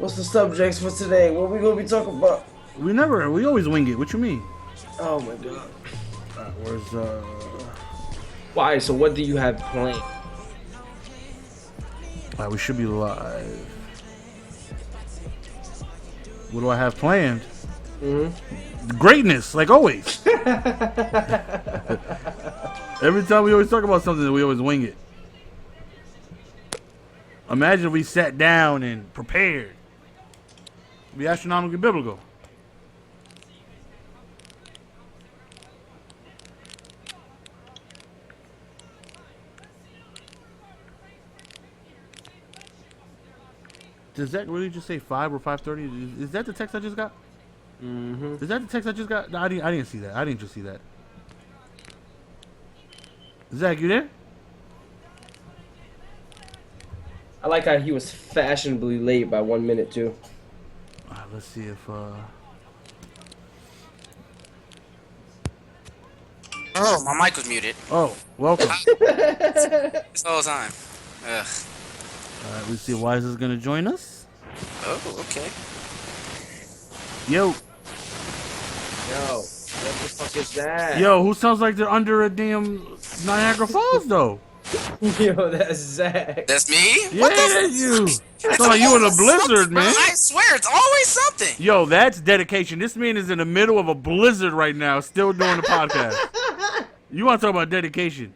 What's the subjects for today? What we gonna be talking about? We always wing it. What you mean? Oh my god. Where's Why? So what do you have planned? we should be live. What do I have planned? Greatness, like always. Every time we always talk about something, we always wing it. Imagine if we sat down and prepared. It'd be astronomically biblical. Does that really just say 5 or 5:30? Is that the text I just got? Is that the text I just got? No, I didn't see that. I didn't just see that. Zach, you there? I like how he was fashionably late by 1 minute too. Alright, let's see if Oh, my mic was muted. Oh, welcome. This whole time. Ugh. Alright, let's see if Wyza's gonna join us. Oh, okay. Yo, Yo, what the fuck is that? yo, who sounds like they're under a damn Niagara Falls though? Yo, that's Zach. That's me? Yeah, What the that's you. Sound like you in a blizzard, man. I swear, it's always something. Yo, that's dedication. This man is in the middle of a blizzard right now, still doing the podcast. You want to talk about dedication?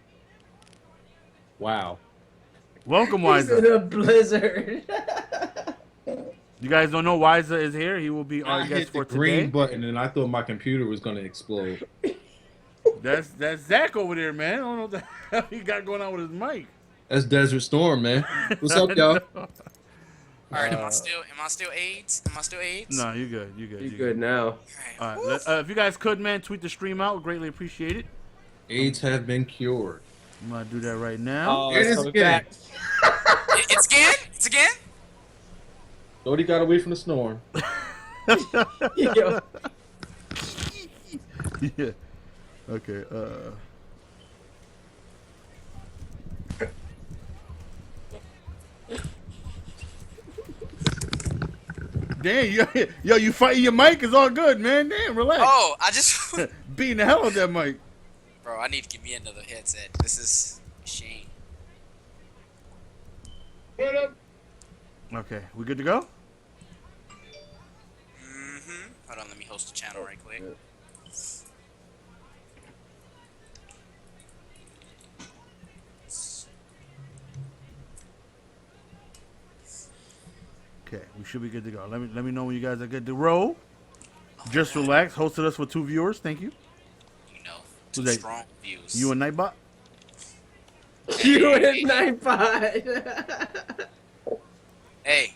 Wow. Welcome, He's in Wyza. a blizzard. You guys don't know Wyza is here. He will be our I guest hit for the green today. button and I thought my computer was going to explode. That's Zach over there, man. I don't know what the hell he got going on with his mic. That's Desert Storm, man. What's up, y'all? All right, am I still AIDS? Am I still AIDS? No, you good. You good. You good now? All right. If you guys could, man, tweet the stream out. Greatly appreciate it. AIDS have been cured. I'm gonna do that right now. Oh, It it's is coming again. back. It's again? It's again? Thought he got away from the storm. Yo, Yeah. Okay. Damn, yo, you fighting your mic is all good, man. Damn, relax. Oh, I just... Beating the hell out of that mic. Bro, I need to get me another headset. This is a shame. Okay, we good to go? Hold on, let me host the channel right quick. Okay, we should be good to go. Let me know when you guys are good to roll. Just relax. Hosted us with 2 viewers. Thank you. You know, Who's two that? strong views. You and Nightbot. you and Nightbot. Hey.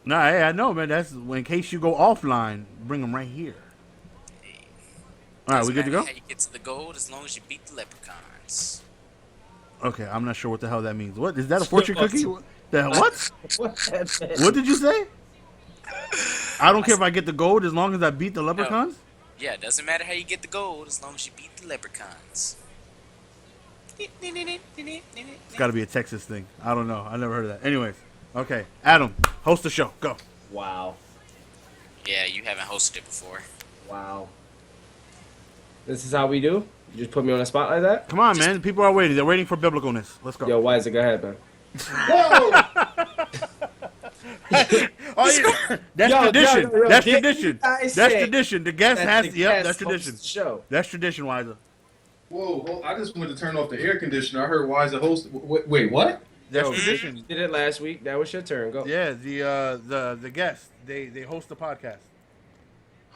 Nah, hey, I know, man. That's in case you go offline. Bring them right here. All right, we good to go? How you get to the gold as long as you beat the leprechauns. Okay, I'm not sure what the hell that means. What is that? A fortune cookie? What? What? What's that? What did you say? I don't care if I get the gold as long as I beat the leprechauns. Yeah, it doesn't matter how you get the gold as long as you beat the leprechauns. It's got to be a Texas thing. I don't know. I never heard of that. Anyways, okay, Adam, host the show. Go. Wow. Yeah, you haven't hosted it before. Wow. This is how we do? You just put me on the spot like that? Come on, man. People are waiting. They're waiting for biblicalness. Let's go. Yo, why is it? Go ahead, man. Oh yeah, that's Yo, tradition. yo, That's did tradition. you guys That's say tradition. The guest that has. the Yep, guest that's tradition. hosts the show? That's tradition, Wyza. Whoa, I just wanted to turn off the air conditioner. I heard Wyza host. Wait, what? That's Yo, tradition. you did it last week. That was your turn. Go. Yeah, the guests they host the podcast.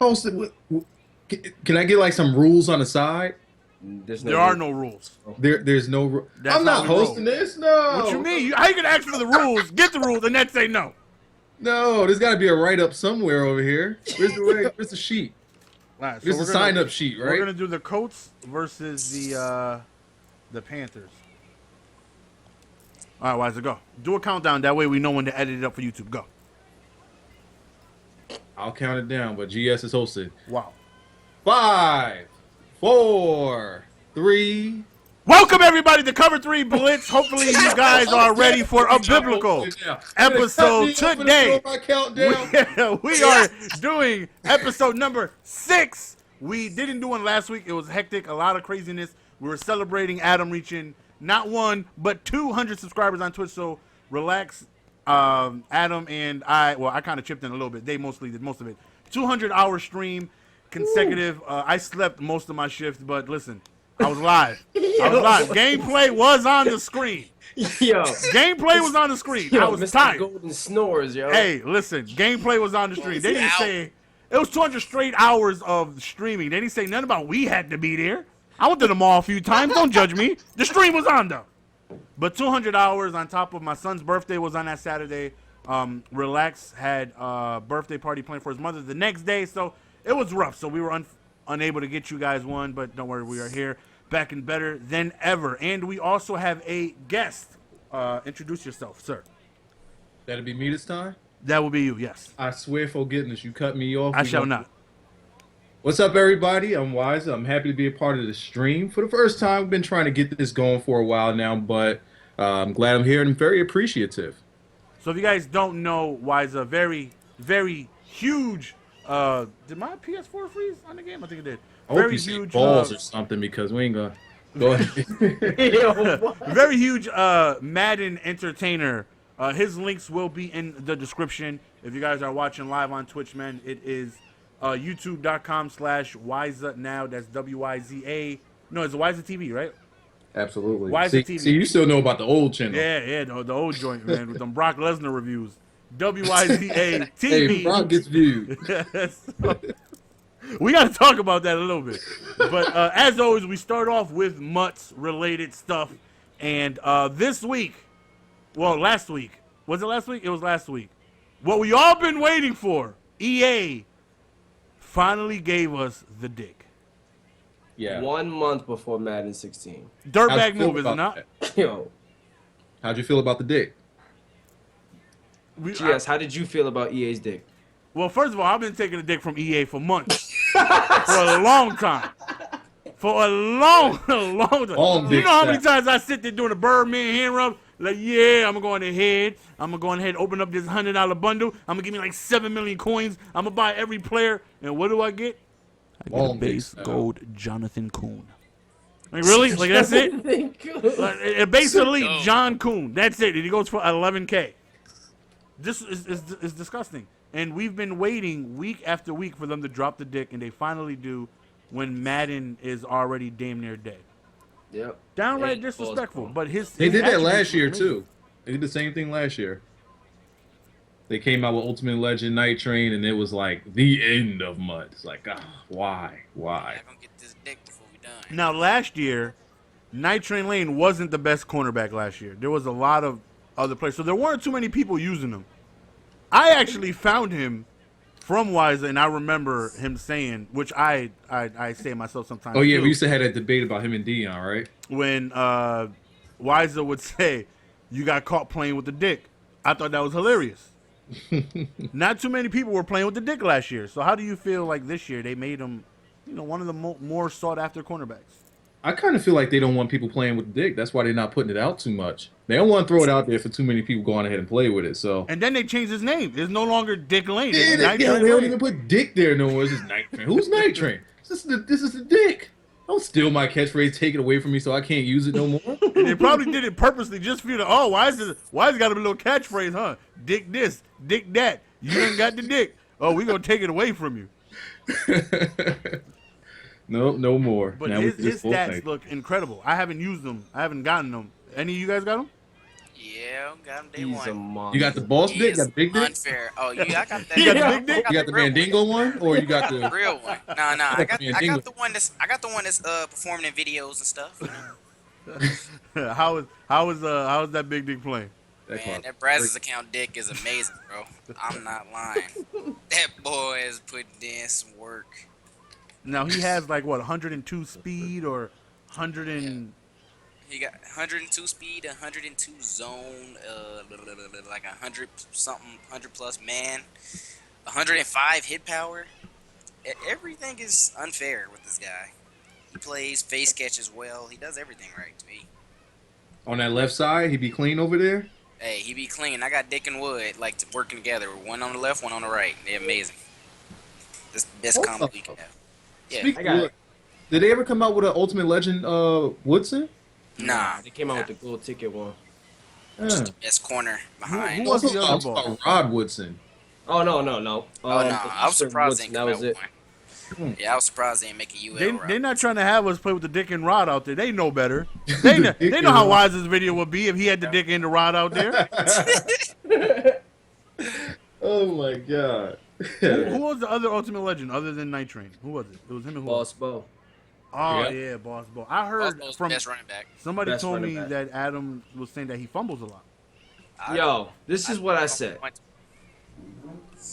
Hosted. Can I get like some rules on the side? There's no There are no rules. There's no. That's I'm not how we roll. hosting this. No. What you mean? How you gonna ask for the rules, get the rules, and then say no? No, there's got to be a write up somewhere over here. Where's the sheet? All right, so There's we're a gonna- sign up sheet, We're right? gonna do the Colts versus the Panthers. All right, Wyza, go. Do a countdown. That way we know when to edit it up for YouTube. Go. I'll count it down, but GS is hosted. Wow. 5, 4, 3, Welcome everybody to Cover 3 Blitz. Hopefully you guys are ready for a biblical episode today. We are doing episode number 6. We didn't do one last week. It was hectic, a lot of craziness. We were celebrating Adam reaching not 1 but 200 subscribers on Twitch. So relax. Adam and I kind of chipped in a little bit. They mostly did most of it. 200-hour stream consecutive. I slept most of my shift, but listen, I was live. Gameplay was on the screen. Yo. Gameplay was on the screen. Yo, I was Mr. tired. Golden snores, yo. Hey, listen, gameplay was on the stream. They didn't say it was 200 straight hours of streaming. They didn't say nothing about we had to be there. I went to the mall a few times. Don't judge me. The stream was on though. But 200 hours on top of my son's birthday was on that Saturday. Relax had a birthday party planned for his mother the next day, so it was rough. So we were unable to get you guys one, but don't worry, we are here, back and better than ever. And we also have a guest. Introduce yourself, sir. That'll be me this time? That will be you, yes. I swear for goodness, you cut me off. I shall not. What's up, everybody? I'm Wyza. I'm happy to be a part of the stream. For the first time, I've been trying to get this going for a while now, but I'm glad I'm here and I'm very appreciative. So if you guys don't know, Wyza, very, very huge. Did my PS4 freeze on the game? I think it did. Very huge balls or something, because we ain't gonna go ahead. Yo, very huge Madden entertainer. His links will be in the description. If you guys are watching live on Twitch, man, it is youtube.com/Wyza now. That's WYZA. No, it's Wyza TV, right? Absolutely. Wyza TV. See, you still know about the old channel. Yeah, the old joint, man, with them Brock Lesnar reviews. WYZA TV. Hey, Brock gets viewed. We got to talk about that a little bit. But as always, we start off with Mutts-related stuff. And this week, well, last week. Was it last week? It was last week. What we all been waiting for, EA finally gave us the dick. Yeah. 1 month before Madden 16. Dirtbag move, is it not? Yo. How'd you feel about the dick? GS, how did you feel about EA's dick? Well, first of all, I've been taking a dick from EA for months. For a long time. For a long time. You know how many times I sit there doing a Birdman hand rub? Like, yeah, I'm going ahead. I'm going to go ahead and open up this $100 bundle. I'm going to give me like 7 million coins. I'm going to buy every player. And what do I get? I get a base gold Jonathan Kuhn. Like, really? Like, that's it? Like, a base elite John Kuhn. That's it. And he goes for 11K. This is disgusting. And we've been waiting week after week for them to drop the dick, and they finally do when Madden is already damn near dead. Yep. Downright disrespectful. But they did that last year too. They did the same thing last year. They came out with Ultimate Legend Night Train, and it was like the end of MUT. It's like, why? I'm gonna get this dick before we done. Now, last year, Night Train Lane wasn't the best cornerback last year. There was a lot of other players, so there weren't too many people using him. I actually found him from Wyza, and I remember him saying, which I say myself sometimes. Oh yeah, too, we used to have that debate about him and Dion, right? When Wyza would say, "You got caught playing with the dick." I thought that was hilarious. Not too many people were playing with the dick last year. So how do you feel like this year they made him, one of the more sought after cornerbacks? I kind of feel like they don't want people playing with the dick. That's why they're not putting it out too much. They don't want to throw it out there for too many people going ahead and play with it. So. And then they changed his name. It's no longer Dick Lane. Yeah, they don't even put Dick there no more. It's just Night Train. Who's Night Train? This is the dick. Don't steal my catchphrase, take it away from me so I can't use it no more. And they probably did it purposely just for you to, why is it got a little catchphrase, huh? Dick this, dick that. You ain't got the dick. Oh, we going to take it away from you. No more. But his stats look incredible. I haven't used them. I haven't gotten them. Any of you guys got them? Yeah, got him day He's one. a monster. You got the boss dick? Got the big dick? Unfair. Oh, yeah, I got that. You got the big dick? You got the Mandingo one, or you got the real one? No, I got the one that's performing in videos and stuff. How is that big dick playing? Man, that Brazos account dick is amazing, bro. I'm not lying. That boy is putting in some work. Now he has like what, 102 speed or 100 and. He got 102 speed, 102 zone, like 100 plus man, 105 hit power. Everything is unfair with this guy. plays face catches well. He does everything right to me. On that left side, he be clean over there. Hey, he be clean. I got Dick and Wood working together. One on the left, one on the right. They're amazing. This best combo we can have. Yeah. Speaking of Wood, did they ever come out with an Ultimate Legend Woodson? Nah. They came out with the gold ticket one. Just the best corner behind. Who was the other I'm ball? talking about Rod Woodson. Oh no. Oh, no. I was surprised they Woodson, didn't come out with one. Yeah, I was surprised they didn't make a UL They're route. not trying to have us play with the dick and rod out there. They know better. They know how wise this video would be if he had the dick and the rod out there. Oh my god. Who was the other Ultimate Legend other than Night Train? Who was it? It was him and who? Boss Bo. Oh, Yeah. yeah, Boss Bo. I heard Boss from best running back. somebody Best told me running back. that Adam was saying that he fumbles a lot. Yo, this is what I said.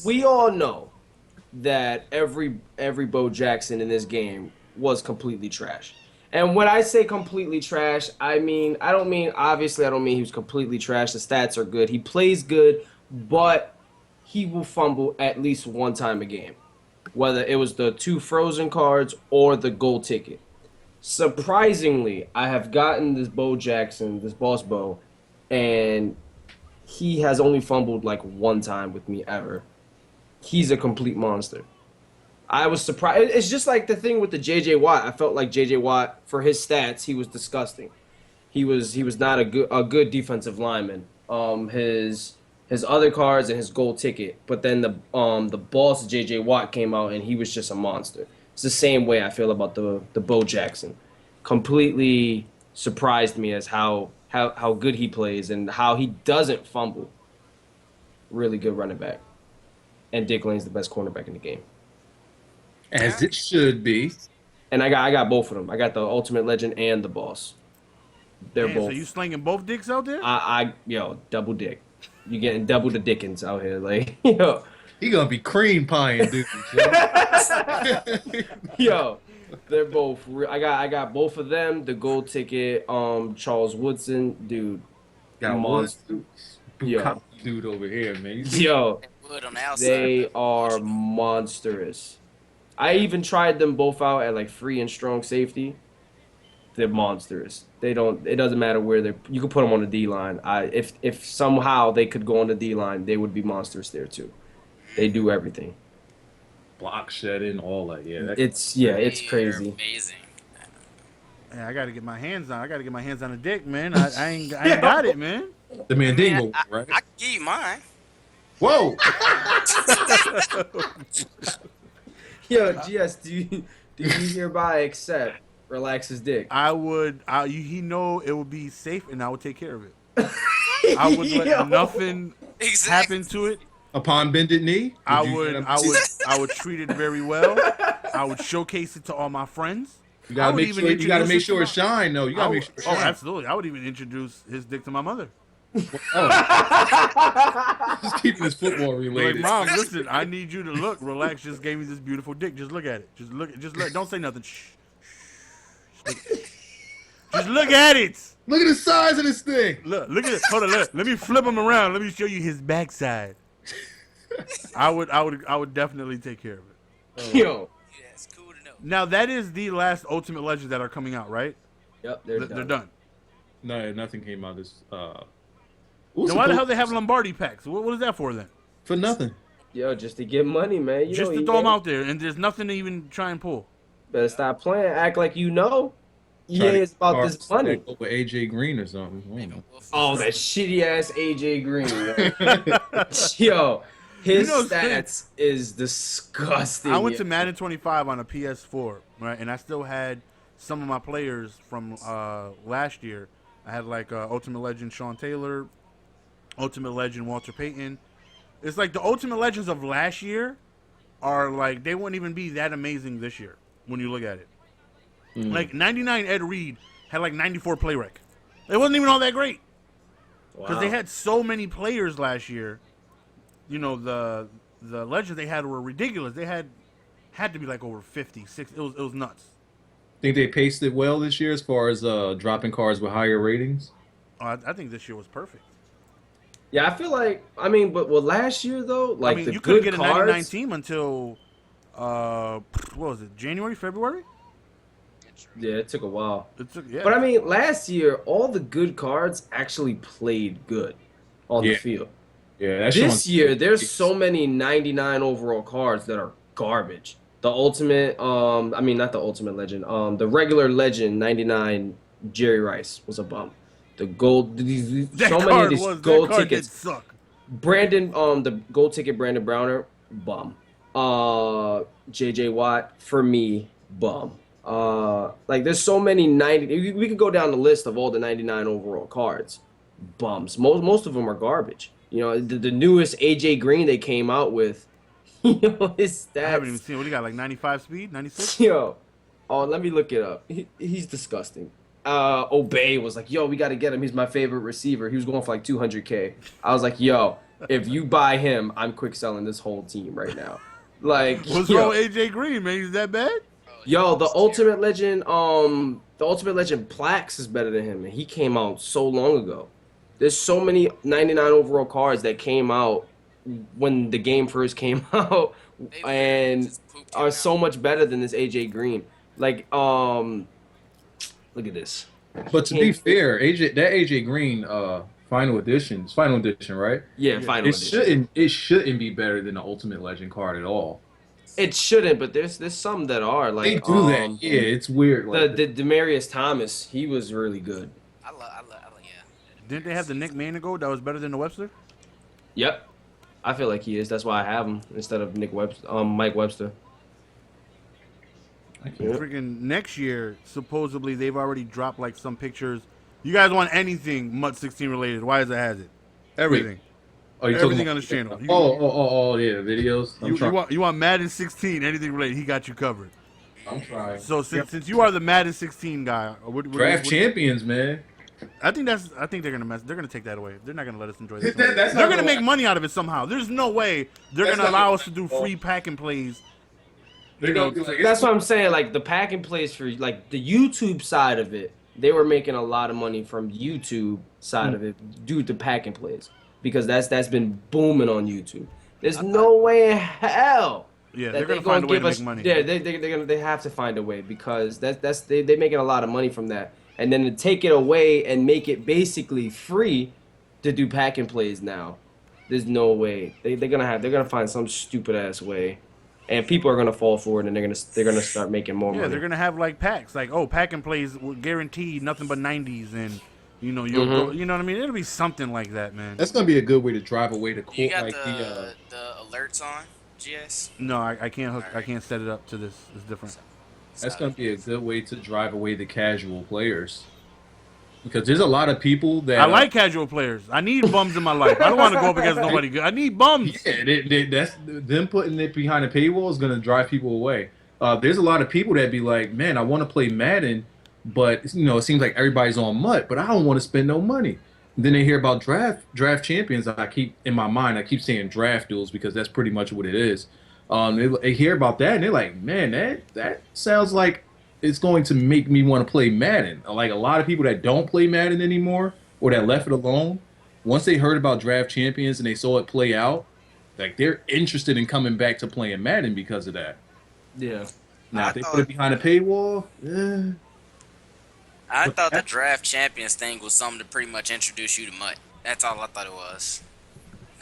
We all know that every Bo Jackson in this game was completely trash. And when I say completely trash, I don't mean he was completely trash. The stats are good. He plays good, but he will fumble at least one time a game. Whether it was the 2 frozen cards or the gold ticket. Surprisingly, I have gotten this Bo Jackson, this Boss Bo, and he has only fumbled like one time with me ever. He's a complete monster. I was surprised. It's just like the thing with the J.J. Watt. I felt like J.J. Watt, for his stats, he was disgusting. He was not a good defensive lineman. His other cards and his gold ticket, but then the boss J.J. Watt came out and he was just a monster. It's the same way I feel about the Bo Jackson. Completely surprised me as how good he plays and how he doesn't fumble. Really good running back. And Dick Lane's the best cornerback in the game. As it should be. And I got both of them. I got the Ultimate Legend and the boss. They're Damn, both. so you slinging both dicks out there? Double dick. You getting double the Dickens out here, like yo. He gonna be cream pieing, dude. Yo, they're both. I got both of them. The gold ticket. Charles Woodson, dude. Got monster. Yo, dude over here, man. yo, Wood on the outside. they are monstrous. I even tried them both out at like free and strong safety. They're monstrous. They don't. It doesn't matter where they're. You could put them on the D line. If somehow they could go on the D line, they would be monstrous there too. They do everything. Block shedding, all that. Yeah, It's They're crazy. amazing. Yeah, I gotta get my hands on. I gotta get my hands on the dick, man. I ain't got it, man. the Mandingo, right? I can give you mine. Whoa! Yo, GS, do you hereby accept Relax's dick? I would. He know it would be safe, and I would take care of it. I would let Yo. nothing Exactly. happen to it. Upon bended knee, I you would treat it very well. I would showcase it to all my friends. You gotta make sure. You gotta make sure it shine, though. You gotta make sure. It Oh, shine. absolutely. I would even introduce his dick to my mother. Oh. Just keeping this football Like, related. Mom, listen, I need you to look. Relax. Just gave me this beautiful dick. Just look at it. Just look. Don't say nothing. Shh. Just look at it. Look at the size of this thing. Look at it. Hold on. Look. Let me flip him around. Let me show you his backside. I would definitely take care of it. Yo. Yeah, it's cool to know. Now that is the last Ultimate Legends that are coming out, right? Yep, They're done. done. No, nothing came out this. Then why the hell they have Lombardi packs? What is that for then? For nothing. Yo, just to get money, man. You Just know, to throw them out there, and there's nothing to even try and pull. Better stop playing. Act like you know. Try Yeah, to it's about start this money. stack Over AJ Green or something. I don't know. Oh, that shitty ass AJ Green. Yo, his You know, stats is disgusting. I went to Madden 25 on a PS4, right, and I still had some of my players from last year. I had like Ultimate Legend Sean Taylor, Ultimate Legend Walter Payton. It's like the Ultimate Legends of last year are like they wouldn't even be that amazing this year when you look at it. Like 99 Ed Reed had like 94 play rec. It wasn't even all that great because they had so many players last year. You know, the legends they had were ridiculous. They had to be like over 50, 60. It was nuts. Think they paced it well this year as far as dropping cards with higher ratings? I think this year was perfect. Yeah, I feel like but last year though, like the you good couldn't get a 99 cards. team until what was it? January, February? Yeah, it took a while. Yeah. But I mean, last year, all the good cards actually played good on the field. Yeah, that's This year, there's so many 99 overall cards that are garbage. The ultimate, I mean, not the ultimate legend. The regular legend 99 Jerry Rice was a bum. The gold, so many of these gold tickets. Did suck. Brandon, the gold ticket Brandon Browner, bum. JJ Watt, for me, bum. Like there's so many 90. We could go down the list of all the 99 overall cards. Bums. Most of them are garbage. You know, the newest AJ Green they came out with. You know, his stats. I haven't even seen what he got, like 95 speed, 96. Yo, let me look it up. He's disgusting. Obey was like, yo, we got to get him. He's my favorite receiver. He was going for like 200K. I was like, yo, if you buy him, I'm quick selling this whole team right now. Like, what's wrong with AJ Green, man? Is that bad? Yo, the Ultimate Legend, Plax is better than him, and he came out so long ago. There's so many 99 overall cards that came out when the game first came out, and are so much better than this AJ Green. Like, look at this. But to be fair, AJ Green final edition, right? Yeah, final edition. It shouldn't be better than the Ultimate Legend card at all. It shouldn't, but there's some that are like they do that. Yeah, it's weird. Like the Demarius Thomas, he was really good. I love, yeah. Didn't they have the Nick Manigault that was better than the Webster? Yep, I feel like he is. That's why I have him instead of Mike Webster. Freaking next year, supposedly they've already dropped like some pictures. You guys want anything Mud 16 related? Wyza has it. Everything. Oh, you everything on his channel. Yeah, videos. You want Madden 16, anything related? He got you covered. I'm trying. So since you are the Madden 16 guy, draft champions, man. I think they're gonna take that away. They're not gonna let us enjoy this. They're gonna make money out of it somehow. There's no way they're gonna allow us to do free pack and plays. That's what I'm saying. Like the pack and plays for like the YouTube side of it, they were making a lot of money from the YouTube side of it due to pack and plays because that's been booming on YouTube. There's no way in hell. Yeah, they're gonna find a way to make money. Yeah, they have to find a way because they're making a lot of money from that. And then to take it away and make it basically free to do pack and plays now, there's no way. They're gonna find some stupid ass way, and people are gonna fall for it, and they're gonna start making more money. Yeah, they're gonna have like packs, like pack and plays guaranteed nothing but 90s, and you know you know what I mean. It'll be something like that, man. That's gonna be a good way to drive away the cool. You got the alerts on GS? No, I can't hook. I can't set it up to this. It's different. That's going to be a good way to drive away the casual players. Because there's a lot of people that... I like casual players. I need bums in my life. I don't want to go up against nobody good. I need bums. Yeah, that's them putting it behind a paywall is going to drive people away. There's a lot of people that be like, man, I want to play Madden, but it seems like everybody's on MUT, but I don't want to spend no money. And then they hear about draft champions. I keep saying draft duels because that's pretty much what it is. They hear about that and they're like, man, that sounds like it's going to make me want to play Madden. Like a lot of people that don't play Madden anymore or that left it alone, once they heard about draft champions and they saw it play out, like they're interested in coming back to playing Madden because of that. Yeah. Now, if they put it behind a paywall, I thought the draft champions thing was something to pretty much introduce you to MUT. That's all I thought it was.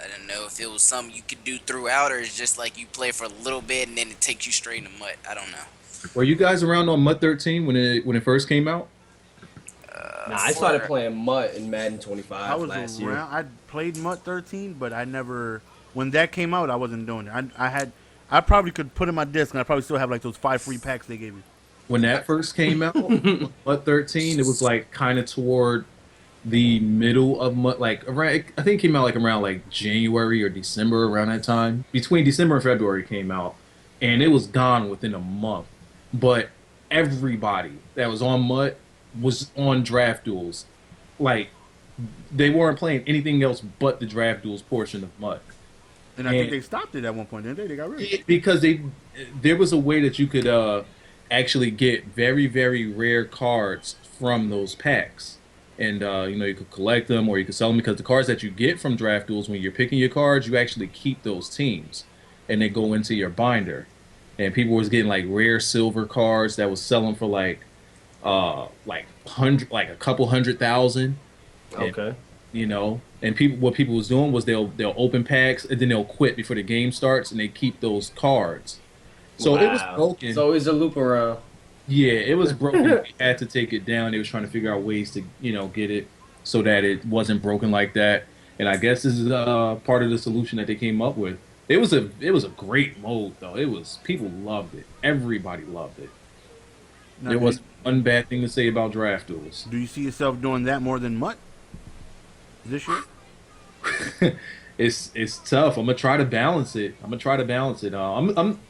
I didn't know if it was something you could do throughout or it's just like you play for a little bit and then it takes you straight into MUT. I don't know. Were you guys around on MUT 13 when it first came out? Nah, I started playing MUT in Madden 25 last year. I played MUT 13, but I never... When that came out, I wasn't doing it. I probably could put in my disc and I probably still have like those 5 free packs they gave me. When that first came out, MUT 13, it was like kind of toward the middle of MUT, like around, I think it came out like around like January or December, around that time. Between December and February it came out, and it was gone within a month. But everybody that was on MUT was on draft duels. Like, they weren't playing anything else but the draft duels portion of MUT. And I think they stopped it at one point, didn't they? They got rid of it. Because there was a way that you could actually get very, very rare cards from those packs. And, you could collect them or you could sell them because the cards that you get from draft duels, when you're picking your cards, you actually keep those teams. And they go into your binder. And people was getting, like, rare silver cards that was selling for, like, like a couple 100,000. And, Okay. And what people was doing was they'll open packs and then they'll quit before the game starts and they keep those cards. So it was broken. It's always a loop around. Yeah, it was broken. They had to take it down. They was trying to figure out ways to, get it so that it wasn't broken like that. And I guess this is part of the solution that they came up with. It was a great mode though. People loved it. Everybody loved it. There was one bad thing to say about draft duels. Do you see yourself doing that more than Mutt this year? It's tough. I'm gonna try to balance it.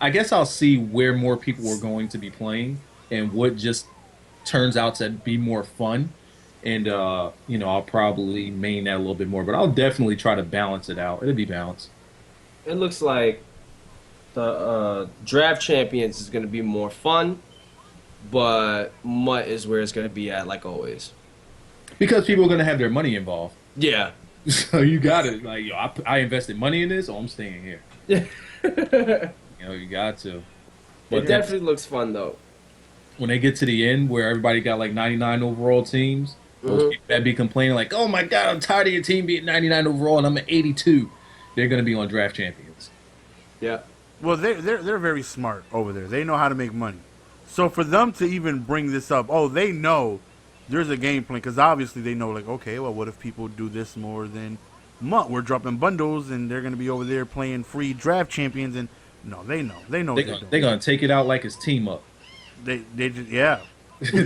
I guess I'll see where more people are going to be playing and what just turns out to be more fun. And I'll probably main that a little bit more, but I'll definitely try to balance it out. It'll be balanced. It looks like the draft champions is going to be more fun, but Mutt is where it's going to be at, like always. Because people are going to have their money involved. Yeah. So you got it. Like, I invested money in this, I'm staying here. You got to. But it definitely looks fun, though. When they get to the end where everybody got like 99 overall teams, those people that be complaining like, oh my God, I'm tired of your team being 99 overall and I'm at 82. They're going to be on draft champions. Yeah. Well, they're very smart over there. They know how to make money. So for them to even bring this up, they know there's a game plan because obviously they know like, okay, well, what if people do this more than Mutt? We're dropping bundles and they're going to be over there playing free draft champions. And no, they know. They're going to take it out like it's team up. They just, yeah.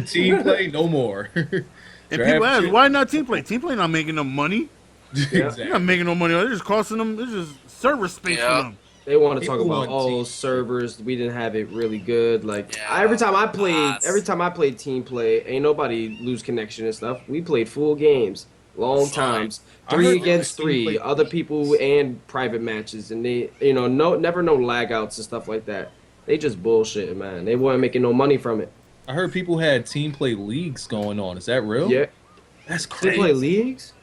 Team play, no more. And people ask, why not team play? Team play not making them money. Exactly. They're not making no money. They're just costing them. It's just server space for them. They want to talk about servers. We didn't have it really good. Like every time I played team play, ain't nobody lose connection and stuff. We played full games, long times, 3 against 3, other people and private matches, and they never no lag outs and stuff like that. They just bullshit, man. They weren't making no money from it. I heard people had team play leagues going on. Is that real? Yeah, that's crazy. Team play leagues.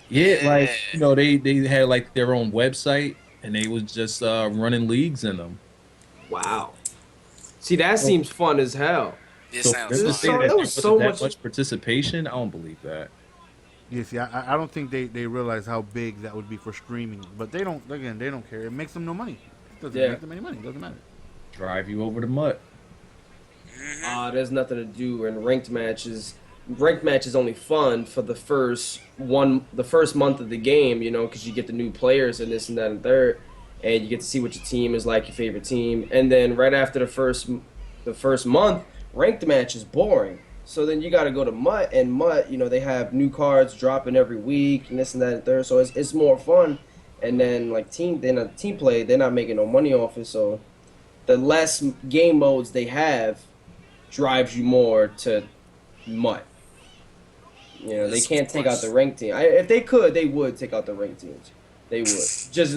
Yeah, like they had like their own website and they was just running leagues in them. Wow. See, that seems fun as hell. It So sounds there fun. was so much participation. I don't believe that. Yeah, see, I don't think they realize how big that would be for streaming. But they don't care. It makes them no money. It doesn't make them any money. It doesn't matter. Drive you over the mud. There's nothing to do in ranked matches. Ranked match is only fun for the first month of the game, because you get the new players and this and that and third, and you get to see what your team is like, your favorite team, and then right after the first month, ranked match is boring. So then you got to go to Mutt, and Mutt, they have new cards dropping every week and this and that and third, so it's more fun. And then like team play, they're not making no money off it, so the less game modes they have drives you more to Mutt. They can't take out the ranked team. If they could, they would take out the ranked teams. They would just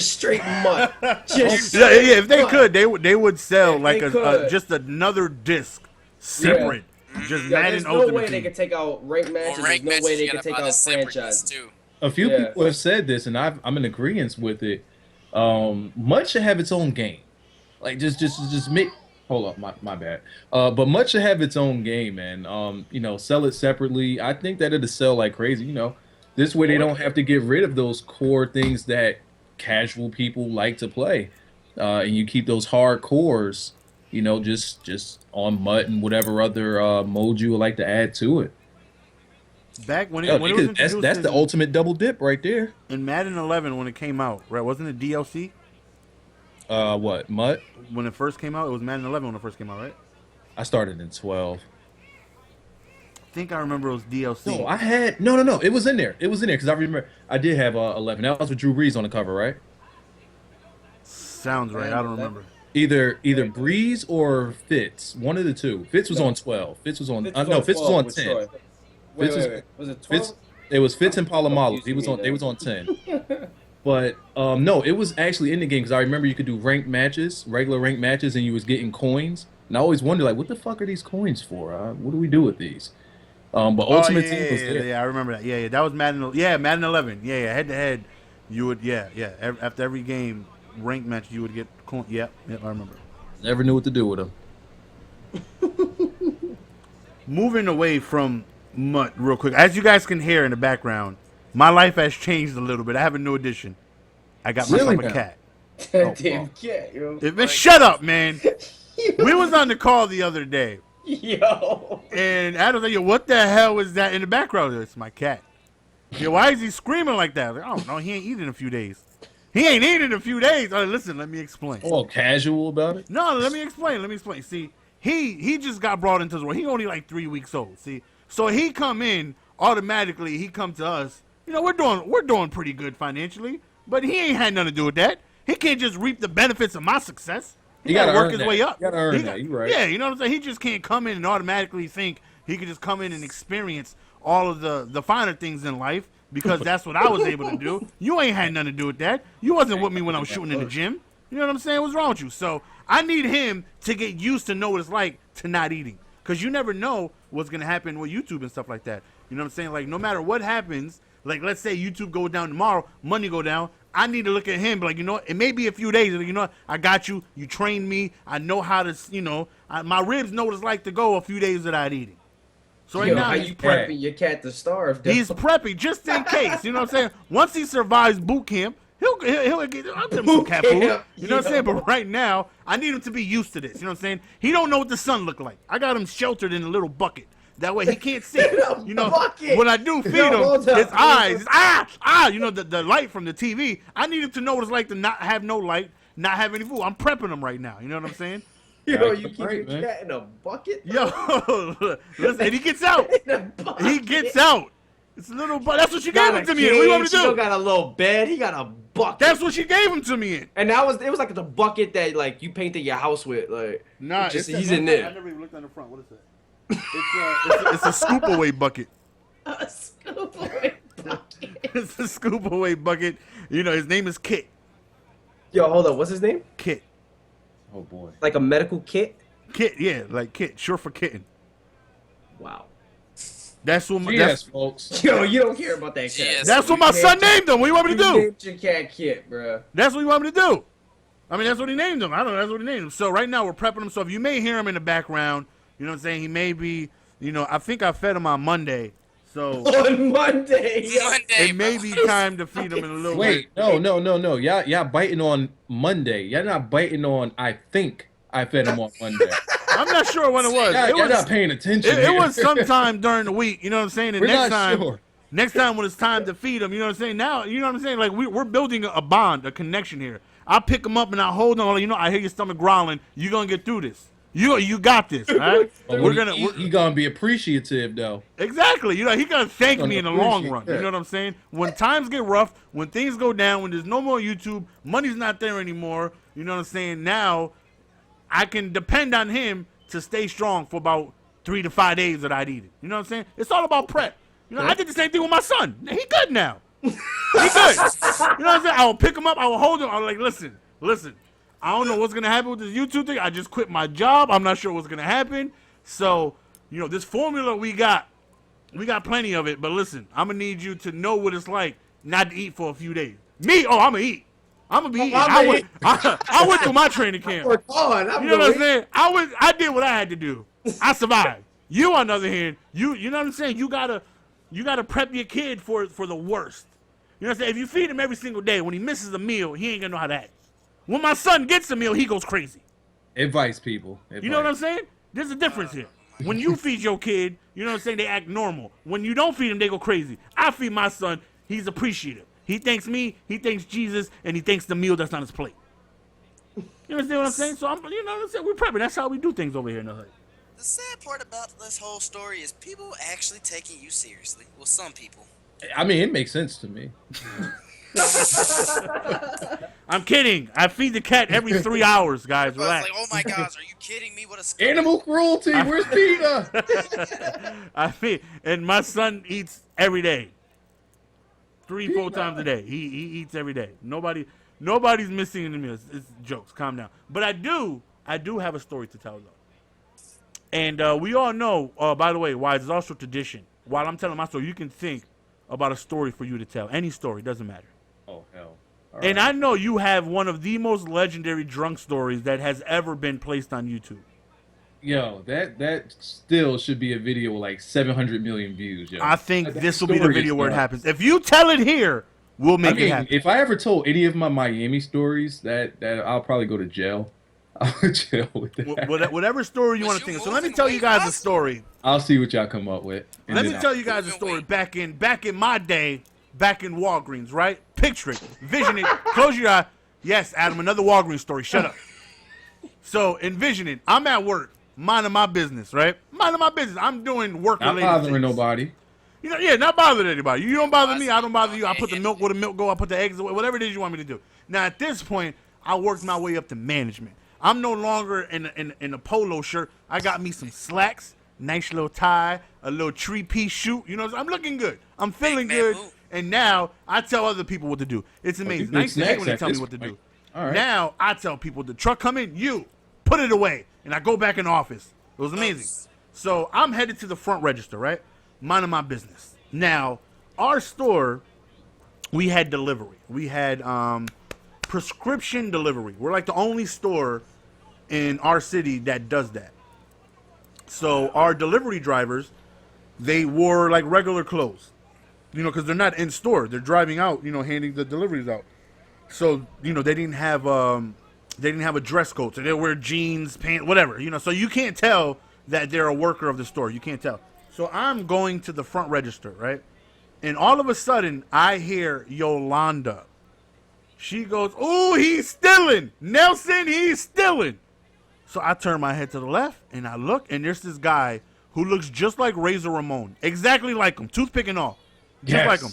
straight Mutt. If they could, they would sell like just another disc separate. Just Madden there's Ultimate no way Team. they could take out ranked matches. There's no way they could take out franchises. A few people have said this, and I'm in agreement with it. Mutt should have its own game. Like just make. Hold up, my bad. But Mutt should have its own game, man. Sell it separately. I think that it'll sell like crazy. This way they don't have to get rid of those core things that casual people like to play, and you keep those hardcores. Just on Mutt and whatever other mode you would like to add to it. Back when it was introduced, that's the ultimate double dip right there. In Madden 11 when it came out, right? Wasn't it DLC? What, Mutt? When it first came out, it was Madden 11 when it first came out, right? I started in 12. I think I remember it was DLC. No, I had no. It was in there. Because I remember I did have 11. That was with Drew Brees on the cover, right? Sounds right. I don't remember. Either Breeze or Fitz. One of the two. Fitz was on 12. Fitz was on. Fitz was on 10. Wait. Was it 12? It was Fitz and Palomalu. They was on 10. But no, it was actually in the game because I remember you could do regular ranked matches, and you was getting coins. And I always wondered, like, what the fuck are these coins for? What do we do with these? But Ultimate Team was there. Yeah, I remember that. Yeah, that was Madden. Yeah, Madden 11. Yeah, head to head, you would. Yeah. After every game, ranked match, you would get coins. Yeah, I remember. Never knew what to do with them. moving away from Mutt real quick. As you guys can hear in the background, my life has changed a little bit. I have a new addition. I got myself Really a now? cat. That damn cat, yo. Man, shut up, man. We was on the call the other day, Yo. and Adam's like, yo, what the hell is that in the background? It's my cat. Yo, why is he screaming like that? I was like, I don't know. He ain't eating in a few days. He ain't eating in a few days. Oh, listen, let me explain. All casual about it. No, let me explain. See, he just got brought into the world. He only like 3 weeks old. See, so he come in automatically. He come to us. You know, we're doing pretty good financially, but he ain't had nothing to do with that. He can't just reap the benefits of my success. He gotta work his way up. You gotta earn that. You right. Yeah, you know what I'm saying? He just can't come in and automatically think he can just come in and experience all of the finer things in life because that's what I was able to do. You ain't had nothing to do with that. You wasn't with me when I was shooting in the gym. You know what I'm saying? What's wrong with you? So I need him to get used to know what it's like to not eating. Because you never know what's going to happen with YouTube and stuff like that. You know what I'm saying? Like, no matter what happens, like, let's say YouTube goes down tomorrow, money go down. I need to look at him, but like, you know, it may be a few days. You know what? I got you. You trained me. I know how to, you know, my ribs know what it's like to go a few days without eating. So right now, how you prepping your cat to starve? He's prepping just in case. You know what I'm saying? Once he survives boot camp, he'll get some cat food. You know what I'm saying? But right now, I need him to be used to this. You know what I'm saying? He don't know what the sun look like. I got him sheltered in a little bucket. That way he can't see. You know, when I do feed him, his eyes, you know, the light from the TV, I need him to know what it's like to not have no light, not have any food. I'm prepping him right now. You know what I'm saying? Yo, you keep your cat in a bucket? Yo, listen, he gets out. He gets out. It's a little bucket. That's what she gave him to me in. What do you want me to do? She got a little bed. He got a bucket. That's what she gave him to me in. And it was like the bucket that like you painted your house with. Like, nah, he's in there. I never even looked on the front. What is that? It's a scoop away bucket. A scoop away bucket. It's a scoop away bucket. You know, his name is Kit. Yo, hold on. What's his name? Kit. Oh boy. Like a medical kit? Kit, yeah, like Kit, short for kitten. Wow. That's what my Yes, folks. Yo, you don't care about that cat. That's what my son named him. What do you want me to do? You named your cat Kit, bro. That's what you want me to do. I mean, that's what he named him. I don't know. That's what he named him. So right now we're prepping him. So if you may hear him in the background, you know what I'm saying? He may be, you know, I think I fed him on Monday. So on Monday. It may be time to feed him in a little Wait, no. Y'all biting on Monday. Y'all not biting on I think I fed him on Monday. I'm not sure when it was. Y'all not paying attention. It was sometime during the week. You know what I'm saying? And We're not sure. Next time when it's time to feed him, you know what I'm saying? Now, you know what I'm saying? Like, we're building a bond, a connection here. I pick him up and I hold him. You know, I hear your stomach growling. You're going to get through this. You got this, all right? He gonna be appreciative though. Exactly. You know, he gonna thank me in the long run. You know what I'm saying? When times get rough, when things go down, when there's no more YouTube, money's not there anymore. You know what I'm saying? Now, I can depend on him to stay strong for about 3 to 5 days that I'd eat it. You know what I'm saying? It's all about prep. You know, I did the same thing with my son. He good now. He good. You know what I'm saying? I will pick him up. I will hold him. I'm like, listen. I don't know what's going to happen with this YouTube thing. I just quit my job. I'm not sure what's going to happen. So, you know, this formula we got plenty of it. But listen, I'm going to need you to know what it's like not to eat for a few days. Me? Oh, I'm going to eat. I'm going to be eating. I went through my training camp. You know what I'm saying? I did what I had to do. I survived. You, on the other hand, you know what I'm saying? You gotta prep your kid for the worst. You know what I'm saying? If you feed him every single day, when he misses a meal, he ain't going to know how to act. When my son gets a meal, he goes crazy. Advice, people. Advice. You know what I'm saying? There's a difference here. When you feed your kid, you know what I'm saying, they act normal. When you don't feed them, they go crazy. I feed my son, he's appreciative. He thanks me, he thanks Jesus, and he thanks the meal that's on his plate. You understand what I'm saying? So, you know what I'm saying? We're prepping. That's how we do things over here in the hood. The sad part about this whole story is people actually taking you seriously. Well, some people. I mean, it makes sense to me. I'm kidding. I feed the cat every 3 hours, guys. Relax. I was like, oh my gosh, are you kidding me? What a scum. Animal cruelty. Where's Peter? I feed, and my son eats every day. 3-4 times a day. He eats every day. Nobody's missing in the meals. It's jokes. Calm down. But I do have a story to tell though. And we all know, by the way, why it's also tradition. While I'm telling my story, you can think about a story for you to tell. Any story, doesn't matter. Oh, hell. All And right. I know you have one of the most legendary drunk stories that has ever been placed on YouTube. Yo, that still should be a video with like 700 million views, yo. I think That this will be the story video is where it nuts. happens. If you tell it here, we'll make I it mean, happen. if I ever told any of my Miami stories, that I'll probably go to jail. I'll go to jail with that. Whatever story you want to think of. So let me tell you guys a story. I'll see what y'all come up with. Let me tell you guys a story back in my day, back in Walgreens, right? Picture it, vision it, close your eye. Yes, Adam, another Walgreens story. Shut up. So envision it. I'm at work, minding my business, right? Minding my business. I'm doing work-related Not bothering things. nobody. You know, yeah, not bothering anybody. You don't bother me, I don't bother you. I put the milk where the milk go. I put the eggs away. Whatever it is you want me to do. Now at this point, I worked my way up to management. I'm no longer in a polo shirt. I got me some slacks, nice little tie, a little 3-piece shoot. You know, I'm looking good. I'm feeling good. And now I tell other people what to do. It's amazing. Nice to hate when they tell me what to do. All right. Now I tell people the truck come in, you put it away, and I go back in the office. It was amazing. So I'm headed to the front register, right? Minding my business. Now, our store, we had delivery. We had prescription delivery. We're like the only store in our city that does that. So our delivery drivers, they wore like regular clothes, you know, because they're not in store. They're driving out, you know, handing the deliveries out. So, you know, they didn't have a dress code. So they wear jeans, pants, whatever, you know. So you can't tell that they're a worker of the store. You can't tell. So I'm going to the front register, right? And all of a sudden, I hear Yolanda. She goes, "Ooh, he's stealing. Nelson, he's stealing." So I turn my head to the left, and I look, and there's this guy who looks just like Razor Ramon. Exactly like him. Toothpick and all. Just like him.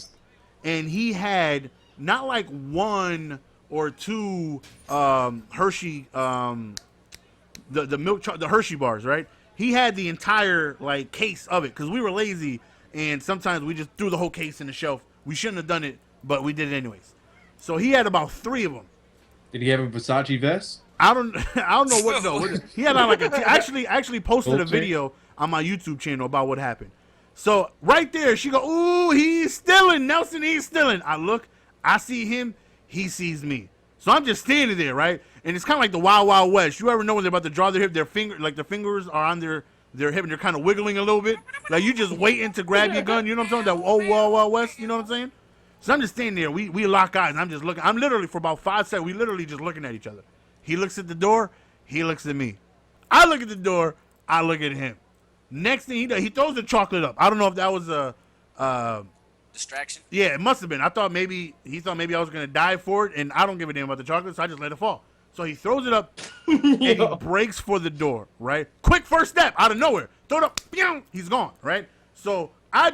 And he had not like one or two Hershey, the milk, the Hershey bars, right? He had the entire like case of it because we were lazy, and sometimes we just threw the whole case in the shelf. We shouldn't have done it, but we did it anyways. So he had about 3 of them. Did he have a Versace vest? I don't know what. No, he had on like actually posted a video on my YouTube channel about what happened. So right there, she go, "Ooh, he's stealing, Nelson. He's stealing." I look, I see him, he sees me. So I'm just standing there, right? And it's kind of like the Wild Wild West. You ever know when they're about to draw their hip, their fingers are on their hip and they're kind of wiggling a little bit, like you just waiting to grab your gun. You know what I'm saying? That old Wild Wild West. You know what I'm saying? So I'm just standing there. We lock eyes. And I'm just looking. I'm literally for about 5 seconds. We literally just looking at each other. He looks at the door. He looks at me. I look at the door. I look at him. Next thing he does, he throws the chocolate up. I don't know if that was a distraction. Yeah, it must have been. He thought maybe I was gonna die for it, and I don't give a damn about the chocolate, so I just let it fall. So he throws it up, and he breaks for the door. Right, quick first step out of nowhere. Throw it up. He's gone. Right. So I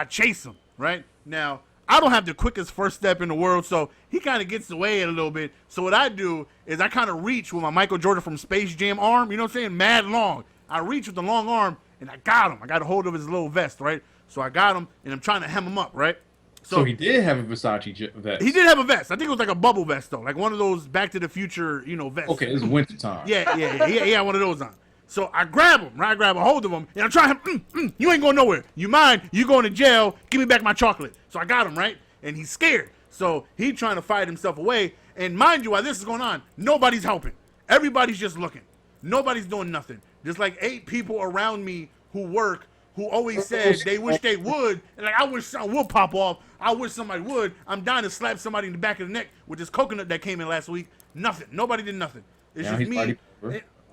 chase him. Right now. I don't have the quickest first step in the world, so he kind of gets away a little bit. So what I do is I kind of reach with my Michael Jordan from Space Jam arm, you know what I'm saying, mad long. I reach with the long arm, and I got him. I got a hold of his little vest, right? So I got him, and I'm trying to hem him up, right? So he did have a Versace vest. He did have a vest. I think it was like a bubble vest, though, like one of those Back to the Future, you know, vests. Okay, it's wintertime. Yeah, one of those on. So I grab him, right? I grab a hold of him, and I'm trying him, you ain't going nowhere. You mind? You going to jail. Give me back my chocolate. So I got him, right? And he's scared. So he's trying to fight himself away. And mind you, while this is going on, nobody's helping. Everybody's just looking. Nobody's doing nothing. There's like 8 people around me who work who always said they wish they would. And like, I wish something would pop off. I wish somebody would. I'm dying to slap somebody in the back of the neck with this coconut that came in last week. Nothing. Nobody did nothing. It's just me.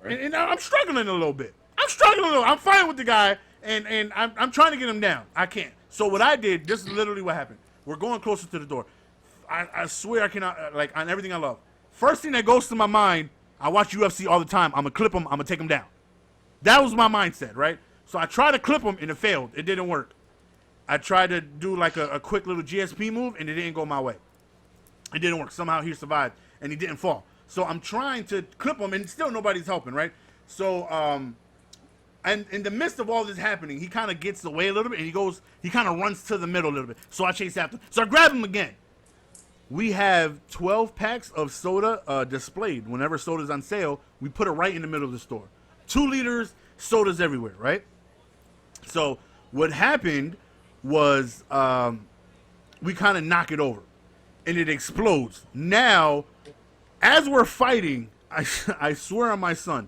And I'm struggling a little bit. I'm fighting with the guy, and I'm trying to get him down. I can't. So what I did, this is literally what happened. We're going closer to the door. I swear I cannot, like, on everything I love. First thing that goes to my mind, I watch UFC all the time. I'm going to clip him. I'm going to take him down. That was my mindset, right? So I tried to clip him, and it failed. It didn't work. I tried to do, like, a quick little GSP move, and it didn't go my way. It didn't work. Somehow he survived, and he didn't fall. So I'm trying to clip him, and still nobody's helping, right? So, and in the midst of all this happening, he kind of gets away a little bit, and he kind of runs to the middle a little bit. So I chase after him. So I grab him again. We have 12 packs of soda displayed. Whenever soda's on sale, we put it right in the middle of the store. 2 liters, sodas everywhere, right? So what happened was we kind of knock it over, and it explodes. Now, as we're fighting, I swear on my son,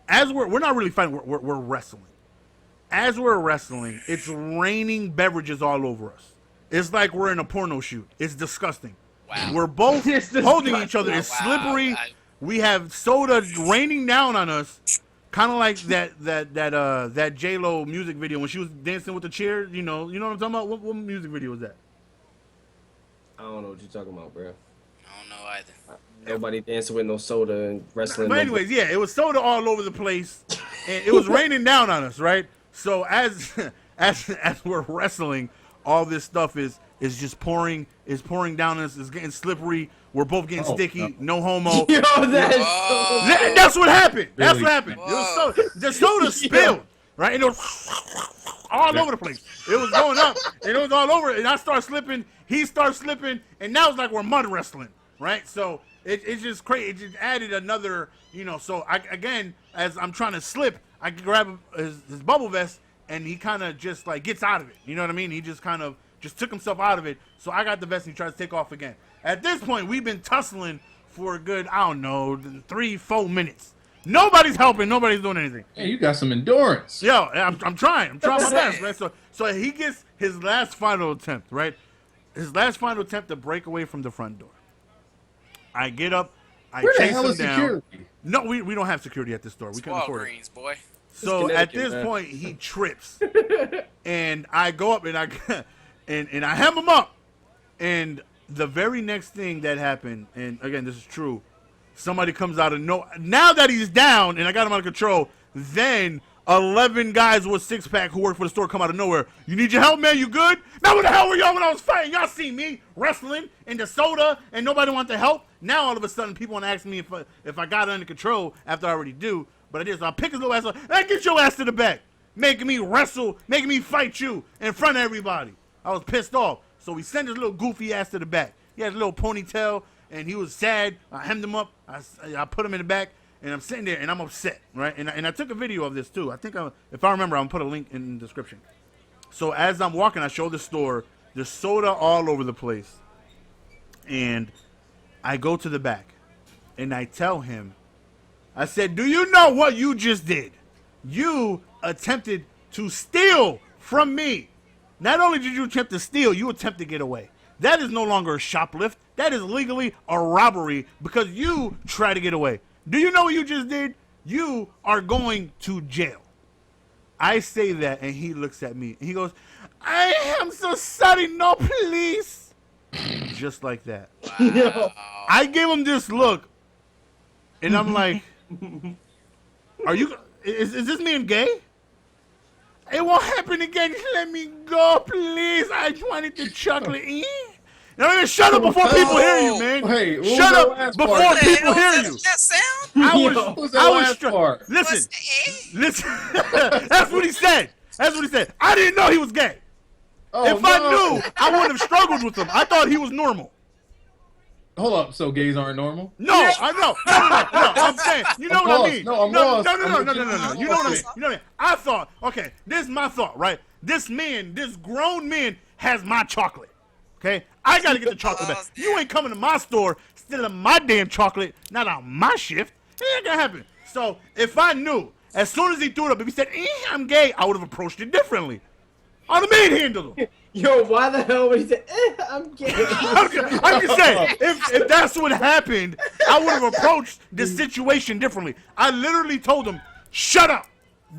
as we're not really fighting, we're wrestling. As we're wrestling, it's raining beverages all over us. It's like we're in a porno shoot. It's disgusting. Wow. We're both holding each other. Wow. It's slippery. We have soda raining down on us, kind of like that J-Lo music video when she was dancing with the chair. You know what I'm talking about? What music video was that? I don't know what you're talking about, bro. I don't know either. Nobody dancing with no soda and wrestling. But anyways, yeah, it was soda all over the place, and it was raining down on us, right? So as we're wrestling, all this stuff is just pouring down on us. It's getting slippery. We're both getting sticky. No homo. Yo, That's what happened. That's Really? what happened. It was soda. The soda spilled, right? And it was all over the place. It was going up, and it was all over. And I start slipping. He starts slipping, and now it's like we're mud wrestling, right? So it's just crazy. It just added another, So again, as I'm trying to slip, I grab his bubble vest, and he kind of just like gets out of it. You know what I mean? He just kind of just took himself out of it. So I got the vest, and he tries to take off again. At this point, we've been tussling for a good, 3-4 minutes. Nobody's helping. Nobody's doing anything. Hey, you got some endurance. Yo, I'm trying. I'm trying my best, man. So he gets his last final attempt, right? His last final attempt to break away from the front door. I get up. I Where the chase hell him is down. security? No, we don't have security at this store. We couldn't afford it. Walgreens, boy. So at Connecticut, this man. point, he trips, and I go up and I hem him up, and the very next thing that happened, and again, this is true, somebody comes out of now that he's down and I got him under control, then 11 guys with six-pack who work for the store come out of nowhere. You need your help, man? You good? Man, where the hell were y'all when I was fighting? Y'all see me wrestling in the soda and nobody want to help? Now all of a sudden people want to ask me if I got it under control after I already do. But I did. So I pick his little ass up. Hey, get your ass to the back. Making me wrestle, making me fight you in front of everybody. I was pissed off. So we sent his little goofy ass to the back. He had a little ponytail and he was sad. I hemmed him up. I put him in the back. And I'm sitting there, and I'm upset, right? And I took a video of this, too. I think, if I remember, I'm going to put a link in the description. So as I'm walking, I show the store. There's soda all over the place. And I go to the back, and I tell him, I said, do you know what you just did? You attempted to steal from me. Not only did you attempt to steal, you attempt to get away. That is no longer a shoplift. That is legally a robbery because you tried to get away. Do you know what you just did? You are going to jail. I say that, and he looks at me, and he goes, I am so sorry, no, please. Just like that. Wow. I give him this look, and I'm like, is this man gay? It won't happen again. Just let me go, please. I just wanted the chocolate. No, shut up before people hear you, man. Hey, shut up before people hear you. That sound? What was that last part? Listen. That's what he said. I didn't know he was gay. Oh, If I knew, I wouldn't have struggled with him. I thought he was normal. Hold up, so gays aren't normal? No, I know. No. I'm saying, you know what I mean? No, I'm lost. No. You know what I mean? I thought, okay, this is my thought, right? This grown man has my chocolate. Okay? I gotta get the chocolate back. You ain't coming to my store stealing my damn chocolate, not on my shift. It ain't gonna happen. So if I knew, as soon as he threw it up, if he said, I'm gay, I would have approached it differently. I'd have manhandled him. Yo, why the hell would he say, I'm gay? I'm just saying, if that's what happened, I would have approached the situation differently. I literally told him, shut up.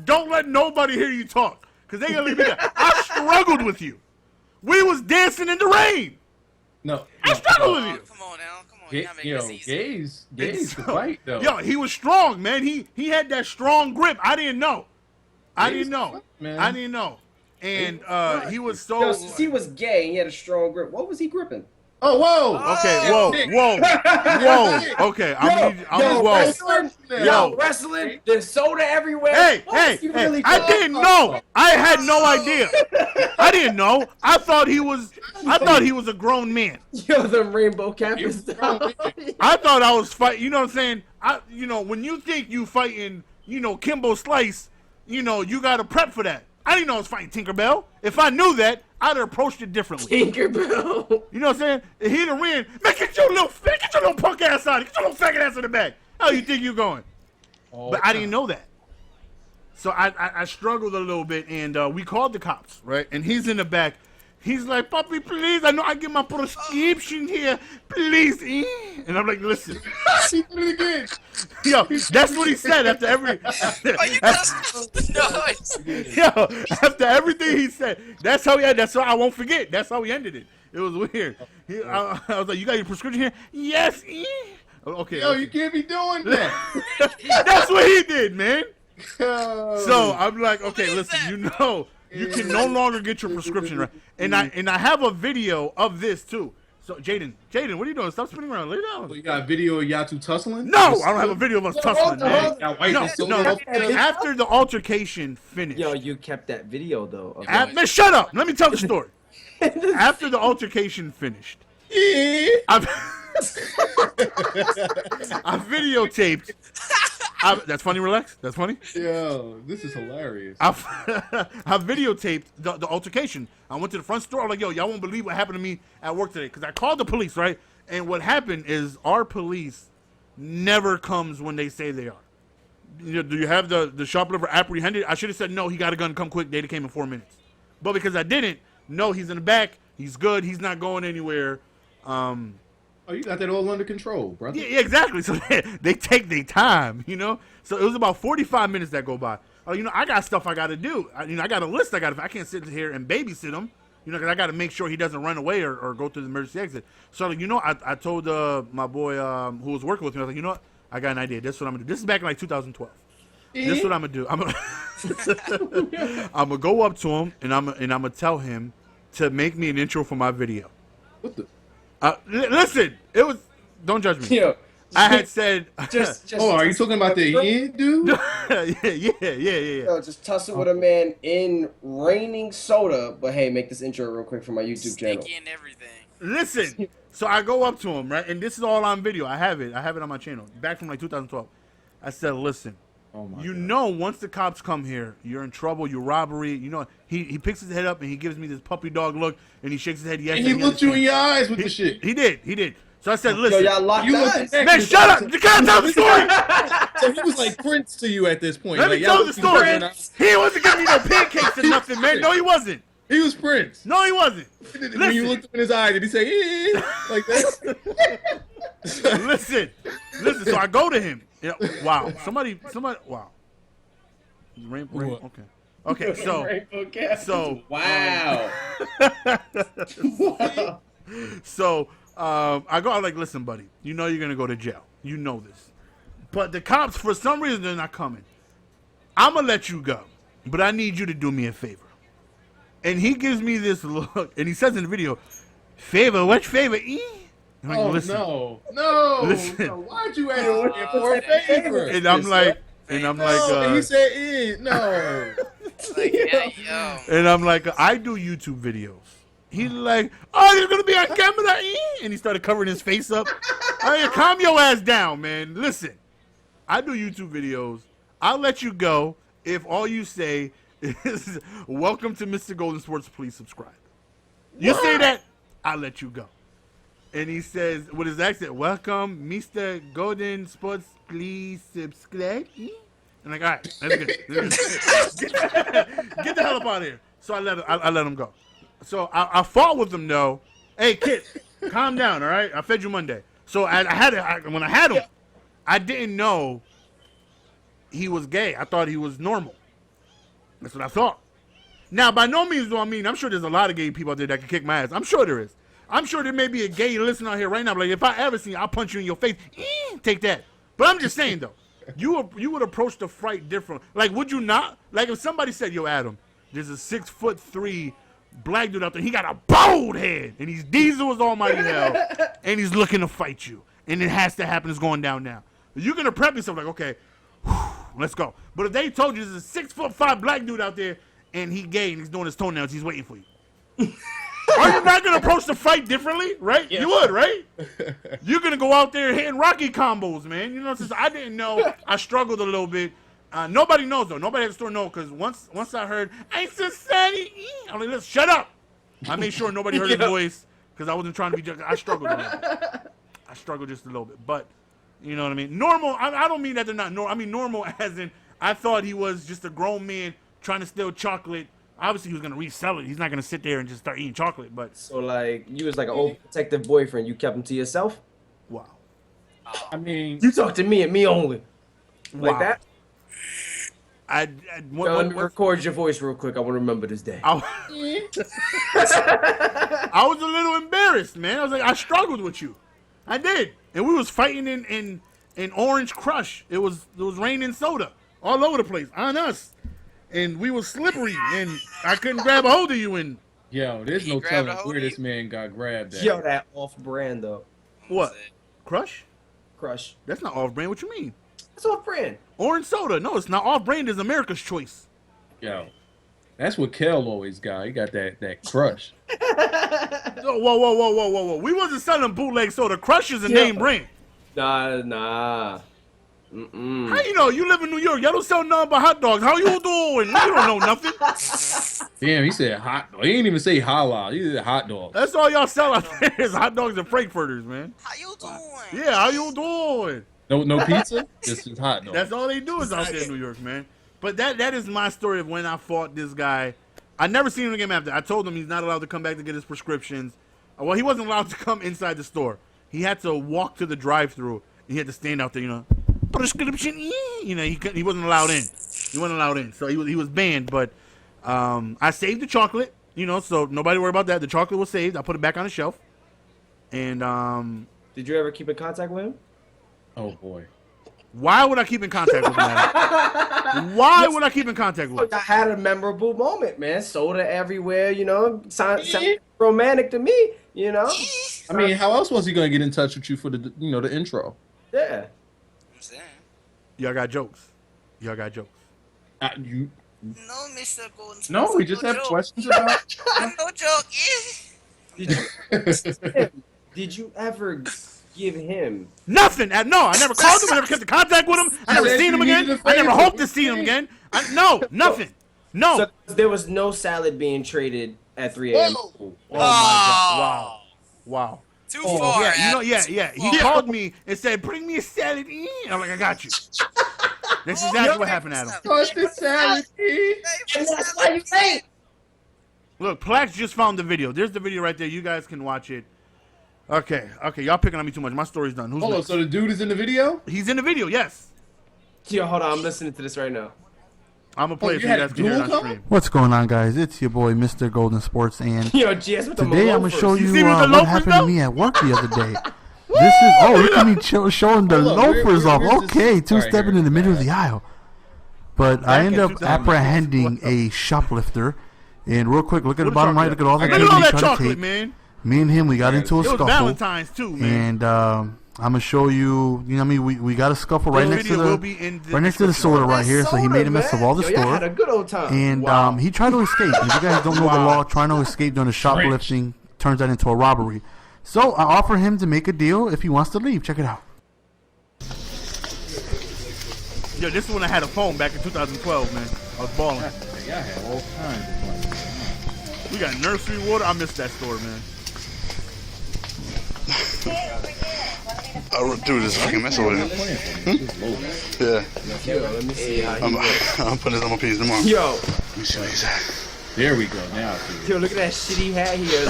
Don't let nobody hear you talk. Because they gonna leave me there. I struggled with you. We was dancing in the rain. No. I struggled with you. Come on now. Come on. You're not making Yo, this easy. gays can fight, though. Yo, he was strong, man. He had that strong grip. I didn't know. Man. And he was so. Yo, since he was gay and he had a strong grip, what was he gripping? Oh, whoa. Okay, whoa. Okay, whoa. Wrestling, there's soda everywhere. Hey, What was he really I doing? didn't know. I had no idea. I didn't know. I thought he was a grown man. Yo, the rainbow cap is down. I thought I was fighting. You know what I'm saying? When you think you fighting, Kimbo Slice, you got to prep for that. I didn't know I was fighting Tinkerbell. If I knew that, I'd have approached it differently. Tinkerbell. You know what I'm saying? If he'd have ran, man, get your little punk ass out. Get your little faggot ass in the back. How you think you going? But I didn't know that. So I struggled a little bit, and we called the cops, right? And he's in the back. He's like, "Puppy, please, I know I get my prescription here, please." And I'm like, "Listen." He did it again. Yo, that's what he said after every. After everything he said, that's how I won't forget. That's how he ended it. It was weird. I was like, "You got your prescription here?" "Yes." Okay. Yo, you can't be doing that. That's what he did, man. Yo. So I'm like, okay, listen, you can no longer get your prescription right. And I have a video of this too. So Jaden, what are you doing? Stop spinning around. Lay down. So you got a video of y'all two tussling? No, I don't have a video of us tussling, man. No. Hey, After the altercation finished. Yo, you kept that video though. Man, shut up. Let me tell the story. After the altercation finished, I videotaped. That's funny, relax. That's funny. Yo, this is hilarious. I videotaped the altercation. I went to the front store. I'm like, "Yo, y'all won't believe what happened to me at work today." Because I called the police, right? And what happened is our police never comes when they say they are. Do you have the shoplifter apprehended? I should have said, "No, he got a gun. Come quick." They came in 4 minutes. But because I didn't, no, he's in the back. He's good. He's not going anywhere. Oh, you got that all under control, brother. Yeah, exactly. So they take their time, So it was about 45 minutes that go by. I got stuff I got to do. I got a list I can't sit here and babysit him, because I got to make sure he doesn't run away or go through the emergency exit. So, I told my boy who was working with me, I was like, "You know what? I got an idea. This is what I'm going to do." This is back in like 2012. This is what I'm going to do. I'm going to go up to him, and I'm going to tell him to make me an intro for my video. What the? Listen, it was. Don't judge me. Yo, I had said. just Oh, are you talking about the end, dude? yeah. Yo, just tussle with a man in raining soda. But hey, make this intro real quick for my YouTube channel. Sticky and everything. Listen, so I go up to him, right, and this is all on video. I have it on my channel, back from like 2012. I said, "Listen, Oh my you God. know, once the cops come here, you're in trouble. You're robbery. He picks his head up and he gives me this puppy dog look, and he shakes his head. Yes, And he looked you in your eyes with the shit. He did. So I said, Yo, "Listen, y'all locked You looked eyes. at man, shut up! You can't tell the story." So he was like Prince to you at this point. Let me Like, tell y'all the looked each other in story. the eye. He wasn't giving me no pancakes or nothing, man. No, he wasn't. He was Prince. No, he wasn't. When you looked him in his eyes, did he say, like that? Listen. So I go to him. Wow. Somebody. Wow. Okay. So. Wow. So I go. I'm like, "Listen, buddy. You know you're gonna go to jail. You know this. But the cops, for some reason, they're not coming. I'm gonna let you go, but I need you to do me a favor." And he gives me this look, and he says in the video, "Favor? What favor? I'm like, Oh, "Listen." no. Why'd you ask him for a favor? And I'm like, And he said, no. Like, yeah, yo. and I'm like, "I do YouTube videos." He's like, "Oh, you're gonna be on camera?" And he started covering his face up. Calm your ass down, man. Listen, I do YouTube videos. I'll let you go if all you say is, "Welcome to Mr. Golden Sports. Please subscribe." You say that, I'll let you go. And he says, with his accent, "Welcome, Mr. Golden Sports. Please subscribe." I'm like, "All right, that's good. Get the hell up out of here." So I let him go. So I fought with him though. "Hey kid, calm down, all right? I fed you Monday." So when I had him, I didn't know he was gay. I thought he was normal. That's what I thought. Now, by no means do I mean, I'm sure there's a lot of gay people out there that can kick my ass. I'm sure there is. I'm sure there may be a gay listener out here right now. Like, if I ever see you, I'll punch you in your face. Take that. But I'm just saying though, you would approach the fight different. Like, would you not? Like, if somebody said, "Yo, Adam, there's a 6'3" black dude out there. He got a bald head, and he's diesel as almighty hell, and he's looking to fight you, and it has to happen. It's going down now." You're gonna prep yourself like, "Okay, let's go." But if they told you there's a 6'5" black dude out there, and he gay and he's doing his toenails, he's waiting for you. Are you not gonna approach the fight differently, right? Yeah. You would, right? You're gonna go out there hitting Rocky combos, man. Since I didn't know, I struggled a little bit. Nobody knows though. Nobody at the store knows, because once I heard, "I'm so sorry," I'm like, "Listen, shut up." I made sure nobody heard his voice, because I wasn't trying to be. I struggled a little bit. I struggled just a little bit, but you know what I mean. Normal. I don't mean that they're not normal. I mean normal as in I thought he was just a grown man trying to steal chocolate. Obviously, he was gonna resell it. He's not gonna sit there and just start eating chocolate. But So like, you was like an overprotective boyfriend. You kept him to yourself. wow, I mean, You talk to me and me only. Like Wow. that. What, Let me record your voice real quick. I want to remember this day. I was a little embarrassed, man. I was like, I struggled with you. I did, and we was fighting in Orange Crush. It was raining soda all over the place on us, and we was slippery, and I couldn't grab a hold of you. And yo, there's He no grabbed telling a hold where of this man got grabbed at. Yo, that off-brand though. what? Crush? Crush. That's not off-brand. What you mean? That's off-brand. Orange soda? No, it's not off-brand. It's America's choice. Yo, that's what Kel always got. He got that crush. Whoa. We wasn't selling bootleg soda. Crush is a name brand. Nah. How you know? You live in New York. Y'all don't sell nothing but hot dogs. How you doing? You don't know nothing. Damn, he said hot dog. He didn't even say halal. He said hot dog. That's all y'all sell out there is hot dogs and frankfurters, man. How you doing? Yeah, how you doing? No pizza? Just hot dog. That's all they do is out there in New York, man. But that is my story of when I fought this guy. I never seen him again after. I told him he's not allowed to come back to get his prescriptions. Well, he wasn't allowed to come inside the store. He had to walk to the drive-thru. He had to stand out there, you know. Prescription, you know, he wasn't allowed in. He wasn't allowed in, so he was banned. But I saved the chocolate, you know, so nobody worry about that. The chocolate was saved. I put it back on the shelf. And Did you ever keep in contact with him? Oh boy. why would I keep in contact with him? Why would I keep in contact with him? I had a memorable moment, man. Soda everywhere, you know. Sound romantic to me, you know. I mean, how else was he gonna get in touch with you for the intro? Yeah. I'm saying. Y'all got jokes. You You No, Mr. Golden. no, we just have joke. questions about. No joke. Yeah. Did you ever give him? nothing. No, I never called him. I never kept in contact with him. I never said seen him you again. needed a I never favor. hoped to see him again. No, nothing. No. So there was no salad being traded at 3 a.m. Oh my God! Wow. Too Oh, far. yeah, you know, Adam. yeah. He called me and said, "Bring me a salad." I'm like, "I got you." That's exactly what happened, Adam. Touch the salad. And that's why you late. Look, Plax just found the video. There's the video right there. You guys can watch it. Okay. Y'all picking on me too much. My story's done. Who's Hold on, next? so the dude is in the video? He's in the video. Yes. Yo, hold on. I'm listening to this right now. I'm gonna play Oh, it you so you had guys can hear it on dual stream. What's going on, guys? It's your boy, Mr. Golden Sports, and Yo, GS with the today I'm gonna loafers. show You you see me with the what loafers, happened though? to me at work the other day. This is look at me showing the Hold up, where- loafers off. where's this- Okay, All right, two-stepping here. in the middle of the aisle. But I Back end in up 2006. apprehending a shoplifter. And real quick, look at the What bottom right. chocolate? Look at all the Look at goodies all he that tried to chocolate, take. man. Me and him, we got into a It was scuffle. Valentine's too, man. And I'm gonna show you. You know what I mean? We got a scuffle right This next to video will the be in the right next to the description. soda right here. So he made a mess of all the Yo, y'all had a store. good old time. And Wow. he tried to escape. If you guys don't know the Wow. law, trying to escape during a shoplifting turns that into a robbery. So I offer him to make a deal if he wants to leave. Check it out. Yo, this is when I had a phone back in 2012, man. I was balling. Y'all have all kinds of money. We got nursery water. I missed that store, man. Dude, this fucking messing with it. Yeah. Yo, let me see how he I'm putting this on my piece tomorrow. Yo, Let me see what he's at. There we go. Now, I see. yo, look at that shitty hat he has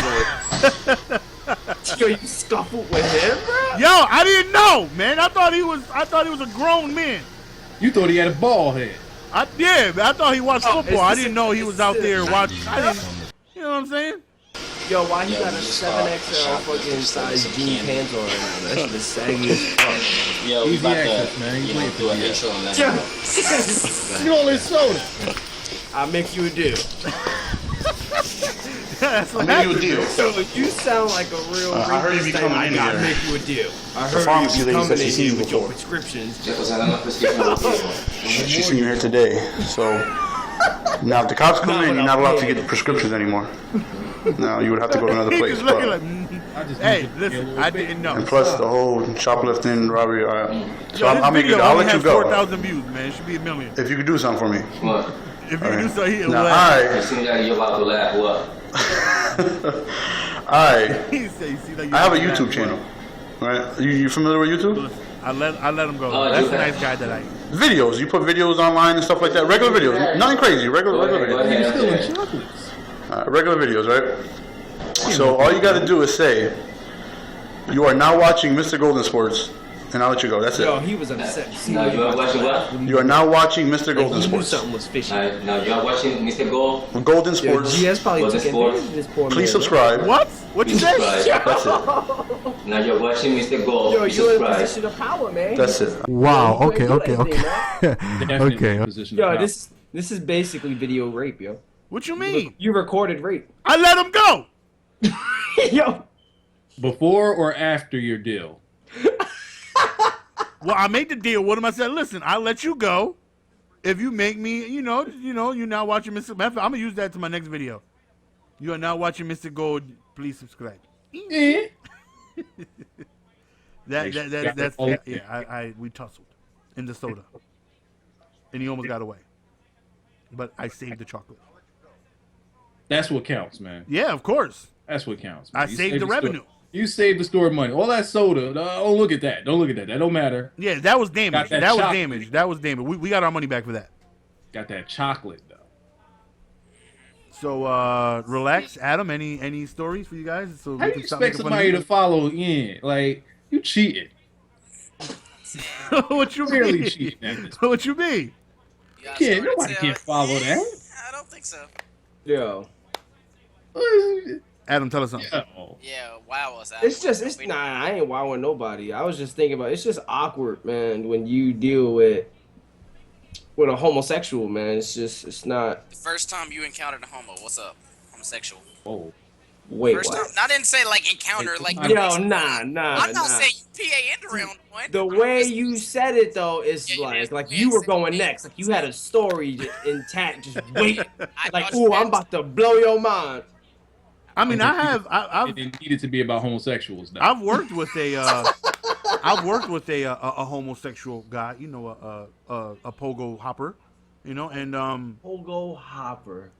on. Yo, you scuffled with him, bro? Yo, I didn't know, man. I thought he was a grown man. You thought he had a ball head. I thought he watched football. I it's didn't know he was out there watching. You know what I'm saying? Yo, why he got a 7XL fucking size jean pants on? That shit is saggy as fuck. Yo, we Easy about access, to, man. you know, do an intro and then Yo, You all this soda. I'll make you a deal. That's what Maybe you a happened. deal. So you sound like a real I heard you be rapist, coming like, in I'll here. make you a deal. I heard pharmacy you be lady said coming she in seen here you with your before. prescriptions. o sea, nada más prescription. She's seen you here today, so now if the cops come in, you're not allowed to get the prescriptions anymore. Now you would have to go to another He place. just looking But, like, I just hey, need to listen, get a little I bit. didn't know. and plus the whole shoplifting robbery. So Yo, this I'll make you. video I'll only let you has go 4,000 views, man. It should be a million. if you could do something for me. What? If you do so, he'll Now, laugh. It seems like you're about to laugh. What? I He said, "You see, like I have a YouTube channel. Right? You familiar with YouTube? I let him go. Oh, That's you the have- nice guy that I am. Videos. You put videos online and stuff like that. Regular videos. Nothing crazy. Regular Go videos. ahead, You're okay. stealing chocolates. Regular videos, right? So all you got to do is say, "You are now watching Mr. Golden Sports," and I'll let you go. That's Yo, it. he was upset. Now you are watching what? You are now watching Mr. Like, Golden he knew Sports. something was fishy. Now you are watching Mr. Gold. Golden Yo, Sports. GS probably What took is sports? advantage of this poor man. Please bro. subscribe. What? What you say? Subscribe. That's it. Now you're watching Mr. Gold. Yo, you're in a Subscribe. position of power, man. That's it. Wow. You Okay. ain't do Okay. anything, Okay. Definitely Okay. in a position Yo, of power. this is basically video rape, yo. What you mean? You recorded rape. I let him go. Yo. Before or after your deal? Well, I made the deal with him. I said, listen, I'll let you go if you make me, you're now watching Mr. I'm going to use that to my next video. You are now watching Mr. Gold. Please subscribe. We tussled in the soda. And he almost got away. But I saved the chocolate. That's what counts, man. Yeah, of course. That's what counts. Man. I saved the revenue. You saved the store money. All that soda. Don't look at that. Don't look at that. That don't matter. Yeah, that was damage. Got That was chocolate. damage. That was damage. We got our money back for that. Got that chocolate though. So relax, Adam. Any stories for you guys? So How we do you can stop expect making fun of somebody you? to follow in? Like you cheated. What you Clearly mean? cheating at this. What you mean? Yeah, Can't sorry to nobody tell. can't follow that. I don't think so. Yo. Adam, tell us something. Yo. Yeah, wow was that? It's nah, I ain't wowing nobody. I was just thinking about it's just awkward, man, when you deal with a homosexual, man. It's not The first time you encountered a homo, what's up? Homosexual. Oh. wait First what? time, I didn't say like encounter, like the Yo, reason- nah. I'm not nah. saying PA around one. The way you said it though is Yeah, you did. like Yeah, you were said going it. next. Like you had a story intact, just wait. I Like, thought you ooh, I'm meant- about to blow your mind. I mean, I've It needed to be about homosexuals. Now. I've worked with a homosexual guy, a pogo hopper, and Pogo Hopper.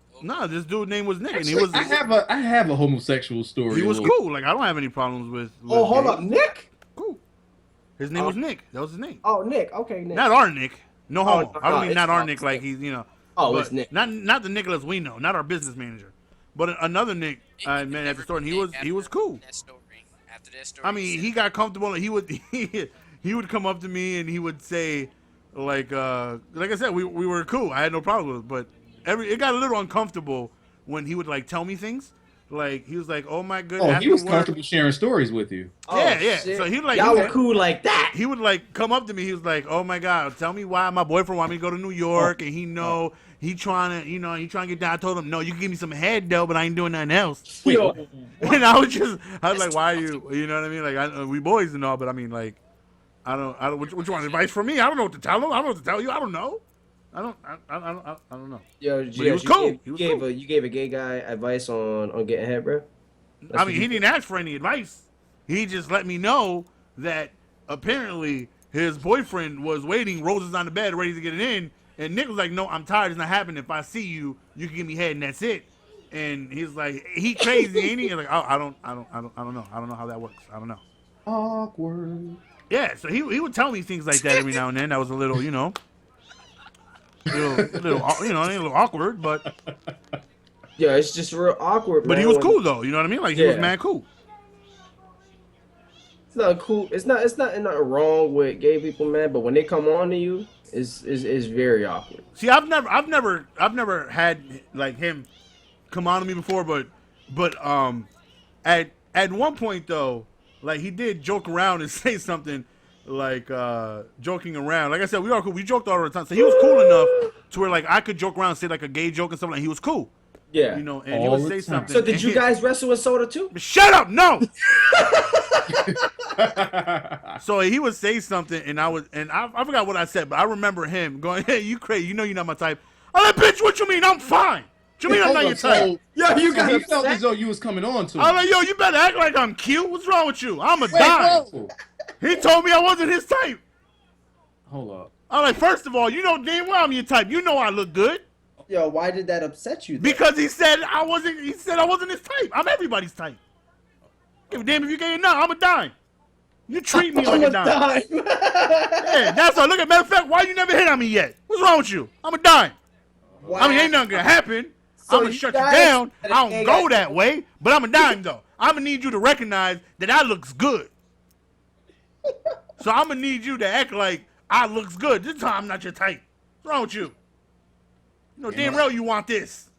this dude name was Nick, and he Actually, was I have a homosexual story. he was a little- cool. Like I don't have any problems with Oh, hold gays. up, Nick. Cool. His name was Nick. That was his name. Oh, Nick. Okay, Nick. Not our Nick. No homo. no, I don't no, mean it's not our not. Nick like he's Oh, but it's Nick. Not the Nicholas we know. Not our business manager, but another Nick I met at the store, and he was cool. That story. After that story, I mean, he got comfortable, and he would come up to me and he would say, like I said, we were cool. I had no problem with it, but it got a little uncomfortable when he would like tell me things. Like he was like, "Oh my goodness." Oh, after he was work- comfortable sharing stories with you. Yeah, Oh, yeah. shit. So he like y'all he were would- cool like that. He would like come up to me. He was like, "Oh my God, tell me why my boyfriend want me to go to New York, and he trying to get down." I told him, "No, you can give me some head though, but I ain't doing nothing else." Yo, And I was like, "Why are you? You know what I mean? Like we boys and all, but I mean like, I don't. What you want advice from me? I don't know what to tell him. I don't know what to tell you. I don't know. I don't know. yo, But he was cool. He was cool. You gave a gay guy advice on getting head, bro. I mean, he didn't ask for any advice. He just let me know that apparently his boyfriend was waiting, roses on the bed, ready to get it in. And Nick was like, "No, I'm tired. It's not happening. If I see you, you can give me head, and that's it." And he's like, "He crazy, ain't he?" And like, "Oh, I don't know. I don't know how that works. I don't know." Awkward. Yeah, so he would tell me things like that every now and then. That was a little, a little awkward, but Yeah, it's just real awkward. he man, was when- cool though. You know what I mean? Like he was Yeah. mad cool. It's not cool. It's nothing wrong with gay people, man. But when they come on to you, it's very awkward. See, I've never had like him come on to me before, but at one point though, like he did joke around and say something like joking around. Like I said, we are cool. We joked all the time, so he was cool enough to where like I could joke around, and say like a gay joke and stuff. Like he was cool, Yeah. and he All would the say time. something. So did and you he- guys wrestle with soda too? Shut up! No. So he would say something, and I forgot what I said, but I remember him going, "Hey, you crazy? You know you're not my type." I'm like, "Bitch, what you mean? I'm fine. What you mean I'm not your type?" Yo, you So he got felt as though you was coming on to him. I'm like, "Yo, you better act like I'm cute. What's wrong with you? I'm a Wait, dime." whoa. He told me I wasn't his type. Hold up. I'm like, first of all, you know damn well I'm your type. You know I look good. Yo, why did that upset you? Though? Because he said I wasn't his type. I'm everybody's type. Give a damn if you gay or not, I'm a dime. You treat me like a dime. Yeah, that's all. Look at matter of fact, why you never hit on me yet? What's wrong with you? I'm a dime. Wow. I mean, ain't nothing gonna happen. So I'm gonna shut you down. I don't go that way, but I'm a dime though. I'm gonna need you to recognize that looks good. So I'm gonna need you to act like I looks good. This time I'm not your type. What's wrong with you? You know damn well you want this.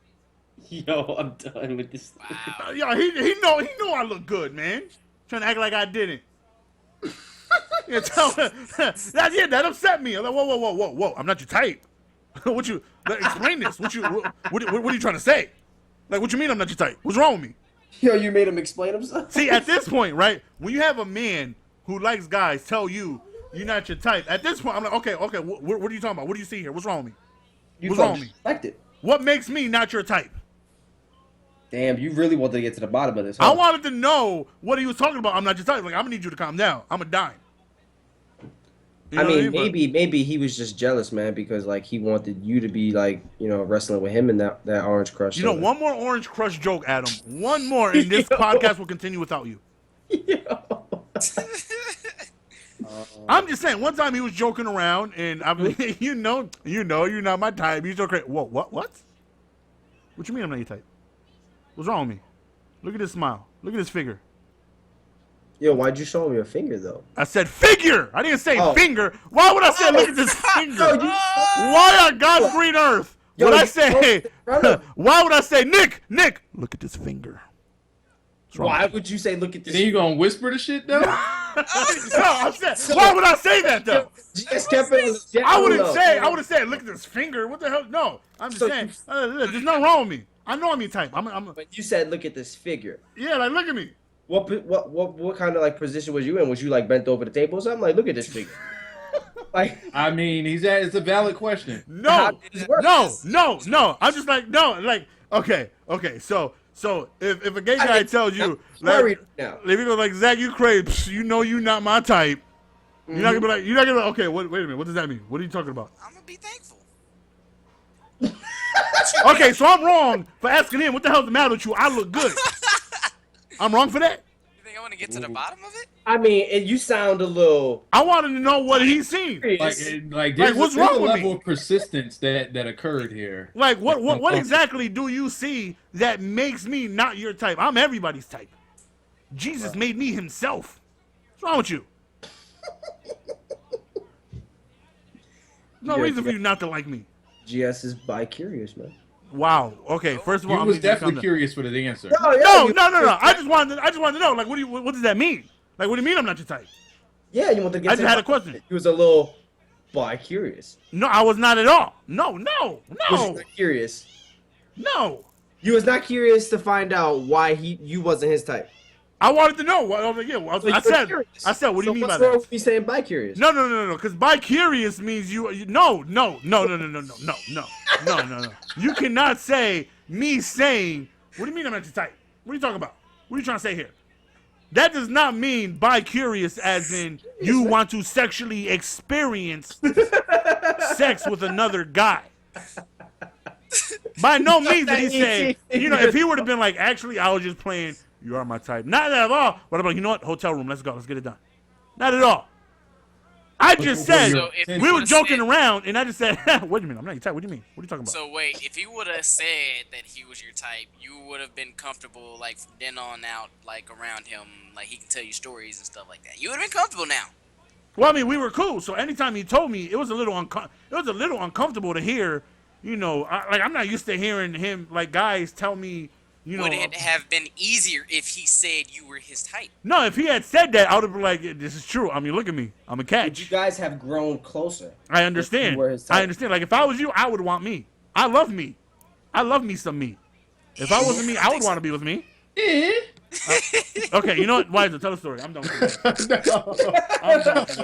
Yo, I'm done with this. Wow. Yo, he know I look good, man. Trying to act like I didn't. Yeah, that upset me. I'm like, whoa. I'm not your type. What you explain this? What are you trying to say? Like, what you mean I'm not your type? What's wrong with me? Yo, you made him explain himself. See, at this point, right, when you have a man who likes guys tell you you're not your type, at this point, I'm like, okay, what are you talking about? What do you see here? What's wrong with me? What's wrong with me? What makes me not your type? Damn, you really wanted to get to the bottom of this. I wanted to know what he was talking about. I'm not your type. Like, I'm gonna need you to calm down. I'm a dime. You know I mean, what I mean? maybe he was just jealous, man, because like he wanted you to be like, you know, wrestling with him in that Orange Crush. You know, one more Orange Crush joke, Adam. One more, and this podcast will continue without you. I'm just saying. One time he was joking around, and I mean, you know, you're not my type. He's so crazy. Whoa, what? What you mean I'm not your type? What's wrong with me? Look at this smile. Look at this figure. Yo, why'd you show him your finger though? I said figure. I didn't say finger. Why would I say look at this finger? Why on God's green earth would I say? Why would I say Nick? Look at this finger. Why would you say look at this? Then you gonna whisper the shit though? No, I'm saying. Why would I say that though? I wouldn't say look at this finger. What the hell? No, I'm just saying. There's nothing wrong with me. I know I'm your type. But you said look at this figure. Yeah, like look at me. What kind of like position was you in? Was you like bent over the table or something? Like look at this figure. Like I mean, it's a valid question. No. I'm just like no, like okay. So if a gay guy tells you like if you go like Zach, you crazy, you know you not my type. You're not gonna be like okay. Wait a minute. What does that mean? What are you talking about? I'm gonna be thankful. Okay, so I'm wrong for asking him what the hell's the matter with you? I look good. I'm wrong for that? You think I want to get to the bottom of it? I mean, you sound a little. I wanted to know what he's seen. Like what's wrong with level of persistence that occurred here. Like what exactly do you see that makes me not your type? I'm everybody's type. Jesus made me himself. What's wrong with you? No reason for you not to like me. GS is bi-curious, man. Wow. Okay. First of all, I was definitely curious for the answer. No. I just wanted to know. Like, what does that mean? Like, what do you mean I'm not your type? Yeah, you want to get. I just had a question. He was a little bi-curious. No, I was not at all. No. Was you not curious? No. You was not curious to find out why you wasn't his type. I wanted to know. I said, what do you mean by that? What's wrong with me saying bi-curious? No. Because bi-curious means no. You cannot say me saying, what do you mean I'm not your type? What are you talking about? What are you trying to say here? That does not mean bi-curious as in you want to sexually experience sex with another guy. By no means did he say, if he would have been like, actually, I was just playing, you are my type. Not at all. But I'm like, you know what? Hotel room, let's go. Let's get it done. Not at all. I just said, we were joking around, and I just said, wait a minute, I'm not your type. What do you mean? What are you talking about? So wait, if he would have said that he was your type, you would have been comfortable, like, from then on out, like, around him, like, he can tell you stories and stuff like that. You would have been comfortable now. Well, I mean, we were cool, so anytime he told me, it was a little uncomfortable to hear, I'm not used to hearing him, like, guys tell me, Would it have been easier if he said you were his type? No, if he had said that, I would have been like, this is true. I mean, look at me. I'm a catch. But you guys have grown closer. I understand. I understand. Like, if I was you, I would want me. I love me. I love me some me. If I wasn't me, I would want to be with me. Okay, you know what? Wyza, tell a story. I'm done with that. I'm done with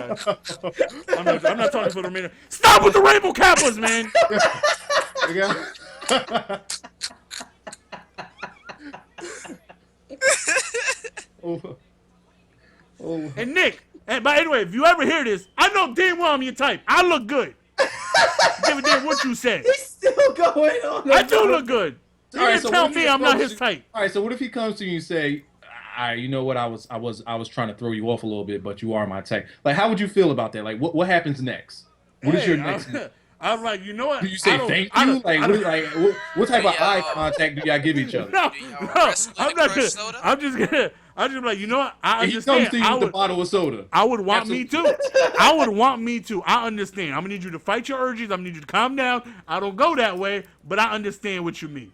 that. I'm not talking for the minute. Stop with the rainbow kappas, man. And Nick, and by the way, if you ever hear this, I know damn well I'm your type. I look good. Give a damn what you said. He's still going on. I do look good. You can't tell me I'm not his type. All right, so what if he comes to you and say, you know what? I was trying to throw you off a little bit, but you are my type. Like, how would you feel about that? Like, what happens next? What is your next? I'm like, you know what? Do you say thank you? What type of eye contact do y'all give each other? No, I'm not gonna. I'm just be like, you know what? I understand. He comes to you with the bottle of soda. I would want me to. I would want me to. I understand. I'm gonna need you to fight your urges. I'm gonna need you to calm down. I don't go that way, but I understand what you mean.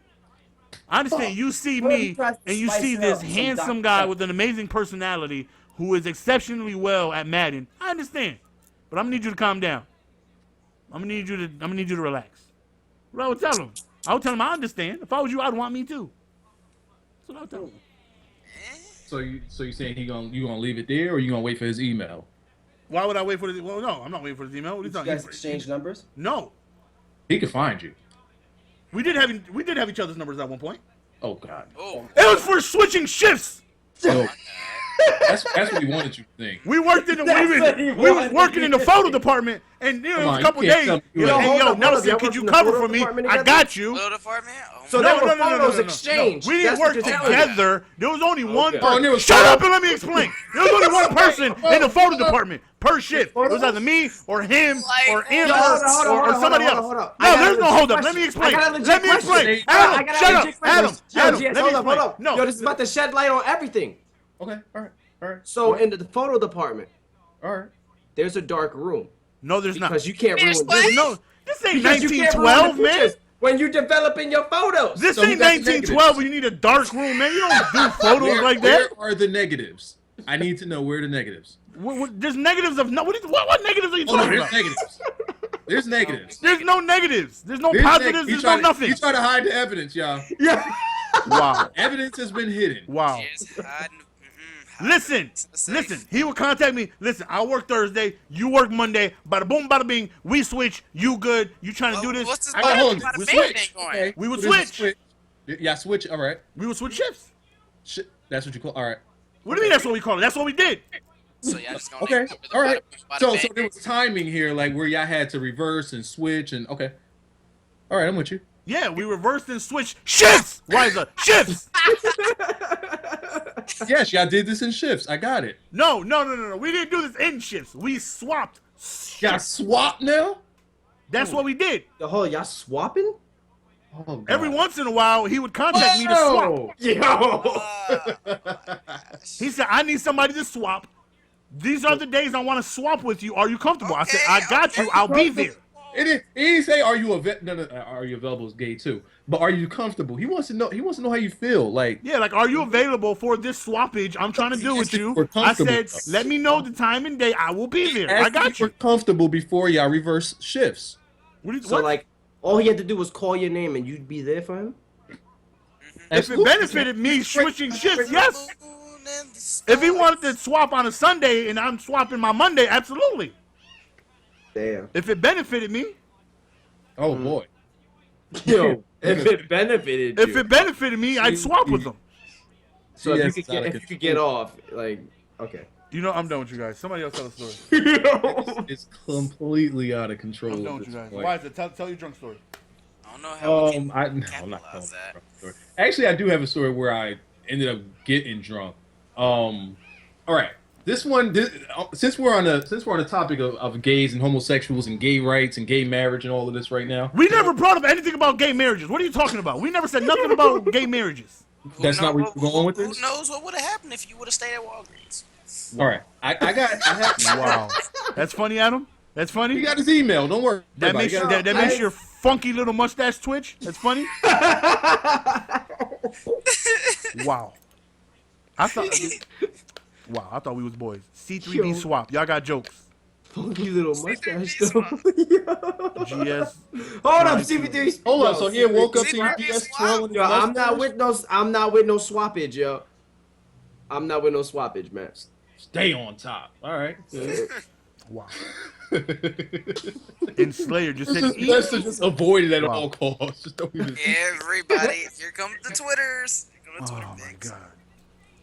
I understand. You see me, and you see this handsome guy with an amazing personality who is exceptionally well at Madden. I understand, but I'm gonna need you to calm down. I'm gonna need you to relax. What I would tell him. I would tell him I understand. If I was you, I'd want me too. That's what I would tell him. So you saying you gonna leave it there, or you gonna wait for his email? Why would I wait for his? Well, no, I'm not waiting for his email. What are you talking? You guys exchange numbers? No. He can find you. We did have each other's numbers at one point. Oh God. Oh. It was for switching shifts. Oh. That's what he wanted you to think. We worked in the we was working in the photo department, and it was a couple days. You're like, hey, yo, Nelson, could you cover for me? I got you. Photo department? Oh, So there were photos exchanged. We didn't work together. There was only one Oh, person. Shut up and let me explain. There was only one person in the photo department per shift. It was either me or him or Amber or somebody else. No, there's no hold up. Let me explain. Let me explain. Adam, shut up. Adam, let me explain. No, yo, this is about to shed light on everything. Okay, all right. So in the photo department, All right. there's a dark room. no, there's not. Because you can't ruin what? this. No, this ain't Because you can't ruin 1912, the man. pictures when you're developing your photos. This So who ain't got the 1912 where you need a dark room, man. You don't do photos like that. Where are the negatives? I need to know where are the negatives. There's negatives of no. What negatives are you Oh, no, talking there's about? negatives. There's negatives. There's no negatives. There's no There's positives. There's no nothing. He's trying to hide the evidence, y'all. Yeah. Wow. Evidence has been hidden. Wow. just hiding. Listen. He would contact me. Listen, I work Thursday. You work Monday. Bada boom, bada bing. We switch. You good? You trying to do this? What's this I got hold you. on. We Bada bing switch. thing going? Okay. We would There's a switch. Yeah, switch. All right. We would switch shifts. Shit. That's what you call. All right. What do you mean? That's what we call it. That's what we did. So y'all just gonna Okay. name it All right. bada So bing. there was timing here, like where y'all had to reverse and switch, and okay. All right, I'm with you. Yeah, we reversed and switched shifts. Wyza, shifts. Yes, y'all did this in shifts. I got it. No. We didn't do this in shifts. We swapped. Y'all swap now? That's what we did. The whole y'all swapping? Oh, God. Every once in a while, he would contact me to swap. Yo. He said, I need somebody to swap. These are the days I want to swap with you. Are you comfortable? I said, I got you. I'll be there. He didn't say, "Are you are you available?" Is gay too, but are you comfortable? He wants to know. He wants to know how you feel. Like, Yeah, like, are you available for this swappage I'm trying to do with you? We're I comfortable. said, let me know the time and day. I will be there. I ask got if we're you. comfortable before y'all reverse shifts. So like, all he had to do was call your name and you'd be there for him. If it benefited me switching shifts, yes. If he wanted to swap on a Sunday and I'm swapping my Monday, absolutely. Damn. If it benefited me, Oh boy. Yo, if it benefited you. if it benefited me, I'd swap with them. So Yes, if you could get off, like, okay. You know, I'm done with you guys. Somebody else tell a story. It's completely out of control. I'm done at with you this guys. point. Why is it? Tell your drunk story. I don't know how we can I'm not capitalize telling that. a story. Actually, I do have a story where I ended up getting drunk. All right. Since we're on the topic of gays and homosexuals and gay rights and gay marriage and all of this right now, We never brought up anything about gay marriages. What are you talking about? We never said nothing about gay marriages. that's not where you're going with Who this. knows what would have happened if you would have stayed at Walgreens? All right, I have. Wow. That's funny, Adam. That's funny. You got his email. Don't worry. That about it. makes You got- that makes your funky little mustache twitch. That's funny. Wow. I thought we was boys. C3B Yo. swap. Y'all got jokes. Funky little mustache though. GS. Hold up, CP3. Hold on. So he woke up to See, your see, PS swap. twirling. Yo, I'm not with no swappage, yo. I'm not with no swappage, man. Stay on top. All right. Wow. And Slayer just said, Let's just avoid it at all costs. Just don't even. Everybody, here come the Twitters. Here come the oh Twitter my pics. god.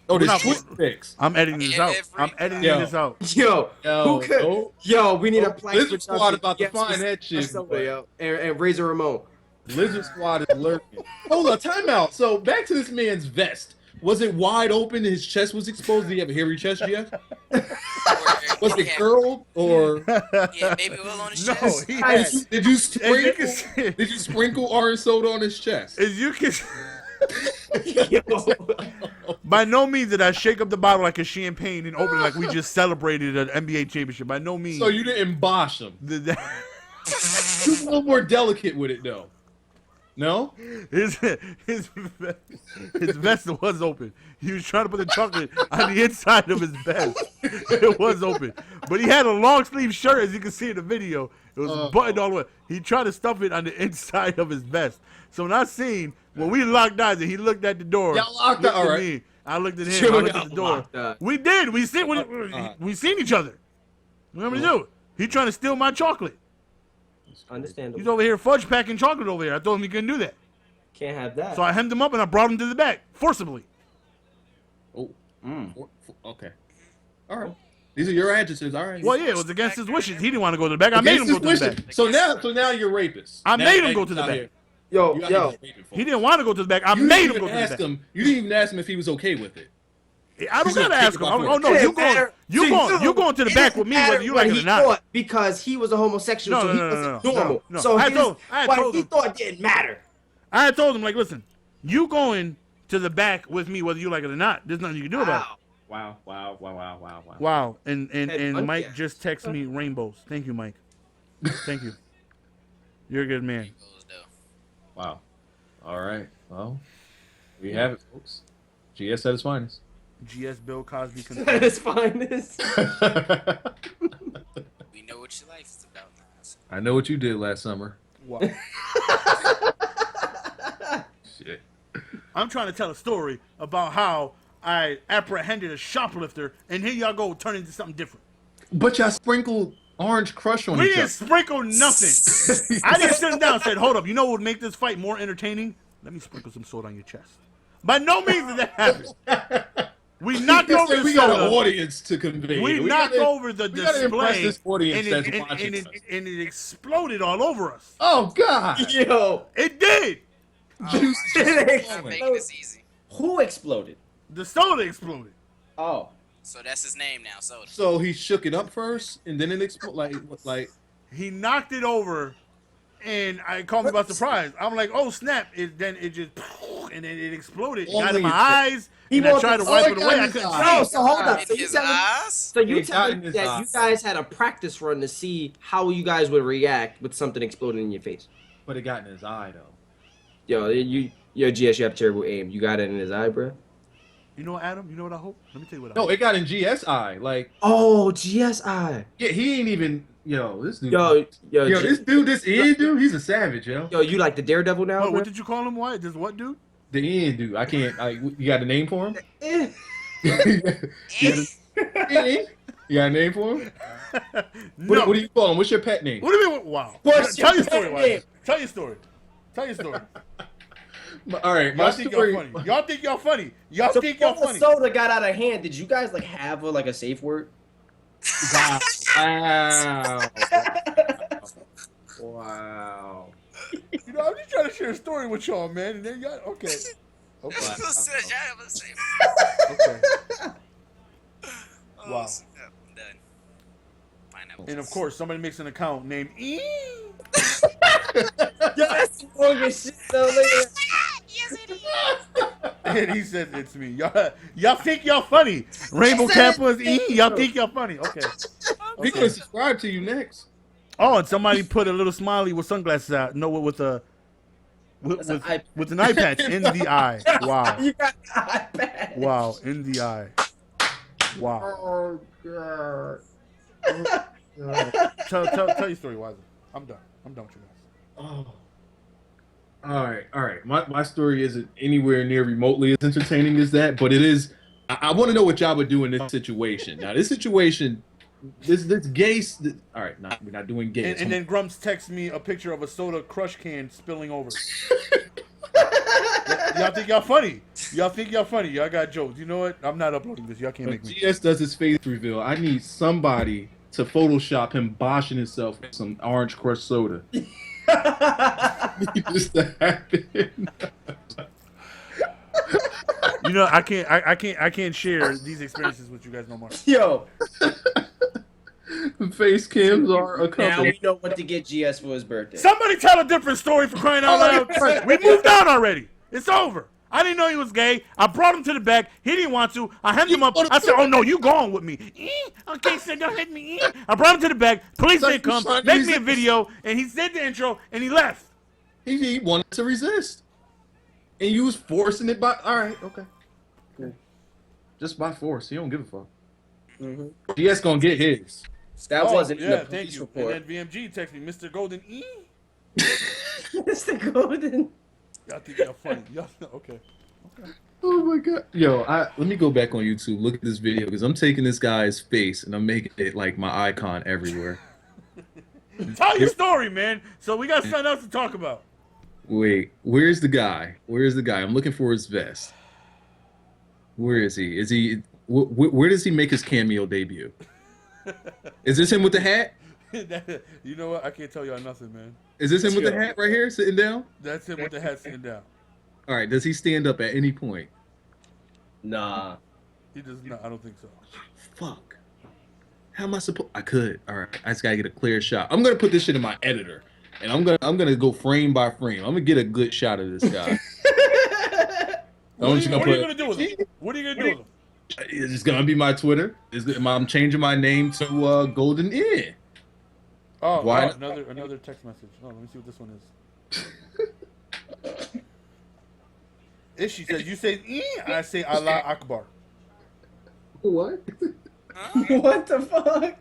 Oh, We're this not- Twitch fix. I'm editing this out. I'm editing Yo. this out. Yo, Yo, who could? oh. Yo, we need a Oh, plaque Lizard for Squad about to Yes, find that shit. somewhere, yo. And Razor Ramon. Lizard Squad is lurking. Hold on, timeout. So back to this man's vest. Was it wide open and his chest was exposed? Did he have a hairy chest, Jeff? Was it Yeah. curled or Yeah, baby oil on his No, chest. he had, did you as you can sprinkle? see, Did you sprinkle orange soda on his chest? as you can, Yo. by no means did I shake up the bottle like a champagne and open it like we just celebrated an NBA championship. By no means. So you didn't bosh him. did that. You was a little more delicate with it though. No? His vest was open. He was trying to put the chocolate on the inside of his vest. It was open. But he had a long sleeve shirt, as you can see in the video. It was buttoned all the way. He tried to stuff it on the inside of his vest. So when I seen, when we locked eyes and he looked at the door. Y'all locked looked eyes, at all me, I looked at him. Sure, I looked y'all at the door. locked eyes. We did. We seen each other. What am I do? He trying to steal my chocolate. Understandable. He's over here fudge packing chocolate over here. I told him he couldn't do that. Can't have that. So I hemmed him up and I brought him to the back forcibly. Oh. Okay. All right. These are your adjectives. All right. Well, yeah, it was against his wishes. He didn't want to go to the back. I made him go to the back. So now you're rapists. I Now- made him now go you to the out back. here. Yo, You out yo. here raping folks. He didn't want to go to the back. I You made didn't him go even to the ask back. him. You didn't even ask him if he was okay with it. I don't He's gonna gotta take ask it him. by Oh force. no, you See, going to the back with me whether you like it or not. Thought because he was a homosexual, No, so no, he no, wasn't no, no, normal. no. So I his, told what he him. thought didn't matter. I had told him, like, listen, you going to the back with me whether you like it or not. There's nothing you can do about it. Wow. Wow. And Head Mike monkey. just texted me rainbows. Thank you, Mike. Thank you. You're a good man. Goes, though. Wow. All right. Well, we have it, folks. GS at its finest. GS Bill Cosby At confirmed. his finest. We know what your life is about now. So I know what you did last summer. Wow. Shit. I'm trying to tell a story about how I apprehended a shoplifter, and here y'all go turn into something different. But y'all sprinkled orange crush on We each didn't other. sprinkle nothing. I didn't sit him down and said, hold up, you know what would make this fight more entertaining? Let me sprinkle some soda on your chest. By no means did that happen. We knocked over the We got an soda. audience to convey. We knocked over the we gotta impress display, this audience and that's watching us. it exploded all over us. Oh God! Yo, It did. Juice stop is making this easy. who exploded? The soda exploded. Oh, So that's his name now, Soda. So he shook it up first, and then it exploded. Like He knocked it over, and I caught me by surprise. I'm like, oh snap! Then it just and then it exploded. It got in Only my it- eyes, He and I wanted- tried to oh, wipe it it got away. in I his couldn't eye. see. no. So hold up. In So you his telling me? eyes? So you It got telling in me his that eye. you guys had a practice run to see how you guys would react with something exploding in your face? but it got in his eye though. Yo, GS, you have terrible aim. You got it in his eye, bro. You know what, Adam? You know what I hope? Let me tell you what I No, hope. it got in GS eye. Like Oh, GSI. yeah, he ain't even. Yo, this dude. Yo, this dude, this Ian dude, he's a savage, yo. yo, you like the Daredevil now, bro? What did you call him? What? This what, dude? The Ian dude. I can't. You got a name for him? Eh. you got a name for him? No. What do you call him? What's your pet name? What do you mean? Wow. What's Tell your your story, pet Wyatt. name? Tell your story. Tell your story. All right, my Y'all think story. y'all funny. Y'all think y'all funny. Y'all So think y'all before funny. the soda got out of hand, did you guys like have a safe word? Wow. Wow. You know, I'm just trying to share a story with y'all, man. And then y'all, okay. Okay. Okay. Wow. I'm done. Pineapple. And of course, somebody makes an account named E. Yo, that's the longest shit though. Look at that. Yes, it is. And he says it's me. Y'all think y'all funny. Rainbow Kappa is E. Y'all think y'all funny. Okay. We're gonna subscribe to you next. Oh, and somebody put a little smiley with sunglasses out. No, with a That's an eye- with an eye patch in the eye. Wow. You got the iPad. Wow. In the eye. Wow. Oh God. Tell your story, Wyza. I'm done. I'm done with you guys. Oh. All right. My story isn't anywhere near remotely as entertaining as that, but it is. I want to know what y'all would do in this situation. Now, this situation, this gay. All right, we're not doing gay. And then Grumps texts me a picture of a soda crush can spilling over. Y'all think y'all funny. Y'all think y'all funny. Y'all got jokes. You know what? I'm not uploading this. Y'all can't when make me. GS does his face reveal, I need somebody to Photoshop him boshing himself with some orange crushed soda. Need this to happen. You know, I can't share these experiences with you guys no more. Yo, Face cams are a now couple. we know what to get GS for his birthday. Somebody tell a different story for crying out loud. We moved on already. It's over. I didn't know he was gay. I brought him to the back. He didn't want to. I hemmed him up. I said, "Oh no, you going with me?" Okay, so don't hit me. I brought him to the back. Police didn't come. Make me a video, and he said the intro, and he left. He wanted to resist, and you was forcing it by. All right, okay, cool. Just by force. He don't give a fuck. GS gonna get his. That wasn't in the thank police you. report. And then VMG texted me, Mr. Golden E. Mr. Golden. Y'all think y'all funny. Y'all, okay. Oh my god. Yo, let me go back on YouTube. Look at this video because I'm taking this guy's face and I'm making it like my icon everywhere. Tell your story, man. So we got something else to talk about. Wait, where's the guy? Where's the guy? I'm looking for his vest. Where is he? Is he? Where does he make his cameo debut? Is this him with the hat? You know what? I can't tell y'all nothing, man. Is this him with the hat right here, sitting down? That's him with the hat sitting down. All right. Does he stand up at any point? Nah. He does not. I don't think so. Fuck. How am I supposed? I could. All right. I just gotta get a clear shot. I'm gonna put this shit in my editor, and I'm gonna go frame by frame. I'm gonna get a good shot of this guy. What are you gonna do with him? What are you gonna do with him? It's gonna be my Twitter. I'm changing my name to Golden Ear. Oh, why? Another text message. Oh, let me see what this one is. Ishi says, "You say I say Allah Akbar." What? What the fuck?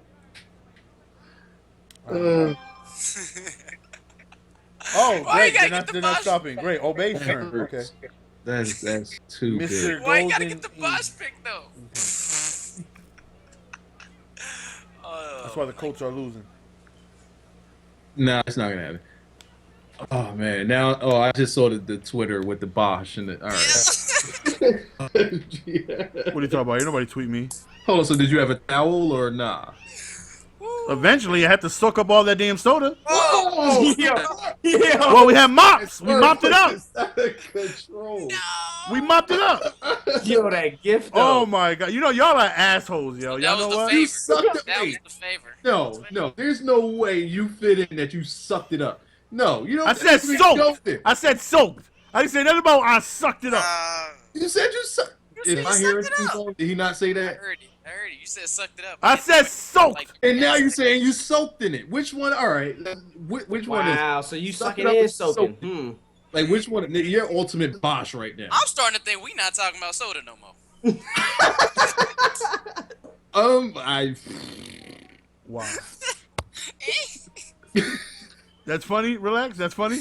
Oh, Why great! you gotta They're get the not boss? stopping. Great. Obey turn. Okay. That's too Mr. good. Why you gotta Golden get the E. boss pick though? That's why the Colts are losing. Nah, it's not gonna happen. Oh man, now I just saw the Twitter with the Bosch and the. All right. What are you talking about? Ain't nobody tweet me. Hold on. So did you have a towel or nah? Eventually, I had to soak up all that damn soda. Oh, Well, we had mops. We mopped it up. Control. We mopped it up. Yo, that gift. Oh my god! You know y'all are assholes, yo. Y'all know what? You sucked it. That was the favor. No. There's no way you fit in that you sucked it up. No, you don't. I said soaked. I said soaked. I didn't say nothing about I sucked it up. You said you sucked. If I hear it, did he not say I that? heard it. You said sucked it up. I said soaked. And now you're saying you soaked in it. Which one? All right. Which one is? Wow, so you Suck sucking it up and and soak soaking. Like which one? Your ultimate Bosch right now. I'm starting to think we not talking about soda no more. Wow. That's funny. Relax. That's funny.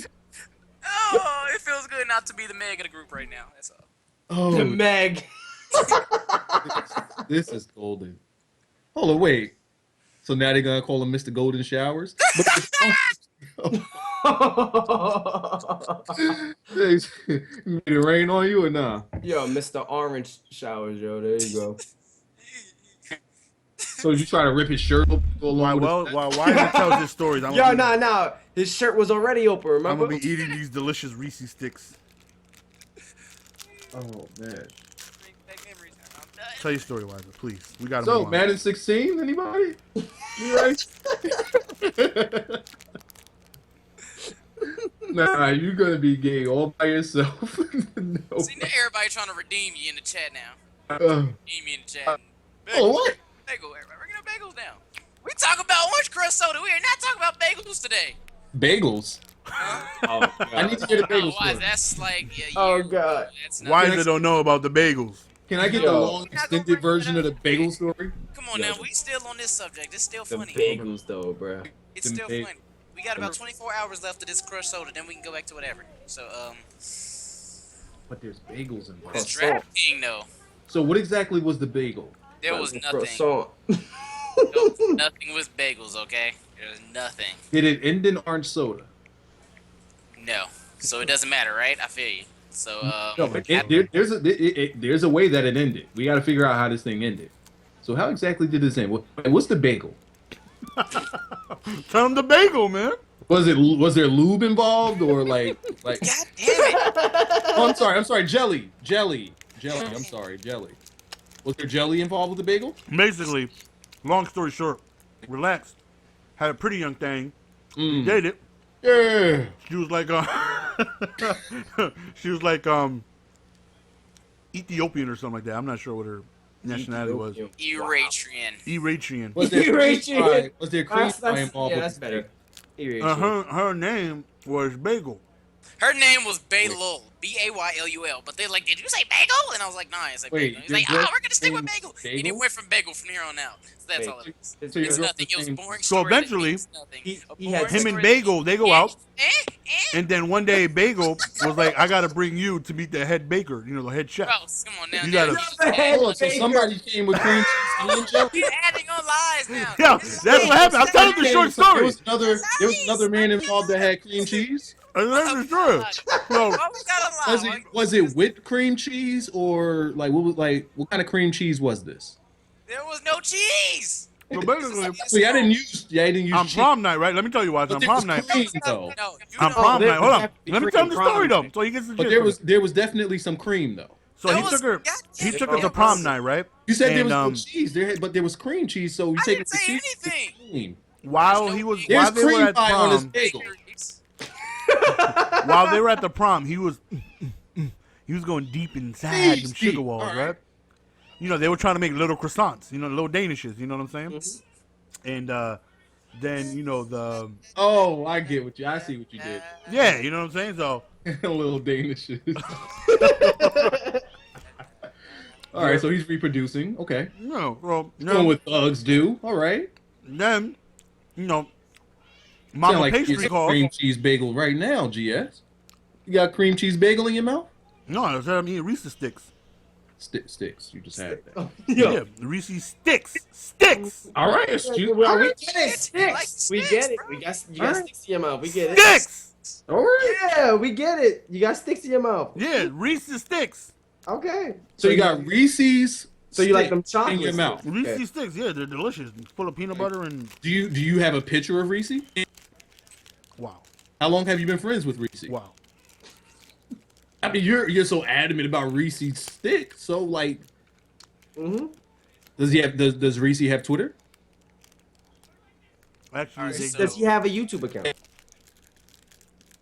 Oh, it feels good not to be the Meg of the group right now. That's all. The Oh, Meg. this is golden. Hold on, wait. So now they're gonna call him Mr. Golden Showers? Made it rain on you or nah? Yo, Mr. Orange Showers, yo. There you go. So you try to rip his shirt open? Why he tells his stories? I'm Yo, gonna nah. His shirt was already open, I'm remember? gonna be eating these delicious Reese's sticks. Oh man. Tell your story, Wyza, please. We got to So move on. Madden 16, anybody? You right? Nah, you're gonna be gay all by yourself. No. See, now everybody trying to redeem you in the chat now. Redeem you in the chat. Oh, what? Bagel, everybody. Bringing the bagels down. We talk about orange crust soda. We are not talking about bagels today. Bagels. Oh, God. I need to hear the bagel Why? story. That's like Oh, God. That's not, Wyza don't know about the bagels. Can I get Yo. the long extended version of the bagel story? Come on now, we still on this subject. It's still The funny. bagels, though, bro. It's still funny. We got about 24 hours left of this crushed soda, then we can go back to whatever. So, But there's bagels involved. this DraftKings though, So what exactly was the bagel? there was nothing. Croissant. Nothing with bagels, okay? There was nothing. Did it end in orange soda? No. So it doesn't matter, right? I feel you. So, No, but there's a way that it ended. We got to figure out how this thing ended. So how exactly did this end? What's the bagel? Tell him the bagel, man. Was there lube involved or like? God damn it! Oh, I'm sorry, jelly. Jelly. I'm sorry, jelly. Was there jelly involved with the bagel? Basically, long story short, relaxed. Had a pretty young thing. Dated. Yeah. She was like, Ethiopian or something like that. I'm not sure what her nationality was. Eritrean. Was there Eritrean. cream? Was there cream pie involved? Yeah, that's better. Her name was Bagel. Her name was Baylul, Baylul. But they're like, did you say bagel? And I was like, nah, I said bagel. He's like, we're gonna stick with bagel. And it went from bagel from here on out. So that's all it is. It's nothing. It was a boring So story. eventually, he had him and Bagel, they go out. And then one day, Bagel was like, I got to bring you to meet the head baker, the head chef. Gross, come on now. You gotta- Hold on, so somebody came with cream cheese and jelly? You're adding on lies now. Yeah, that's what happened. I'm telling you the short So there story. was another man involved that had cream cheese? That's the story. So, Why we gotta lie? Was it with cream cheese or what kind of cream cheese was this? There was no cheese. so basically, So y'all didn't use on cheese. prom night, right? Let me tell you why. It's But on there was prom night. cream, though. No, On prom there night. Hold was on. definitely Let me tell him the cream story, prom though, so he gets the But gist. there was definitely some cream though. So he took her. He took her to There prom was- night, right? You said there And, was no cheese but there was cream cheese. So you I take didn't the say cheese. anything. Cream. While he was, There's while they were cream at pie on his prom, bagel. while they were at the prom, he was going deep inside them Deep, sugar deep. walls, All right? right. They were trying to make little croissants, little danishes, you know what I'm saying? And then the Oh, I get what I see what you did. yeah, you know what I'm saying? So Little Danishes. All right, so he's reproducing. Okay. well, Doing what thugs do. All right. then Sound Mama like Pastry it's a calls. cream cheese bagel right now, GS. You got cream cheese bagel in your mouth? No, I said I'm eating Reese's sticks. Sticks. You just had that. Yeah, Reese's sticks. All right, excuse me. Well, we get it. Like Sticks. We sticks, get it. bro. You got Alright. sticks in your mouth. We get it. Sticks. All right. Yeah, we get it. You got sticks in your mouth. Yeah, Reese's sticks. Okay. So you got Reese's. So you like them sticks in chocolate your mouth. sticks. Reese's Okay. sticks, yeah, they're delicious. Full of peanut butter and Do you have a picture of Reese? wow. How long have you been friends with Reese? Wow. I mean, you're so adamant about Reese's stick. So like, does Reese have Twitter? Actually, Alright, they so- Does he have a YouTube account?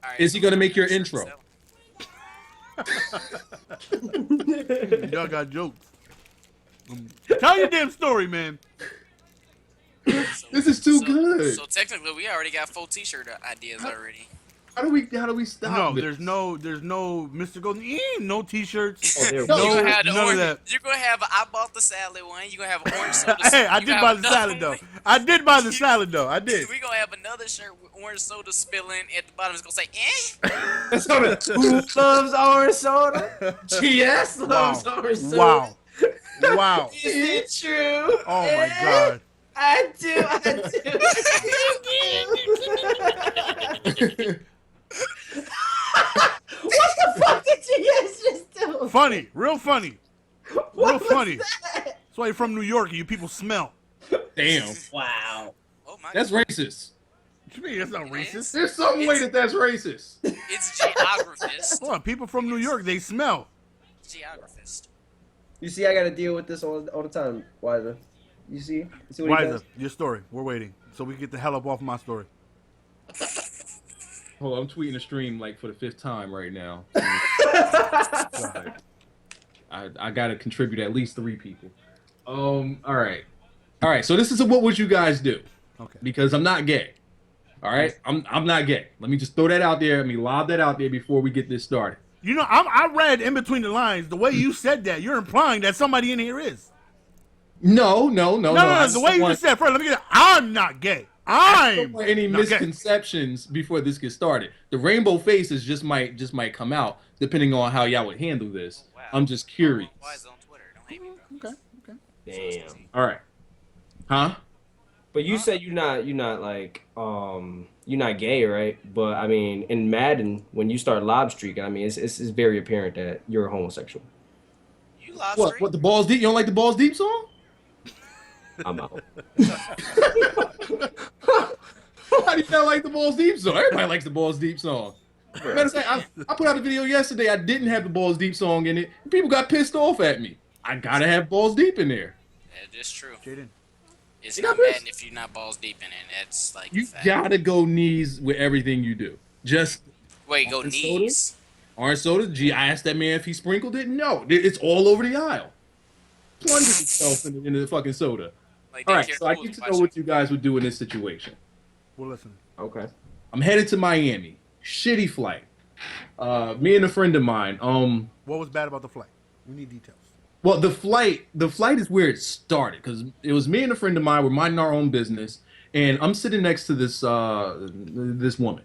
Alright, Is he gonna make your intro? y'all got jokes. Tell your damn story, man. This is too good. So technically, we already got 4 T-shirt ideas already. How do we stop? No, this? there's no Mr. Golden. No T-shirts. Oh, there we No, go. You're No, gonna have the none of orange. that. You're gonna have I bought the salad one. You're gonna have an orange soda. Hey, I you did gonna buy have the another salad though. one. I did buy the salad though. I did. We gonna have another shirt with orange soda spilling at the bottom. It's gonna say, Who loves orange soda? GS loves orange soda. Wow. Wow. Is it true? Oh my God. I do. What the fuck did GS just do? Funny. Real funny. What Real was funny. that? That's why you're from New York and you people smell. Damn, Wow. "Oh my that's God, racist. What you mean? That's not racist. There's some way that's racist. it's geographist." Hold on. People from New York, they smell. Geographist. You see, I gotta deal with this all the time, Wyza. You see? You see what he Wyza, does? your story. We're waiting. So we can get the hell up off my story. Hold on, I'm tweeting a stream like for the 5th time right now. God. I gotta contribute at least 3 people. All right. So this is what would you guys do? Okay. Because I'm not gay. All right, I'm not gay. Let me just throw that out there. Let me lob that out there before we get this started. I read in between the lines, the way you said that, you're implying that somebody in here is. No. No, the way you just said, first, let me get it. I'm not gay. I don't I'm want any not gay. misconceptions before this gets started. The rainbow faces just might come out depending on how y'all would handle this. Wow. I'm just curious. Why is it on Twitter? Don't hate me, bro. Okay. Damn. All right. Huh? But you said you're not like you're not gay, right? But I mean, in Madden, when you start lob streaking, I mean, it's very apparent that you're a homosexual. You live What? stream? What? The balls deep? You don't like the balls deep song? I'm out. How do you not like the balls deep song? Everybody likes the balls deep song. Matter of fact, I put out a video yesterday. I didn't have the Balls Deep song in it. And people got pissed off at me. I gotta have Balls Deep in there. Yeah, that's true. Jaden. It's not bad if you're not balls deep in it. That's like You fact. gotta go knees with everything you do. Just Wait, go orange knees. Orange soda. Gee, I asked that man if he sprinkled it. No, it's all over the aisle. Plunged himself into the fucking soda. Like, All right, so I need to know what you guys would do in this situation. Well, listen. Okay. I'm headed to Miami. Shitty flight. Me and a friend of mine. What was bad about the flight? We need details. Well, the flight is where it started because it was me and a friend of mine. We're minding our own business, and I'm sitting next to this this woman,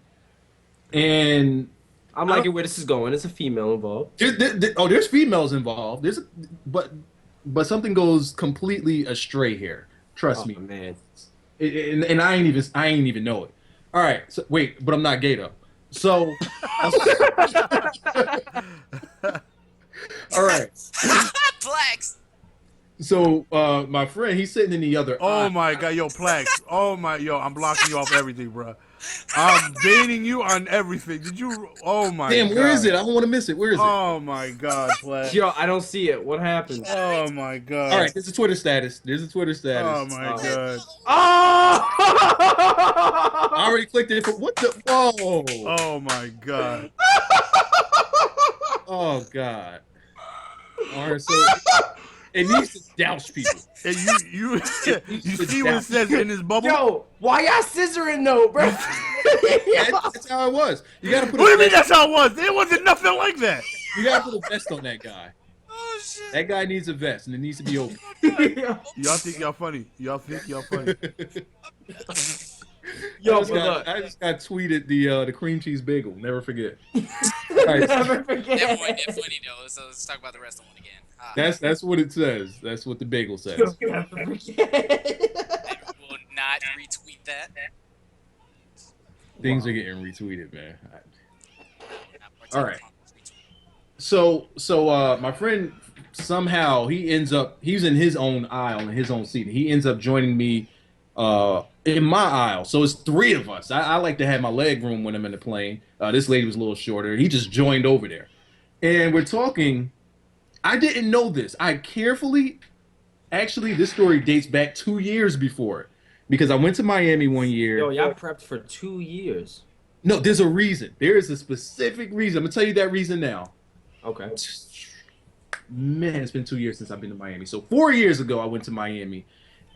and I'm liking where this is going. There's a female involved. There's females involved. But something goes completely astray here. Trust me, man. And I ain't even know it. All right, so wait, but I'm not gay though. So, all right. Flex. So my friend, he's sitting in the other. Oh my god, yo, Plax. Oh my, yo, I'm blocking you off everything, bro. I'm baiting you on everything. Did you? Oh my. Damn, god. where is it? I don't want to miss it. Where is it? Oh my god, Plax. Yo, I don't see it. What happened? Oh my god. All right, there's a Twitter status. Oh my god. Oh! I already clicked it. What the? Whoa! Oh my god. Oh god. All right, so it needs to douse people. And you see what it says in this bubble? Yo, why y'all scissoring though, bro? That's how it was. You gotta put. What do you mean that's how it was? There wasn't nothing like that. You gotta put a vest on that guy. Oh shit. That guy needs a vest, and it needs to be open. Y'all think y'all funny. Y'all think y'all funny. Yo, I just got tweeted the cream cheese bagel. Never forget. All right, never forget. That boy did funny though. So let's talk about the rest of one again. that's what it says. That's what the bagel says. Never forget. I will not retweet that. Things are getting retweeted, man. All right. So my friend somehow he's in his own aisle in his own seat. He ends up joining me in my aisle. So it's three of us. I like to have my leg room when I'm in the plane. This lady was a little shorter. He just joined over there, and we're talking. I didn't know this. Actually, this story dates back 2 years before it because I went to Miami one year. Yo, y'all prepped for 2 years. No, there's a reason. There is a specific reason. I'm gonna tell you that reason now. Okay. Man, it's been 2 years since I've been to Miami. So 4 years ago, I went to Miami,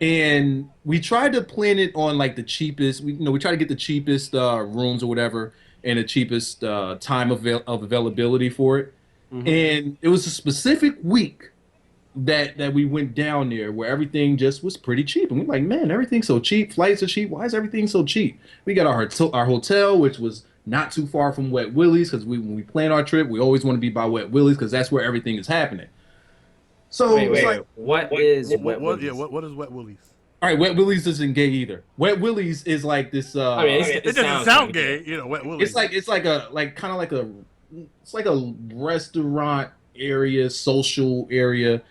and we tried to plan it on like the cheapest. We tried to get the cheapest rooms or whatever, and the cheapest time of availability for it. Mm-hmm. And it was a specific week that we went down there where everything just was pretty cheap. And we're like, man, everything's so cheap. Flights are cheap. Why is everything so cheap? We got our hotel, which was not too far from Wet Willie's, because when we plan our trip, we always want to be by Wet Willie's because that's where everything is happening. So wait. What is Wet Willie's? Yeah, what is Wet Willie's? All right, Wet Willie's isn't gay either. Wet Willie's is like this. I mean, it doesn't sound gay, you know. Wet Willie's. It's like a restaurant area, social area.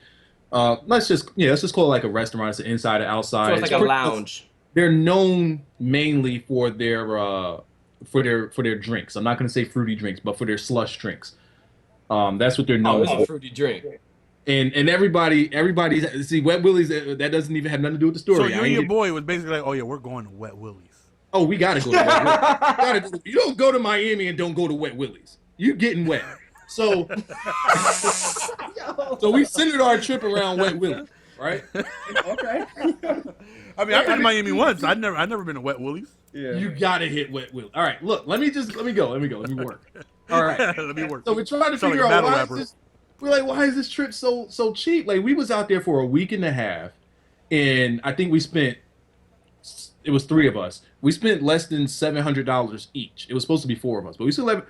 Let's just call it like a restaurant. It's the inside and outside. So it's like a lounge. They're known mainly for their drinks. I'm not going to say fruity drinks, but for their slush drinks. That's what they're known for. It's a fruity drink. And everybody's see Wet Willie's. That doesn't even have nothing to do with the story. So you and your boy was basically like, oh yeah, we're going to Wet Willie's. Oh, we gotta go to Wet Willie's. You don't go to Miami and don't go to Wet Willie's. You're getting wet. So we centered our trip around Wet Willie's, right? Okay. I mean, I've been to Miami once. I've never been to Wet Willie's. Yeah. You gotta hit Wet Willie's. All right, look. Let me go. Let me work. All right. Let me work. So we're trying to figure out why is this trip so cheap? Like we was out there for a week and a half, and I think it was three of us. We spent less than $700 each. It was supposed to be four of us, but we spent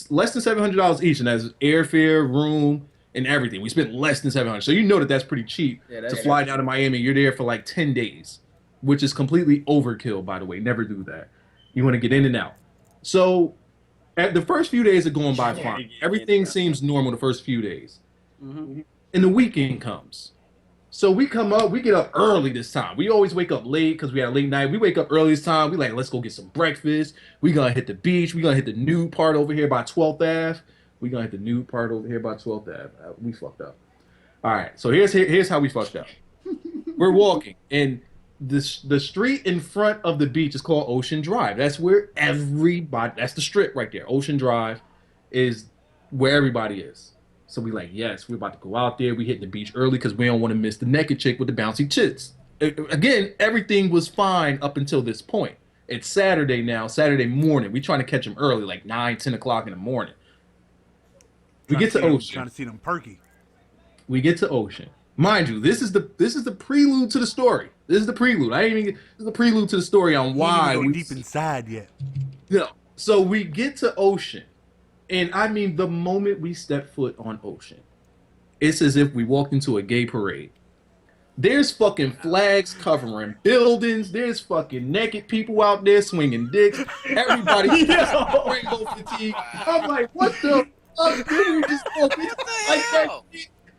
less than $700 each, and that's airfare, room, and everything. We spent less than $700. So you know that's pretty cheap to fly down to Miami. You're there for like 10 days, which is completely overkill, by the way. Never do that. You want to get in and out. So at the first few days are going by fine. Everything seems normal the first few days. Mm-hmm. And the weekend comes. So we come up, we get up early this time. We always wake up late because we had a late night. We wake up early this time. We like, let's go get some breakfast. We gonna hit the beach. We gonna hit the nude part over here by 12th Ave. We gonna hit the nude part over here by 12th Ave. We fucked up. All right, so here's how we fucked up. We're walking, and the street in front of the beach is called Ocean Drive. That's where everybody. That's the strip right there. Ocean Drive is where everybody is. So we like, yes, we're about to go out there. We hit the beach early because we don't want to miss the naked chick with the bouncy tits. Again, everything was fine up until this point. It's Saturday now, Saturday morning. We trying to catch them early, like 9, 10 o'clock in the morning. We get to Ocean. Trying to see them perky. We get to Ocean. Mind you, this is the prelude to the story. This is the prelude. This is the prelude to the story on why we deep inside yet. Yeah. So we get to Ocean. And I mean, the moment we step foot on Ocean, it's as if we walked into a gay parade. There's fucking flags covering buildings. There's fucking naked people out there swinging dicks. Everybody rainbow fatigue. I'm like, what the fuck did we just walk in? Like that?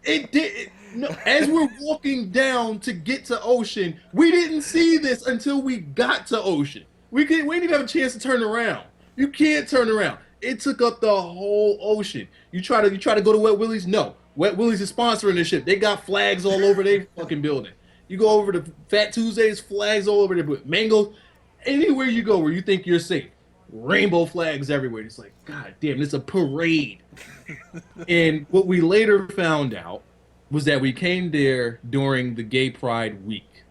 It did. No, as we're walking down to get to Ocean, we didn't see this until we got to Ocean. We didn't even have a chance to turn around. You can't turn around. It took up the whole Ocean. You try to go to Wet Willie's? No. Wet Willie's is sponsoring this shit. They got flags all over their fucking building. You go over to Fat Tuesdays, flags all over there. Mango, anywhere you go where you think you're safe, rainbow flags everywhere. It's like, God damn, it's a parade. And what we later found out was that we came there during the Gay Pride week.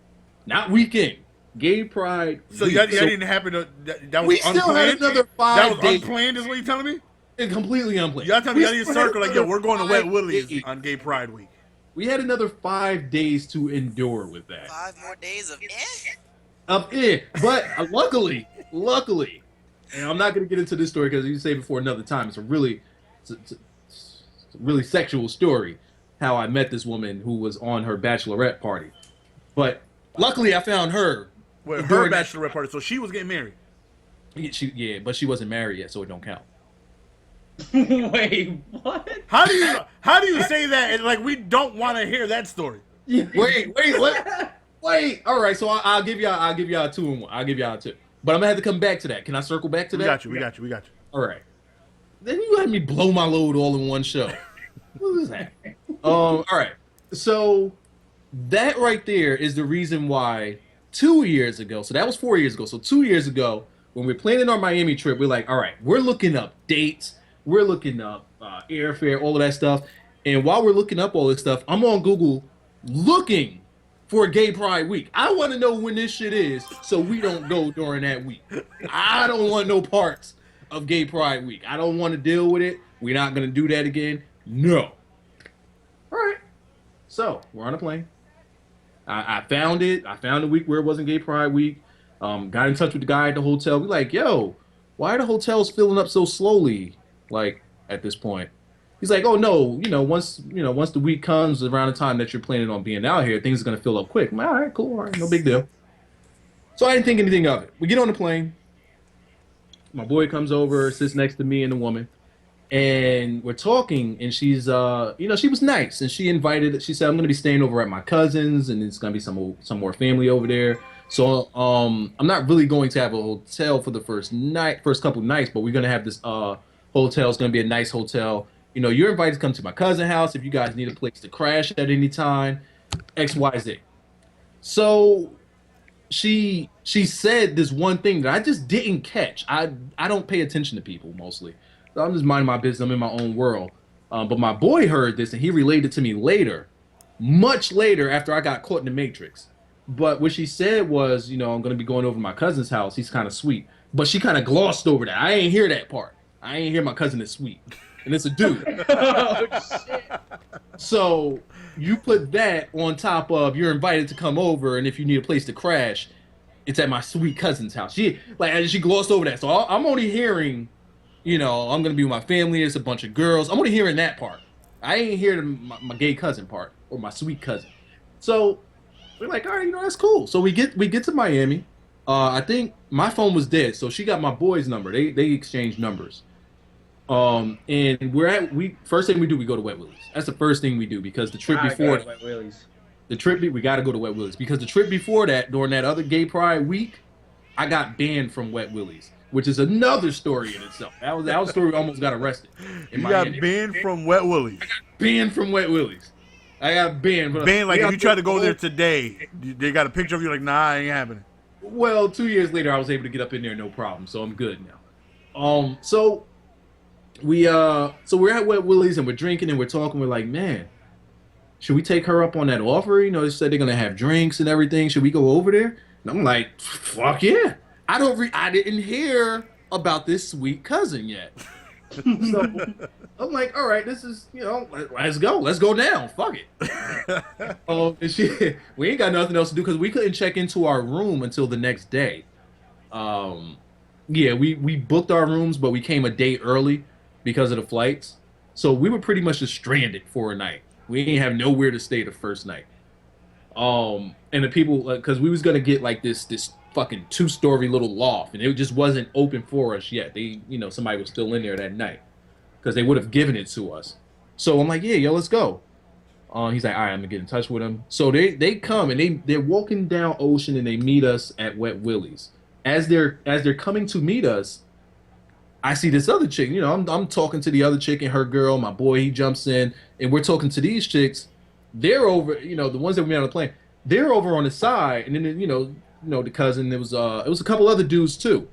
Not weekend. Gay Pride. So that didn't happen. That was we unplanned. Still had another 5 That was days. Unplanned, is what you're telling me? It's completely unplanned. Y'all telling me y'all need a circle like, yo, we're going to Wet Willie's on Gay Pride week. We had another 5 days to endure with that. 5 more days of But luckily, and I'm not going to get into this story because you say before another time. It's a really sexual story. How I met this woman who was on her bachelorette party, but luckily I found her. Well, her bachelorette party, so she was getting married. But she wasn't married yet, so it don't count. Wait, what? How do you say that? And like we don't want to hear that story. Wait, what? Wait. All right, so I'll give y'all 2 and 1. I'll give y'all 2, but I'm gonna have to come back to that. Can I circle back to that? We got you. All right. Then you let me blow my load all in one show. What is that? All right. So that right there is the reason why 2 years ago, so that was 4 years ago. So 2 years ago, when we're planning our Miami trip, we're like, all right, we're looking up dates. We're looking up airfare, all of that stuff. And while we're looking up all this stuff, I'm on Google looking for a Gay Pride week. I want to know when this shit is so we don't go during that week. I don't want no parts of Gay Pride week. I don't want to deal with it. We're not going to do that again. No. All right. So we're on a plane. I found it. I found a week where it wasn't Gay Pride week. Got in touch with the guy at the hotel. We're like, yo, why are the hotels filling up so slowly? Like at this point, he's like, oh no, once the week comes around the time that you're planning on being out here, things are gonna fill up quick. I'm like, all right, cool, all right, no big deal. So I didn't think anything of it. We get on the plane. My boy comes over, sits next to me and the woman, and we're talking. And she's, she was nice, and she said, I'm gonna be staying over at my cousin's, and it's gonna be some more family over there. So I'm not really going to have a hotel for the first couple nights, but we're gonna have this hotel. It's gonna be a nice hotel. You're invited to come to my cousin's house if you guys need a place to crash at any time. XYZ. So she said this one thing that I just didn't catch. I don't pay attention to people mostly. So I'm just minding my business. I'm in my own world. But my boy heard this and he related to me later, much later after I got caught in the Matrix. But what she said was, I'm going to be going over to my cousin's house. He's kind of sweet. But she kind of glossed over that. I ain't hear that part. I ain't hear my cousin is sweet. And it's a dude. Oh, shit. So you put that on top of you're invited to come over, and if you need a place to crash, it's at my sweet cousin's house. She glossed over that. So I'm only hearing, I'm going to be with my family. It's a bunch of girls. I'm only hearing that part. I ain't hearing my gay cousin part or my sweet cousin. So we're like, all right, that's cool. So we get to Miami. I think my phone was dead, so she got my boy's number. They exchanged numbers. And first thing we do, we go to Wet Willie's. That's the first thing we do because the trip before. Wet Willie's. we got to go to Wet Willie's because the trip before that, during that other Gay Pride week, I got banned from Wet Willie's, which is another story in itself. That was a story we almost got arrested. You got banned from Wet Willie's. Banned from Wet Willie's. I got banned. Banned, like if you try to go there today, they got a picture of you like, nah, it ain't happening. Well, 2 years later, I was able to get up in there, no problem. So I'm good now. So we're at Wet Willie's and we're drinking and we're talking. We're like, man, should we take her up on that offer? You know, they said they're gonna have drinks and everything. Should we go over there? And I'm like, fuck yeah. I didn't hear about this sweet cousin yet. So I'm like, all right, this is, let's go down. Fuck it. And we ain't got nothing else to do because we couldn't check into our room until the next day. We booked our rooms, but we came a day early because of the flights. So we were pretty much just stranded for a night. We didn't have nowhere to stay the first night. And the people, because we was gonna get like this fucking 2-story little loft, and it just wasn't open for us yet. They, somebody was still in there that night because they would have given it to us. So I'm like, yeah, yo, let's go. He's like, all right, I'm gonna get in touch with him. So they come and they're walking down Ocean and they meet us at Wet Willie's. As they're coming to meet us, I see this other chick. I'm talking to the other chick and her girl. My boy, he jumps in, and we're talking to these chicks. They're over, the ones that we met on the plane. They're over on the side, and then the cousin. It was a couple other dudes too.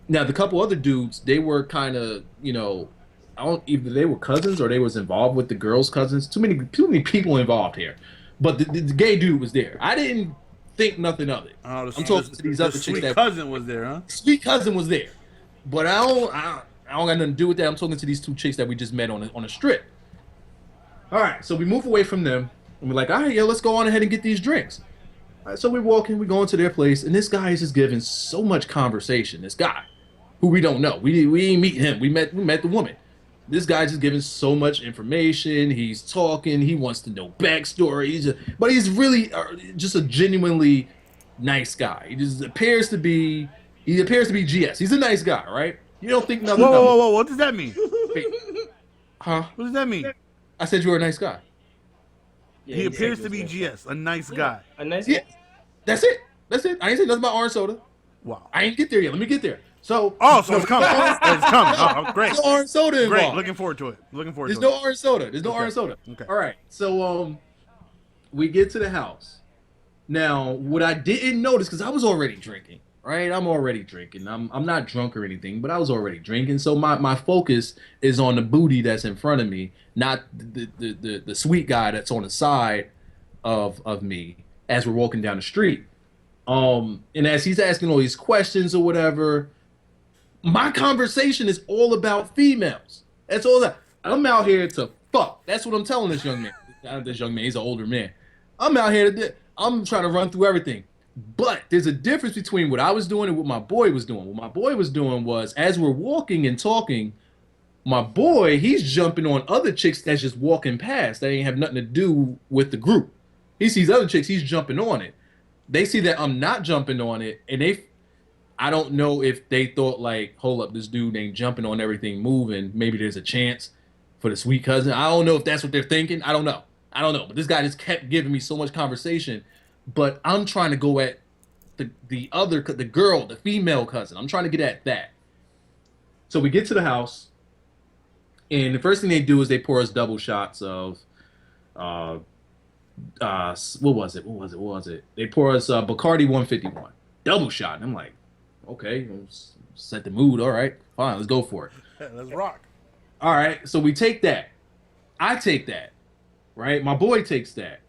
Now the couple other dudes, they were kind of, either they were cousins or they was involved with the girls' cousins. Too many people involved here. But the gay dude was there. I didn't think nothing of it. I'm talking to these other chicks. Sweet cousin was there, huh? Sweet cousin was there, but I don't got nothing to do with that. I'm talking to these 2 chicks that we just met on a strip. All right, so we move away from them, and we're like, all right, let's go on ahead and get these drinks. All right, so we're walking, we go into their place, and this guy is just giving so much conversation. This guy, who we don't know, we ain't meet him. We met the woman. This guy's just giving so much information. He's talking. He wants to know backstory. But he's really just a genuinely nice guy. He just appears to be GS. He's a nice guy, right? You don't think nothing. Whoa! What does that mean? Wait. Huh? What does that mean? I said you were a nice guy. Yeah, he appears to be GS, a nice guy. A nice guy. That's it. I ain't say nothing about orange soda. Wow. I ain't get there yet. Let me get there. So it's coming. It's coming. Oh, great. There's no orange soda involved. Great. Looking forward to it. There's no orange soda. Okay. All right. So we get to the house. Now, what I didn't notice, because I was already drinking, right? I'm already drinking. I'm not drunk or anything, but I was already drinking. So my focus is on the booty that's in front of me, not the sweet guy that's on the side of me as we're walking down the street. And as he's asking all these questions or whatever, my conversation is all about females. That's all that. I'm out here to fuck. That's what I'm telling this young man. This young man, he's an older man. I'm out here I'm trying to run through everything. But there's a difference between what I was doing and what my boy was doing. What my boy was doing was, as we're walking and talking, my boy, he's jumping on other chicks that's just walking past. That ain't have nothing to do with the group. He sees other chicks, he's jumping on it. They see that I'm not jumping on it, and I don't know if they thought like, hold up, this dude ain't jumping on everything moving. Maybe there's a chance for the sweet cousin. I don't know if that's what they're thinking. I don't know. But this guy just kept giving me so much conversation. But I'm trying to go at the girl, the female cousin. I'm trying to get at that. So we get to the house, and the first thing they do is they pour us double shots of, what was it? They pour us Bacardi 151. Double shot. And I'm like, okay, let's set the mood. All right, fine, let's go for it. Let's rock. All right, so we take that. I take that. Right? My boy takes that.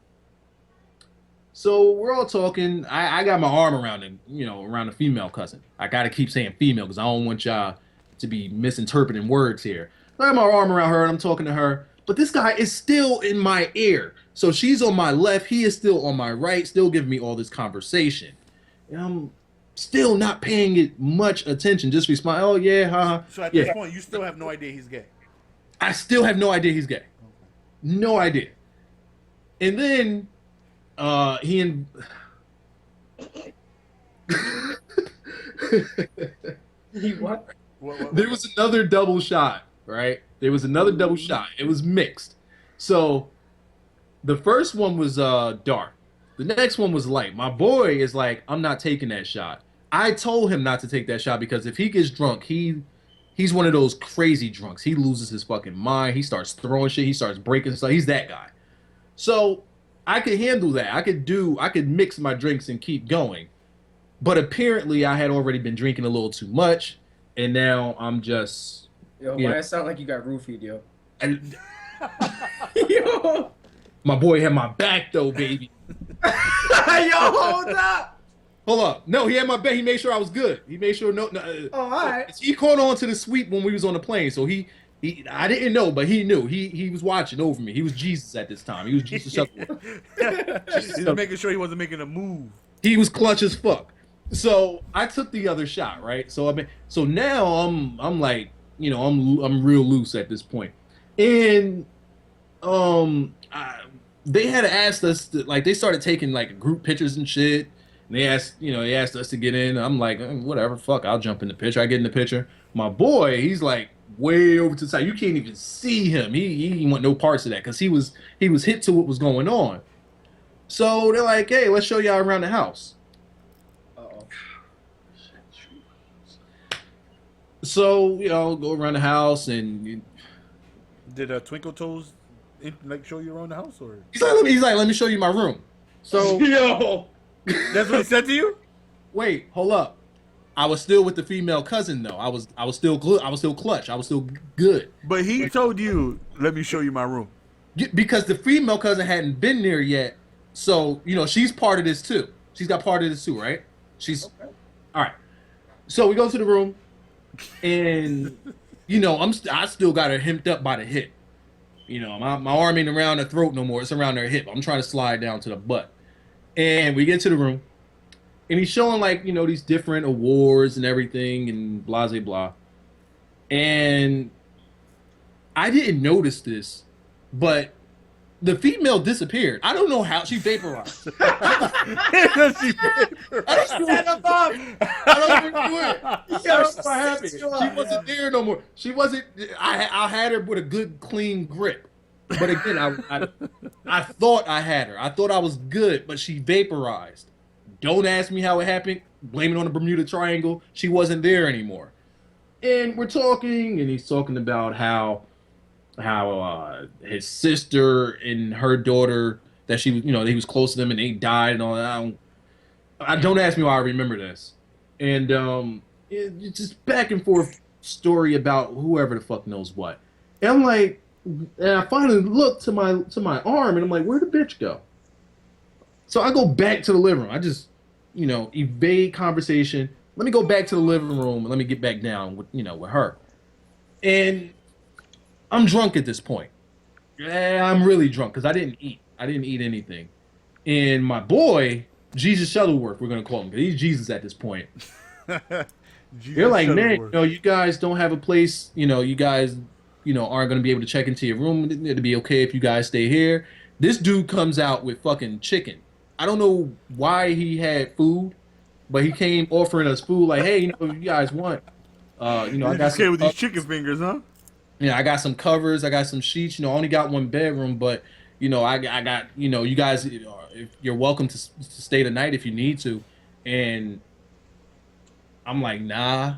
So we're all talking. I got my arm around around the female cousin. I got to keep saying female because I don't want y'all to be misinterpreting words here. I got my arm around her and I'm talking to her. But this guy is still in my ear. So she's on my left. He is still on my right, still giving me all this conversation. And I'm still not paying it much attention. Just respond, oh, yeah, haha. So at this point, you still have no idea he's gay? I still have no idea he's gay. No idea. And then he and What? There was another double shot, right? There was another double shot. It was mixed. So the first one was dark. The next one was light. My boy is like, I'm not taking that shot. I told him not to take that shot because if he gets drunk, he's one of those crazy drunks. He loses his fucking mind. He starts throwing shit. He starts breaking stuff. He's that guy. So I could handle that. I could mix my drinks and keep going. But apparently I had already been drinking a little too much, and now I'm just. Yo, why it sound like you got roofied, yo? And, Yo, my boy had my back though, baby. yo, hold up. Hold up. No, he had my back. He made sure I was good. He made sure no. Oh, all right. He caught on to the sweep when we was on the plane, so he I didn't know, but he knew. He was watching over me. He was Jesus at this time. He was Jesus Shuttleworth. He's making sure he wasn't making a move. He was clutch as fuck. So I took the other shot, right? So now I'm like, I'm real loose at this point. And they had asked us to, like, they started taking like group pictures and shit. And they asked us to get in. I'm like, whatever, fuck, I'll jump in the picture. I get in the picture. My boy, he's like way over to the side. You can't even see him. He didn't want no parts of that because he was hit to what was going on. So they're like, hey, let's show y'all around the house. Uh-oh. So, go around the house and Did Twinkle Toes show you around the house, or he's like, let me show you my room. So Yo. that's what he said to you? wait, hold up. I was still with the female cousin though. I was still clutch. I was still good. But he told you, "Let me show you my room." Because the female cousin hadn't been there yet. So, she's part of this too. She's got part of this too, right? She's Okay. all right. So we go to the room and I still got her hemmed up by the hip. My arm ain't around her throat no more. It's around her hip. I'm trying to slide down to the butt. And we get to the room, and he's showing like these different awards and everything and blah blah blah. And I didn't notice this, but the female disappeared. I don't know how she vaporized. I don't even do it. I don't know what happened. She wasn't there no more. She wasn't. I had her with a good clean grip. But again, I thought I had her. I thought I was good, but she vaporized. Don't ask me how it happened. Blame it on the Bermuda Triangle. She wasn't there anymore. And we're talking, and he's talking about how his sister and her daughter, that he was close to them and they died and all that. I don't ask me why I remember this. And it's just back and forth story about whoever the fuck knows what. And I'm like, and I finally look to my arm and I'm like, where'd the bitch go? So I go back to the living room. I just, evade conversation. Let me go back to the living room and let me get back down with her. And I'm drunk at this point. Yeah, I'm really drunk because I didn't eat. I didn't eat anything. And my boy, Jesus Shuttleworth, we're going to call him, because he's Jesus at this point. They're like, man, you guys don't have a place, you guys, aren't going to be able to check into your room. It'd be okay if you guys stay here. This dude comes out with fucking chicken. I don't know why he had food, but he came offering us food like, hey, you guys want, I got some with these chicken fingers, huh? I got some covers, I got some sheets. I only got one bedroom, but I got you guys. If you're welcome to stay the night if you need to. And I'm like, nah.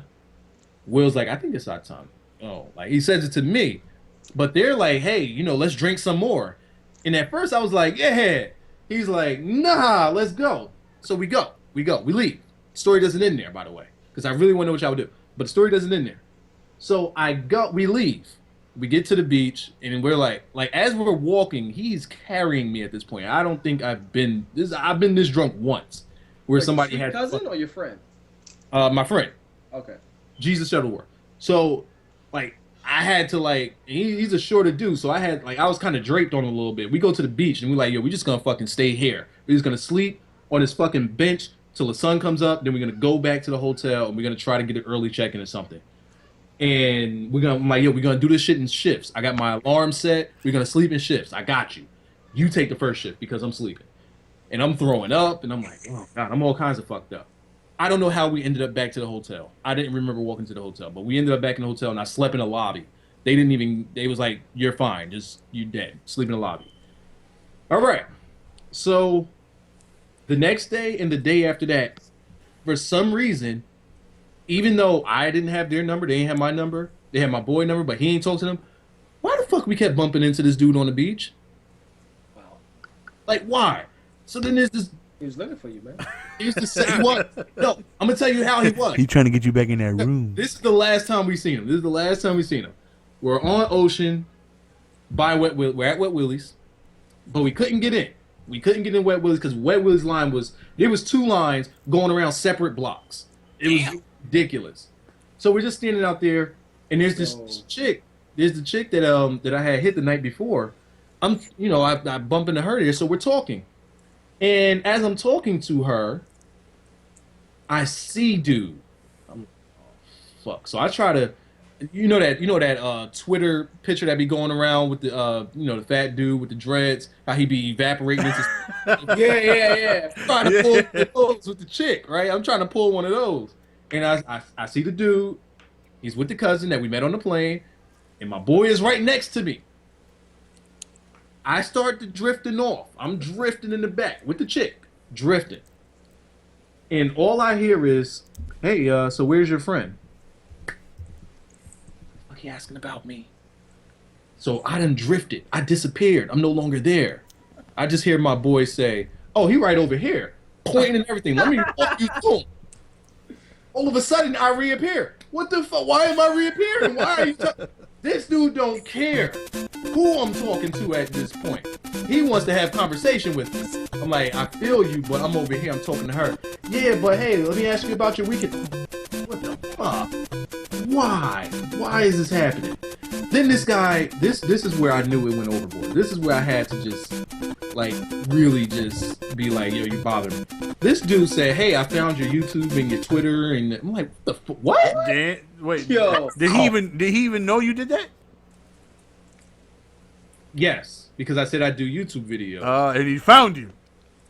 Will's like, I think it's our time. Oh, like he says it to me, but they're like, hey, let's drink some more. And at first I was like, yeah. He's like, nah, let's go. So we go, we leave. The story doesn't end there, by the way, because I really want to know what y'all would do, but the story doesn't end there. So we leave. We get to the beach, and we're like as we're walking, he's carrying me at this point. I don't think I've been this drunk once, where somebody had cousin or your friend? My friend. Okay. Jesus Shuttleworth. So, I had to he's a shorter dude, so I was kind of draped on him a little bit. We go to the beach, and we're like, yo, we're just gonna fucking stay here. We're just gonna sleep on this fucking bench till the sun comes up. Then we're gonna go back to the hotel, and we're gonna try to get an early check-in or something. And I'm like, yo, we're gonna do this shit in shifts. I got my alarm set. We're gonna sleep in shifts. I got you. You take the first shift because I'm sleeping. And I'm throwing up, and I'm like, oh God, I'm all kinds of fucked up. I don't know how we ended up back to the hotel. I didn't remember walking to the hotel, but we ended up back in the hotel, and I slept in the lobby. They was like, you're fine, just you dead. Sleep in the lobby. All right. So The next day and the day after that, for some reason, even though I didn't have their number, they didn't have my number, they had my boy number, but he ain't talked to them. Why the fuck we kept bumping into this dude on the beach? Wow. Like, why? So then there's this. He was looking for you, man. He used to say, what? No, I'm going to tell you how he was. He trying to get you back in that room. This is the last time we seen him. We're on Ocean by we're at Wet Willie's, but we couldn't get in. We couldn't get in Wet Willie's because Wet Willie's line there was 2 lines going around separate blocks. It was ridiculous. So we're just standing out there, and there's this chick. There's the chick that I had hit the night before. I bump into her there, so we're talking. And as I'm talking to her, I see dude. I'm like, oh, fuck. So I try to, that Twitter picture that be going around with the fat dude with the dreads, how he be evaporating into. yeah. I'm trying to pull those with the chick, right? I'm trying to pull one of those, and I see the dude. He's with the cousin that we met on the plane, and my boy is right next to me. I start to drifting off. I'm drifting in the back with the chick, drifting. And all I hear is, hey, so where's your friend? What he asking about me? So I done drifted. I disappeared. I'm no longer there. I just hear my boy say, oh, he right over here, pointing and everything. Let me walk you through him. All of a sudden, I reappear. What the fuck? Why am I reappearing? Why are you This dude don't care who I'm talking to at this point. He wants to have conversation with me. I'm like, I feel you, but I'm over here. I'm talking to her. Yeah, but hey, let me ask you about your weekend. What the fuck? Why? Why is this happening? Then this guy, this is where I knew it went overboard. This is where I had to just, really just be like, yo, you bother me. This dude said, hey, I found your YouTube and your Twitter, and I'm like, what? Wait, yo, did he even know you did that? Yes, because I said I do YouTube videos. And he found you.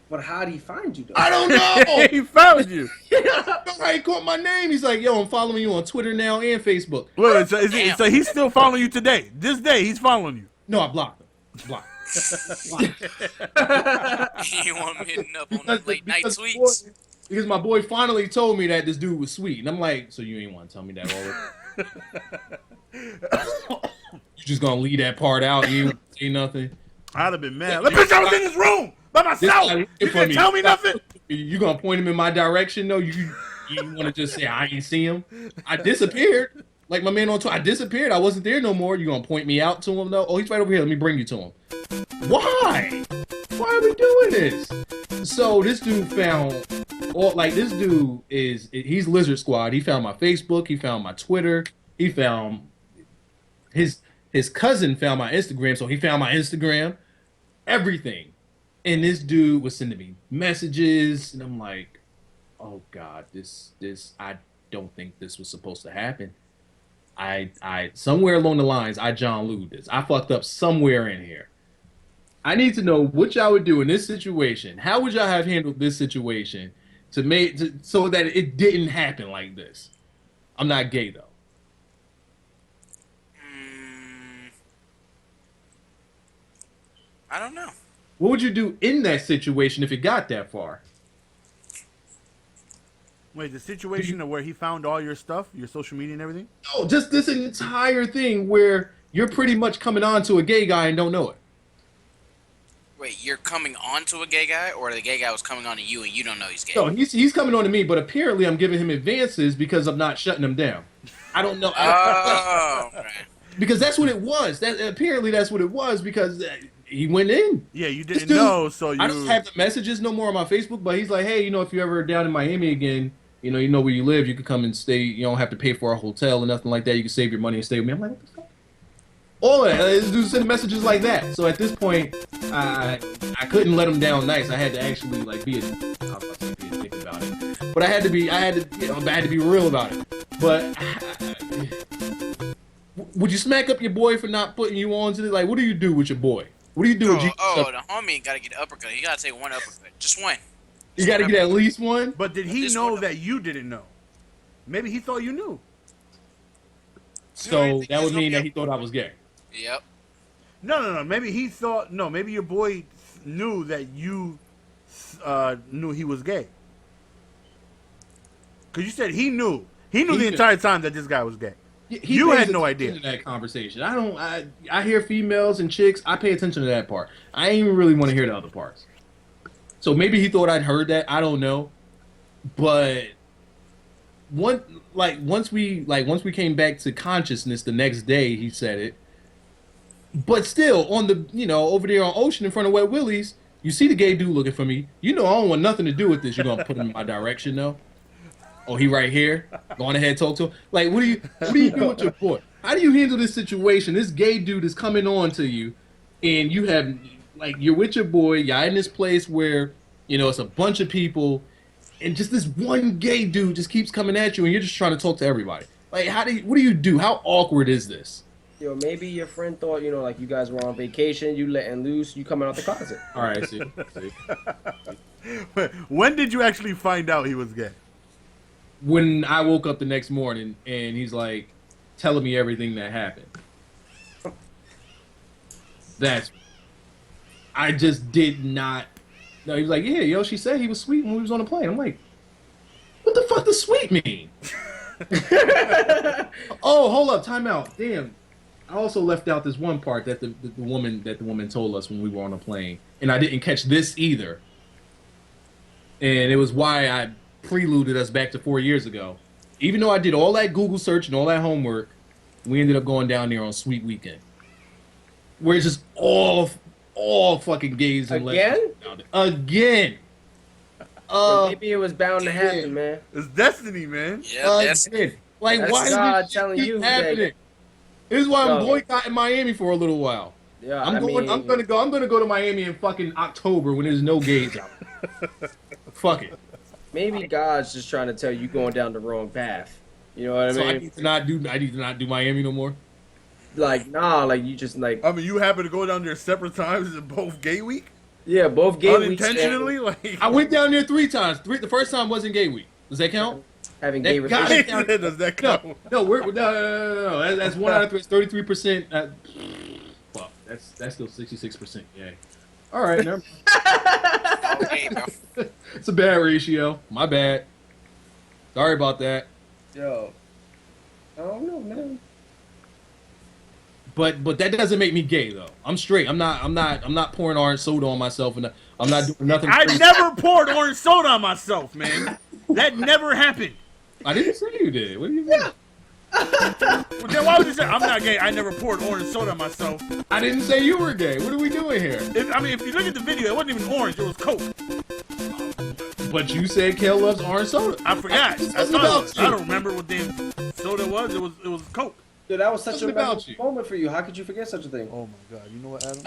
But how did he find you, though? I don't know. He found you. He caught my name. He's like, yo, I'm following you on Twitter now and Facebook. Wait, so he's still following you today? This day, he's following you? No, I blocked him. Blocked. You want me to up on the late night tweets? Because my boy finally told me that this dude was sweet. And I'm like, so you ain't want to tell me that already? You just going to leave that part out? You ain't say nothing? I'd have been mad. Bitch, I was in this room by myself. You didn't tell me nothing. You going to point him in my direction, though? You want to just say, I ain't see him? I disappeared. Like my man on Twitter, I disappeared. I wasn't there no more. You going to point me out to him, though? Oh, he's right over here. Let me bring you to him. Why? Why are we doing this? So this dude found, he's Lizard Squad. He found my Facebook. He found my Twitter. He found his cousin found my Instagram. So he found my Instagram, everything. And this dude was sending me messages. And I'm like, oh God, this, I don't think this was supposed to happen. I somewhere along the lines, I John Lewd this. I fucked up somewhere in here. I need to know what y'all would do in this situation. How would y'all have handled this situation so that it didn't happen like this? I'm not gay though. I don't know. What would you do in that situation if it got that far? Wait, the situation where he found all your stuff, your social media and everything? No, just this entire thing where you're pretty much coming on to a gay guy and don't know it. Wait, you're coming on to a gay guy, or the gay guy was coming on to you and you don't know he's gay? No, he's coming on to me, but apparently I'm giving him advances because I'm not shutting him down. I don't know. Oh, okay. Because that's what it was. Apparently that's what it was because he went in. Yeah, you didn't know, so you... I don't have the messages no more on my Facebook, but he's like, hey, if you're ever down in Miami again, you know where you live, you can come and stay. You don't have to pay for a hotel or nothing like that. You can save your money and stay with me. I'm like, what the fuck? All of that. This dude sending messages like that. So at this point, I couldn't let him down nice. I had to actually be a dick about it. But I had to be real about it. But would you smack up your boy for not putting you on to this? Like, what do you do with your boy? What do you do? The homie gotta get uppercut. You gotta take one uppercut. Just one. You gotta get at least one? But did he know that you didn't know? Maybe he thought you knew. So that would mean that he thought I was gay. Yep. No. Maybe he thought... No, maybe your boy knew that you knew he was gay? Because you said he knew. He knew He the knew. entire time that this guy was gay. He You pays had no attention idea. to that conversation. I hear females and chicks. I pay attention to that part. I ain't even really want to hear the other parts. So maybe he thought I'd heard that. I don't know. But once we came back to consciousness the next day, he said it. But still, on the over there on Ocean in front of Wet Willie's, you see the gay dude looking for me. I don't want nothing to do with this. You're gonna put him in my direction, though. Oh, he right here. Go on ahead, talk to him. Like, what do you do with your boy? How do you handle this situation? This gay dude is coming on to you, and you have you're with your boy. Y'all in this place where it's a bunch of people, and just this one gay dude just keeps coming at you, and you're just trying to talk to everybody. Like, what do you do? How awkward is this? Yo, maybe your friend thought, like you guys were on vacation, you letting loose, you coming out the closet. All right, see. When did you actually find out he was gay? When I woke up the next morning and he's like telling me everything that happened. I just did not. No, he was like, yeah, she said he was sweet when we was on the plane. I'm like, what the fuck does sweet mean? Oh, hold up, time out. Damn. I also left out this one part that the woman told us when we were on the plane, and I didn't catch this either. And it was why I preluded us back to 4 years ago. Even though I did all that Google search and all that homework, we ended up going down there on Sweet Weekend, where it's just all fucking gays and lesbians down there. Again. Maybe it was bound to happen, man. It's destiny, man. Yeah, that's Like, That's why God does this telling shit you keep that- happening? This is why I'm Yo. boycotting Miami for a little while. Yeah, I'm gonna go to Miami in fucking October when there's no gays out. Fuck it. Maybe God's just trying to tell you going down the wrong path. You know what I So mean? I need to not do Miami no more. Like, nah, like you just like I mean, you happen to go down there separate times in both gay week? yeah, both gay weeks Unintentionally? Like, I went down there 3 times. The first time wasn't gay week. Does that count? having That gay God- relations. does that count? No, no. That's 1 out of 3. 33%. Well, that's still 66%. Yeah. All right, never mind. okay, bro. It's a bad ratio. My bad. Sorry about that. Yo, I don't know, man. But that doesn't make me gay though. I'm straight. I'm not pouring orange soda on myself, and I'm not doing nothing. I crazy. never poured orange soda on myself, man. That never happened. I didn't say you did. What do you mean? Well, then why would you say I'm not gay? I never poured orange soda on myself. I didn't say you were gay. What are we doing here? If you look at the video, it wasn't even orange. It was Coke. But you said Kel loves orange soda. I forgot. This I wasn't about you. don't remember what damn soda was. It was Coke. Dude, that was such a Something about memorable you. moment for you. How could you forget such a thing? Oh my god! You know what, Adam?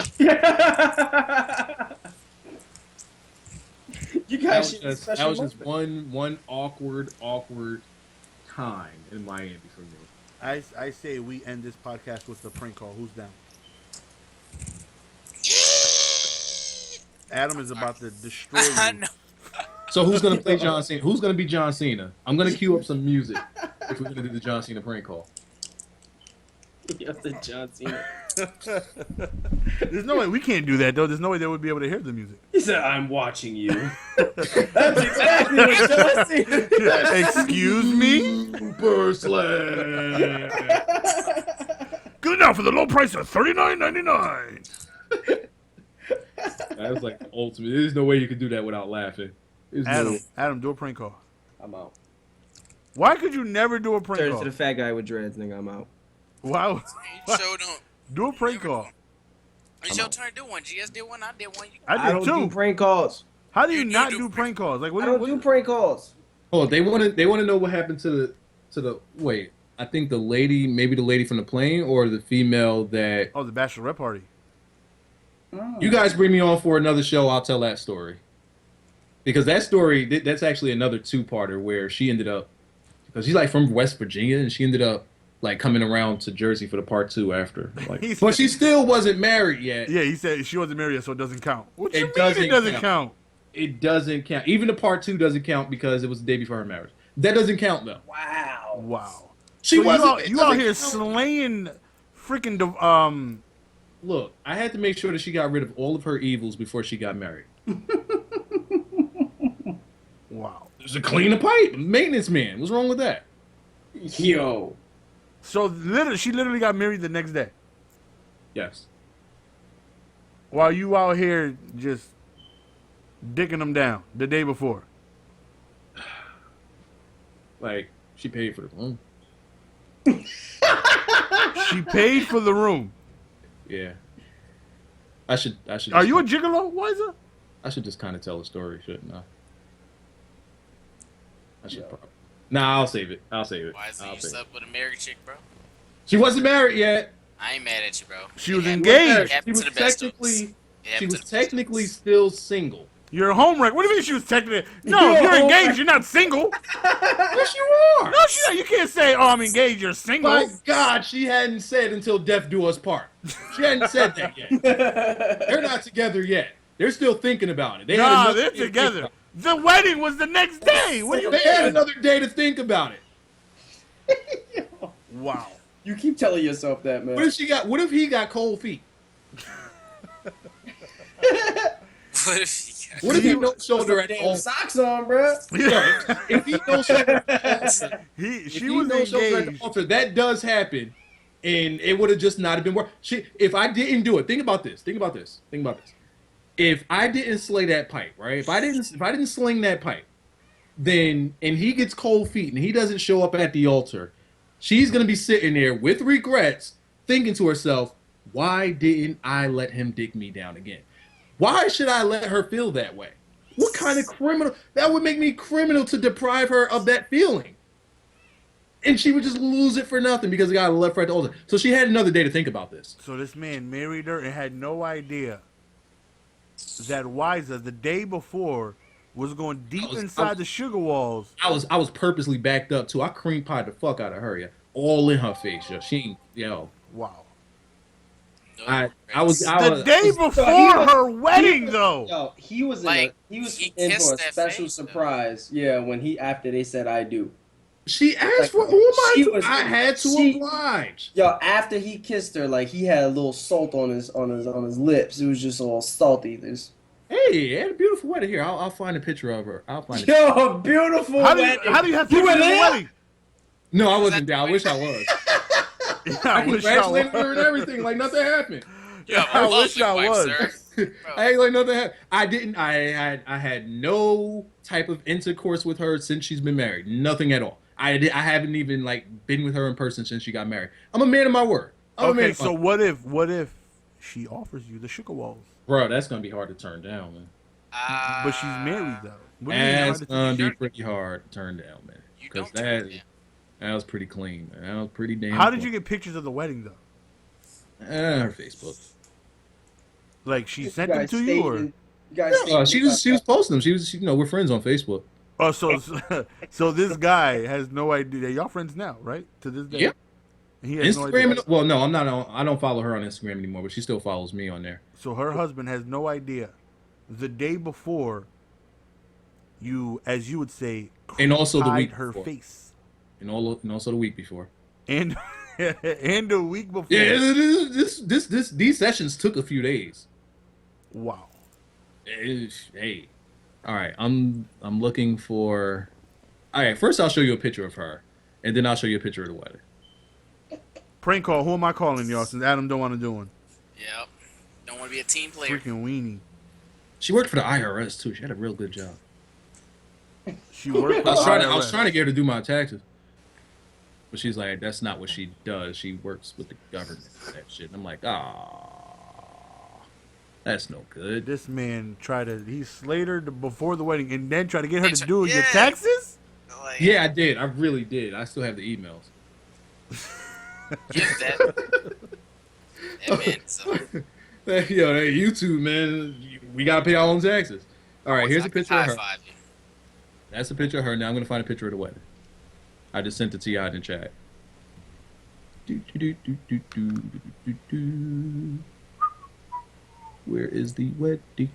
You That guys was should just, that was just one awkward time in Miami for me. I say we end this podcast with the prank call. Who's down? Adam is about to destroy I you. know. So who's gonna play John Cena? Who's gonna be John Cena? I'm gonna cue up some music if we're gonna do the John Cena prank call. Yo, the John Cena. There's no way we can't do that though. There's no way they would be able to hear the music. He said, "I'm watching you." That's exactly what John Cena. Excuse me. Super Slam. Good enough for the low price of $39.99. That was like the ultimate. There's no way you could do that without laughing. There's no- Adam, do a prank call. I'm out. Why could you never do a prank Turn call? to the fat guy with dreads, nigga. I'm out. Wow. You showed them. Do a prank call. It's your turn to do one. GS did one. I did one. You... I I did don't too. do prank calls. How do you You not do do prank calls? Like what? I don't do prank calls. Oh, they want to know what happened to the wait. I think the lady from the plane or the female that Oh, the bachelorette party. you guys bring me on for another show. I'll tell that story because that story that's actually another 2-parter where she ended up because she's like from West Virginia and she ended up like coming around to Jersey for the part 2 after. Like, but she still wasn't married yet. Yeah, he said she wasn't married yet, so it doesn't count. What you It mean doesn't it doesn't count. count? It doesn't count. Even the part 2 doesn't count because it was the day before her marriage. That doesn't count though. Wow. Wow. She So wasn't. you out here slaying freaking Look, I had to make sure that she got rid of all of her evils before she got married. Wow. There's a clean the pipe. Maintenance man. What's wrong with that? Yo. So she literally got married the next day. Yes. While you out here just dicking them down the day before. Like, she paid for the room. She paid for the room. Yeah. I should. Are you a gigolo, Wyza? I should just kind of tell a story, shouldn't I? I should probably. Nah, I'll save it. Why is it you slept with a married chick, bro? She wasn't married yet. I ain't mad at you, bro. She was engaged. She was technically still single. You're a home wreck. What do you mean she was technically? No, you're engaged. You're not single. Yes, you are. No, she's not. You can't say, "Oh, I'm engaged." You're single. My God, she hadn't said until death do us part. She hadn't said that yet. They're not together yet. They're still thinking about it. They're together. The wedding was the next day. What do you mean? They had another day to think about it. Wow. You keep telling yourself that, man. What if he got cold feet? What if he no shoulder at all? Socks on, bro. If he no shoulder at engaged. the altar, that does happen, and it would have just not have been worth. If I didn't do it, think about this. If I didn't slay that pipe, right? If I didn't sling that pipe, then and he gets cold feet and he doesn't show up at the altar, she's gonna be sitting there with regrets, thinking to herself, "Why didn't I let him dig me down again? Why should I let her feel that way? What kind of criminal? That would make me criminal to deprive her of that feeling." And she would just lose it for nothing because the guy left her at the altar. So she had another day to think about this. So this man married her and had no idea that Wyza the day before was going deep inside the sugar walls. I was purposely backed up too. I cream pied the fuck out of her, yeah. All in her face, yo. She ain't, yo. Wow. I was the day before her wedding, though. Yo, he was in for a special surprise. Yeah, when after they said I do. She asked for I had to oblige. Yo, after he kissed her, like he had a little salt on his lips. It was just all salty. Hey, had a beautiful wedding here. I'll find a picture of her. I'll find it. Yo, beautiful wedding. How do you have pictures of the wedding? No, I wasn't there. I wish I was. I congratulated her and everything, like nothing happened. Yeah, I wish I was. I ain't like nothing happened. I didn't. I had no type of intercourse with her since she's been married. Nothing at all. I haven't even like been with her in person since she got married. I'm a man of my word. Okay, so what if she offers you the sugar walls? Bro, that's gonna be hard to turn down, man. But she's married though. That's gonna be pretty hard to turn down, man. Because that was pretty clean, man. That was pretty damn. How did you get pictures of the wedding though? Her Facebook. Like she sent them to you, or she was posting them. She was, we're friends on Facebook. Oh, so this guy has no idea. Y'all friends now, right? To this day. Yeah. He has Instagram. no idea. Well, no, I'm not. I don't follow her on Instagram anymore, but she still follows me on there. So her husband has no idea. The day before, you, as you would say, and also the week her before. Face, and also the week before, and the week before. Yeah, these sessions took a few days. Wow. Hey, all right. I'm looking for. All right, first I'll show you a picture of her, and then I'll show you a picture of the wedding. Prank call. Who am I calling, y'all? Since Adam don't want to do one. Yep. Don't want to be a team player. Freaking weenie. She worked for the IRS too. She had a real good job. She worked. For I was trying to get her to do my taxes, but she's like, "That's not what she does. She works with the government for that shit." And I'm like, that's no good. This man he slayed her before the wedding and then tried to get her to do your taxes? Yeah, I did. I really did. I still have the emails. That man, so. Yo, hey, YouTube, man. We got to pay our own taxes. All right, here's a picture of her. That's a picture of her. Now I'm going to find a picture of the wedding. I just sent it to you out in chat. Where is the wedding?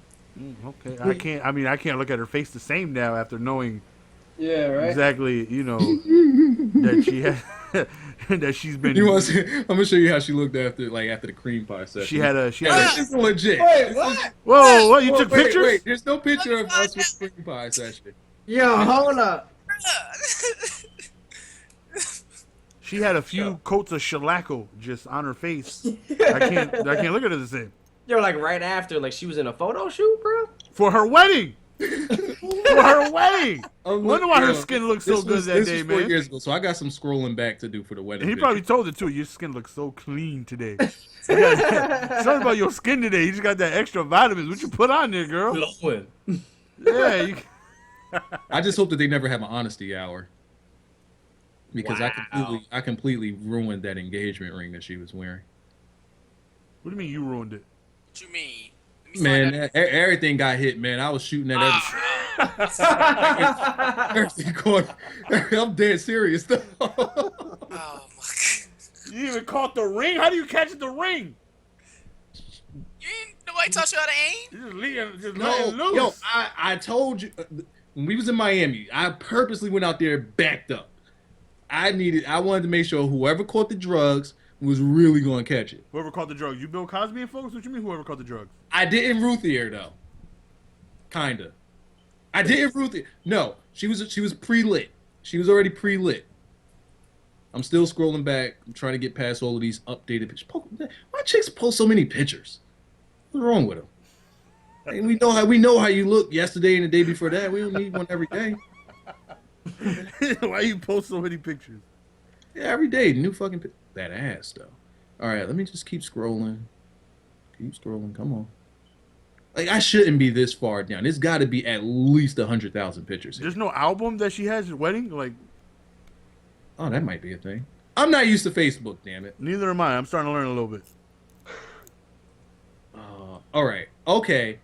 Okay, I can't look at her face the same now after knowing. Yeah, right. Exactly, that she had that she's been. I'm gonna show you how she looked after the cream pie session. She had. It's legit. Wait, what? Whoa! What? You took pictures? Wait, there's no picture of us with cream pie session. Yo, hold up. She had a few coats of shellac just on her face. I can't look at her the same. Yo, like right after, like she was in a photo shoot, bro. For her wedding. For her wedding. Wonder why her skin looked so good that day, was 4 man. years ago, so I got some scrolling back to do for the wedding. And he picture. probably told her too. Your skin looks so clean today. Something about your skin today. You just got that extra vitamins. What you put on there, girl? Glowing. Yeah. You... I just hope that they never have an honesty hour. Because Wow. I completely ruined that engagement ring that she was wearing. What do you mean you ruined it? What you mean? Man, everything got hit, man. I was shooting at everything. Going, I'm dead serious, though. Oh my god. You even caught the ring? How do you catch the ring? You ain't nobody taught you how to aim? You just leave it No, loose. yo, I told you when we was in Miami, I purposely went out there backed up. I wanted to make sure whoever caught the drugs was really going to catch it. Whoever caught the drugs. You Bill Cosby and folks? What you mean whoever caught the drugs? I didn't Ruthier though. Kinda. I didn't Ruthier. No, she was pre-lit. She was already pre-lit. I'm still scrolling back. I'm trying to get past all of these updated pictures. Why chicks post so many pictures? What's wrong with them? Hey, we know how you look yesterday and the day before that. We don't need one every day. Why you post so many pictures? Yeah, every day, new fucking that ass though. All right, let me just keep scrolling. Keep scrolling. Come on. Like I shouldn't be this far down. It's got to be at least 100,000 pictures. There's no album that she has wedding? Like, oh, that might be a thing. I'm not used to Facebook. Damn it. neither am I. I'm starting to learn a little bit. All right. Okay.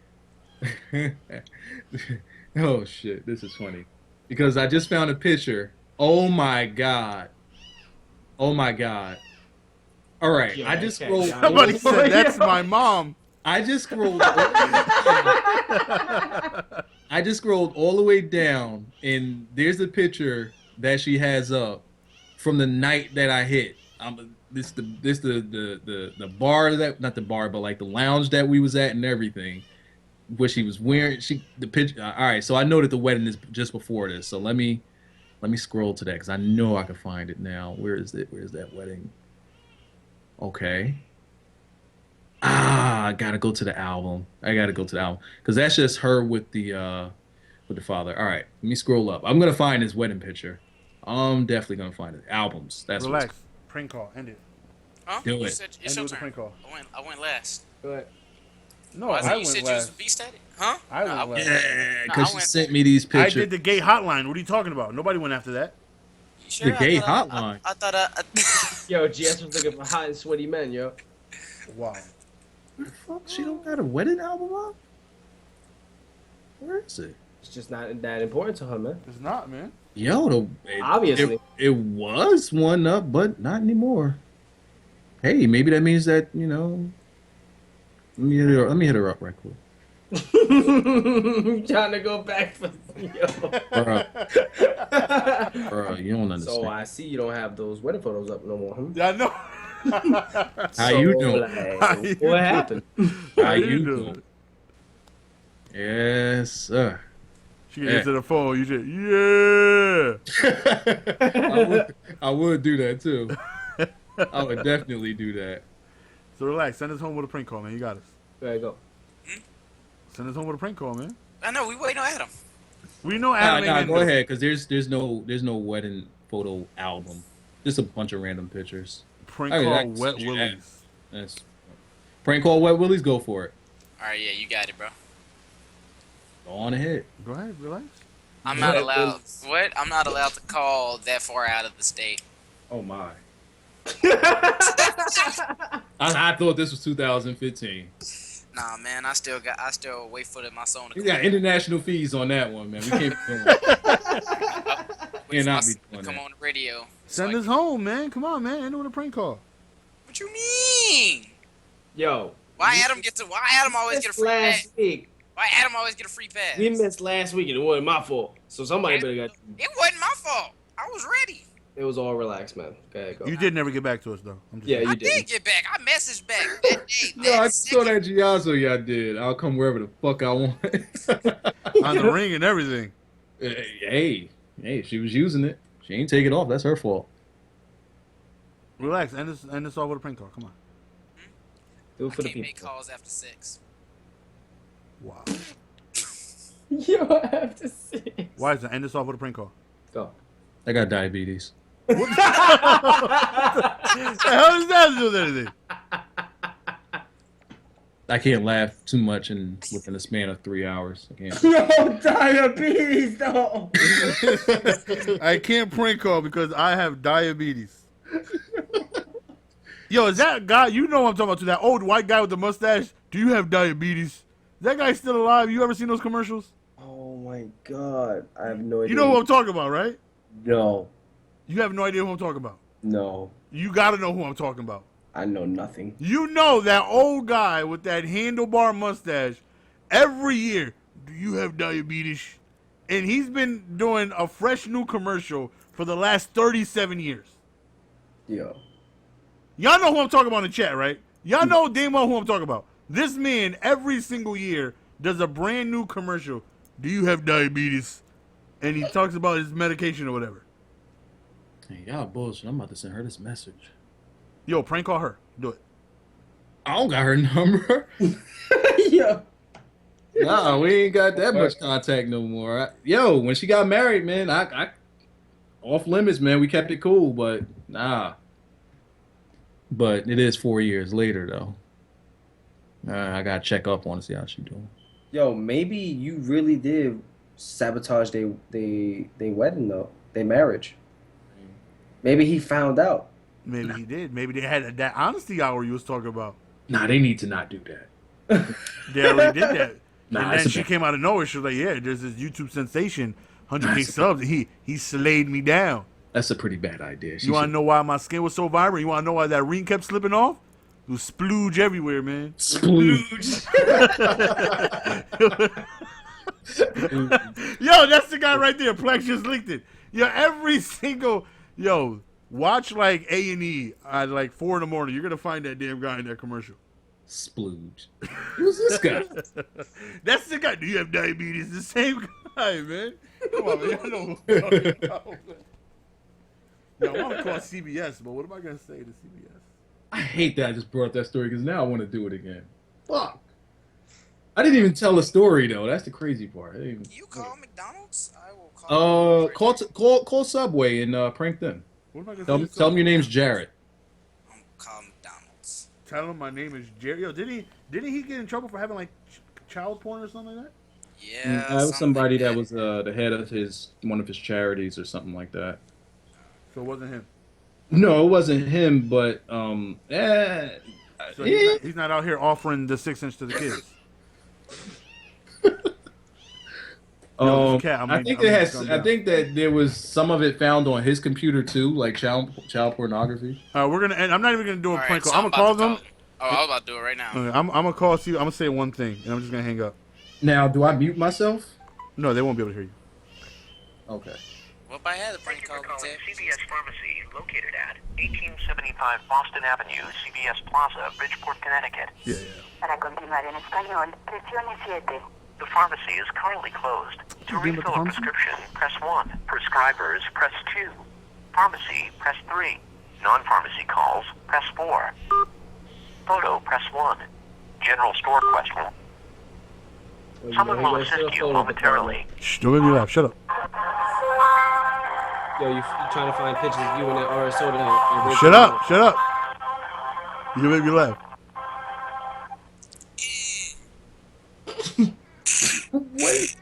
Oh shit, this is funny because I just found a picture. Oh my god. Oh my god. All right, Yo, I just okay, scrolled. yeah. Somebody said that's my mom. I just scrolled. I just scrolled all the way down, and there's a picture that she has up from the night that I hit. This the bar that, not the bar, but like the lounge that we was at and everything. What she was wearing, the picture. All right, so I know that the wedding is just before this. So let me scroll to that because I know I can find it now. Where is it? Where is that wedding? Okay. I gotta go to the album. Because that's just her with the father. All right, let me scroll up. I'm gonna find his wedding picture. I'm definitely gonna find it. Albums. That's Relax. Prank call. End it. Huh? Do You it. said End it's it your with the turn. prank call. I went last. No, Oh, I I thought you went said you was last. a beast at it. Huh? I No, went last. Yeah, I because she went- sent me these I pictures. did the gay hotline. What are you talking about? Nobody went after that. You sure? The gay I thought hotline. I thought Yo, GS was looking for hot and sweaty men, yo. Wow. Fuck, she don't got a wedding album up? Where is it? It's just not that important to her, man. It's not, man. Yo, Obviously. it was one up, but not anymore. Hey, maybe that means that, you know. Let me hit her up right quick. Trying to go back for yo. Bro, you don't understand. So I see you don't have those wedding photos up no more. Huh? I know. How you doing? How you What happened? How you doing? Yes, sir. She gets to the phone. You said, yeah. I would do that too. I would definitely do that. So relax. Send us home with a prank call, man. You got us. There you go. Send us home with a prank call, man. I know we waiting on Adam. We know Adam ain't Go into it. ahead, because there's no wedding photo album. Just a bunch of random pictures. Prank I mean, call I can Wet send you Willies. That's prank call Wet Willies. Go for it. All right, yeah, you got it, bro. Go on ahead. Go ahead, relax. I'm not allowed. What? I'm not allowed to call that far out of the state. Oh my. I thought this was 2015. Nah, man, I still wait for my song to You come. got international fees on that one, man. We can't be doing that. Wait for my cannot be song to doing come that. on the radio. Send us home, man. Come on, man. End it with a prank call. What you mean? Yo. Why Adam always get a free pass? last week. Why Adam always get a free pass? We missed last week and it wasn't my fault. So somebody better got. It wasn't my fault. I was ready. It was all relaxed, man. Go ahead, go. You did never get back to us, though. I'm just Yeah, saying. you I did did. get back. I messaged back that day. No, I saw that Giazzo y'all did. I'll come wherever the fuck I want. On the ring and everything. Hey, if she was using it, she ain't take it off. That's her fault. Relax. End this off with a prank call. Come on. Do it for I the can't make people. calls after 6. Wow. Yo, after 6. Why is that? End this off with a prank call. Go. I got diabetes. What the hell does that do with anything? I can't laugh too much within a span of 3 hours. I can't. Yo, diabetes, though. I can't prank call because I have diabetes. Yo, is that guy? You know what I'm talking about? To that old white guy with the mustache. Do you have diabetes? Is that guy still alive? You ever seen those commercials? Oh my God, I have no idea. You know who I'm talking about, right? No, You have no idea who I'm talking about. no, You gotta know who I'm talking about. I know nothing. You know that old guy with that handlebar mustache. Every year, do you have diabetes? And he's been doing a fresh new commercial for the last 37 years. Yo, Y'all know who I'm talking about in the chat, right? Y'all know damn well who I'm talking about. This man, every single year, does a brand new commercial. Do you have diabetes? And he talks about his medication or whatever. Hey, y'all bullshit. I'm about to send her this message. Yo, prank call her. Do it. I don't got her number. yo, Nah, we ain't got that much contact no more. Yo, when she got married, man, I off limits, man. We kept it cool, but nah. But it is 4 years later, though. I gotta check up on to see how she doing. yo, maybe you really did sabotage they wedding though, their marriage. Maybe he found out. Maybe he did. Maybe they had that honesty hour you was talking about. Nah, they need to not do that. They already did that. Nah, and it's then a she bad- came out of nowhere. She was like, yeah, there's this YouTube sensation, 100K subs. He slayed me down. That's a pretty bad idea. You want to know why my skin was so vibrant? You want to know why that ring kept slipping off? It was splooge everywhere, man. Splooge. Yo, that's the guy right there. Plex just linked it. Yo, every single... Yo, watch like A&E at like 4 in the morning. You're going to find that damn guy in that commercial. Splooge. Who's this guy? That's the guy. Do you have diabetes? The same guy, man. Come on, man. I know who I'm talking about, man. Yo, I want to call CBS, but what am I going to say to CBS? I hate that I just brought that story because now I want to do it again. Fuck. I didn't even tell a story though. That's the crazy part. You call McDonald's? I will call. Call Subway and prank them. What am I gonna Tell say? them your name's Jarrett. I'm gonna call McDonald's. Tell him my name is Jerry. Yo, didn't he get in trouble for having like child porn or something like that? Yeah. That was something somebody like that was the head of one of his charities or something like that. So it wasn't him. No, it wasn't him, but So yeah. he's not out here offering the 6-inch to the kids. Cat, I think that there was some of it found on his computer too, like child pornography. We're gonna end. I'm not even gonna do a All right, prank call. so I'm gonna call them. Oh, I was about to do it right now. Okay, I'm gonna call. See, I'm gonna say one thing, and I'm just gonna hang up. Now, do I mute myself? No, they won't be able to hear you. Okay. What if I had a prank call? Ted? CBS Pharmacy, located at 1875 Boston Avenue, CBS Plaza, Bridgeport, Connecticut. Yeah. Para continuar en español, presione 7. The pharmacy is currently closed. To You give it the refill a pharmacy? prescription, press 1. Prescribers, press 2. Pharmacy, press 3. Non-pharmacy calls, press 4. Photo, press 1. General store question. Someone will assist you momentarily. Shh, don't make me laugh. Shut up. Yo, you trying to find pictures of you in that RSO that Shut up. Shut up. You make me laugh. Wait.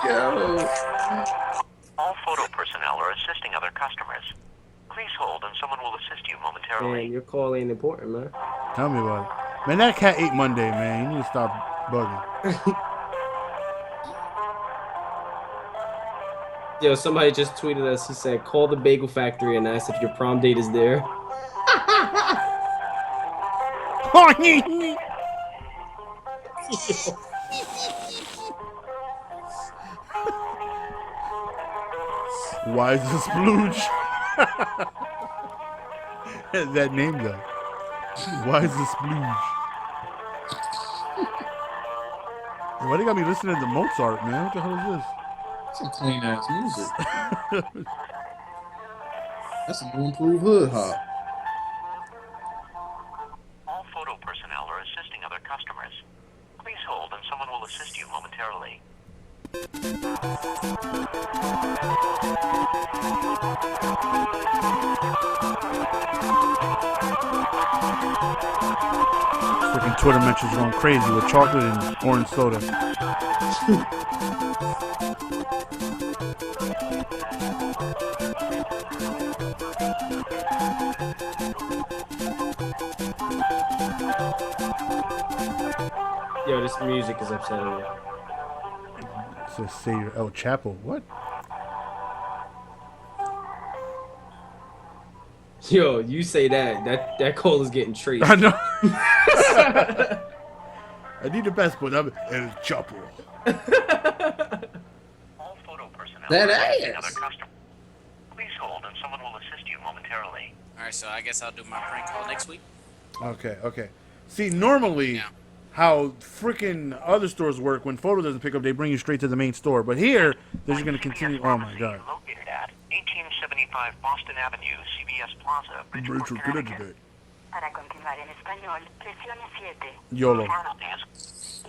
Yo. All photo personnel are assisting other customers. Please hold and someone will assist you momentarily. Man, your call ain't important, man. Tell me about it. Man, that cat ate Monday, man. You need to stop bugging. Yo, somebody just tweeted us. He said, call the bagel factory and ask if your prom date is there. Why is this Splooge? That name though. Why is this Splooge? Why they got me listening to Mozart, man? What the hell is this? Some clean ass music. That's a new improved hood hop. All photo personnel are assisting other customers. Please hold and someone will assist you momentarily. Freaking Twitter mentions going crazy with chocolate and orange soda. Yo, this music is upsetting me. It says say El Chapo. What? Yo, you say that call is getting traced. I know. I need the best, but I'm El Chapo. All photo personnel That are assisting ass. other customers. Please hold and someone will assist you momentarily. All right, so I guess I'll do my prank call next week. Okay. See, normally, Yeah. how freaking other stores work, when photo doesn't pick up, they bring you straight to the main store. But here, they're just going to continue. Oh, my God. Located at 1875 Boston Avenue, CBS Plaza, Bridgeport, Rachel, get Connecticut. into it. Para continuar en español, presione 7. YOLO.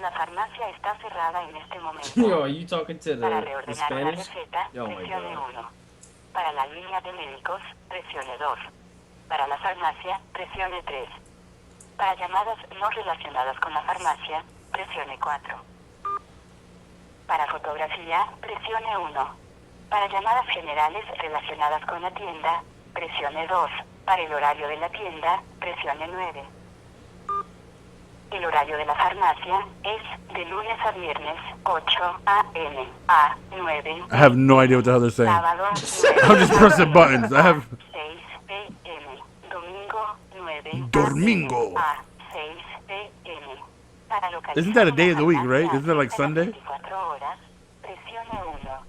La farmacia está cerrada en este momento. Yo, are you talking to Para the reordenar una Spanish? receta, Oh my presione God. 1. Para la línea de médicos, presione 2. Para la farmacia, presione 3. Para llamadas no relacionadas con la farmacia, presione 4. Para fotografía, presione 1. Para llamadas generales relacionadas con la tienda, presione 2. Para el horario de la tienda, presione 9. El horario de la farmacia es de lunes a viernes, 8 a.m. a 9. I have no idea what the hell they're saying. Sábado, I'm just pressing buttons. I have 6 p.m. Domingo, 9 Domingo. a 6 p.m. Para localizar Isn't that a day of the week, una right? farmacia Isn't that like de las Sunday? 24 horas, presione 1.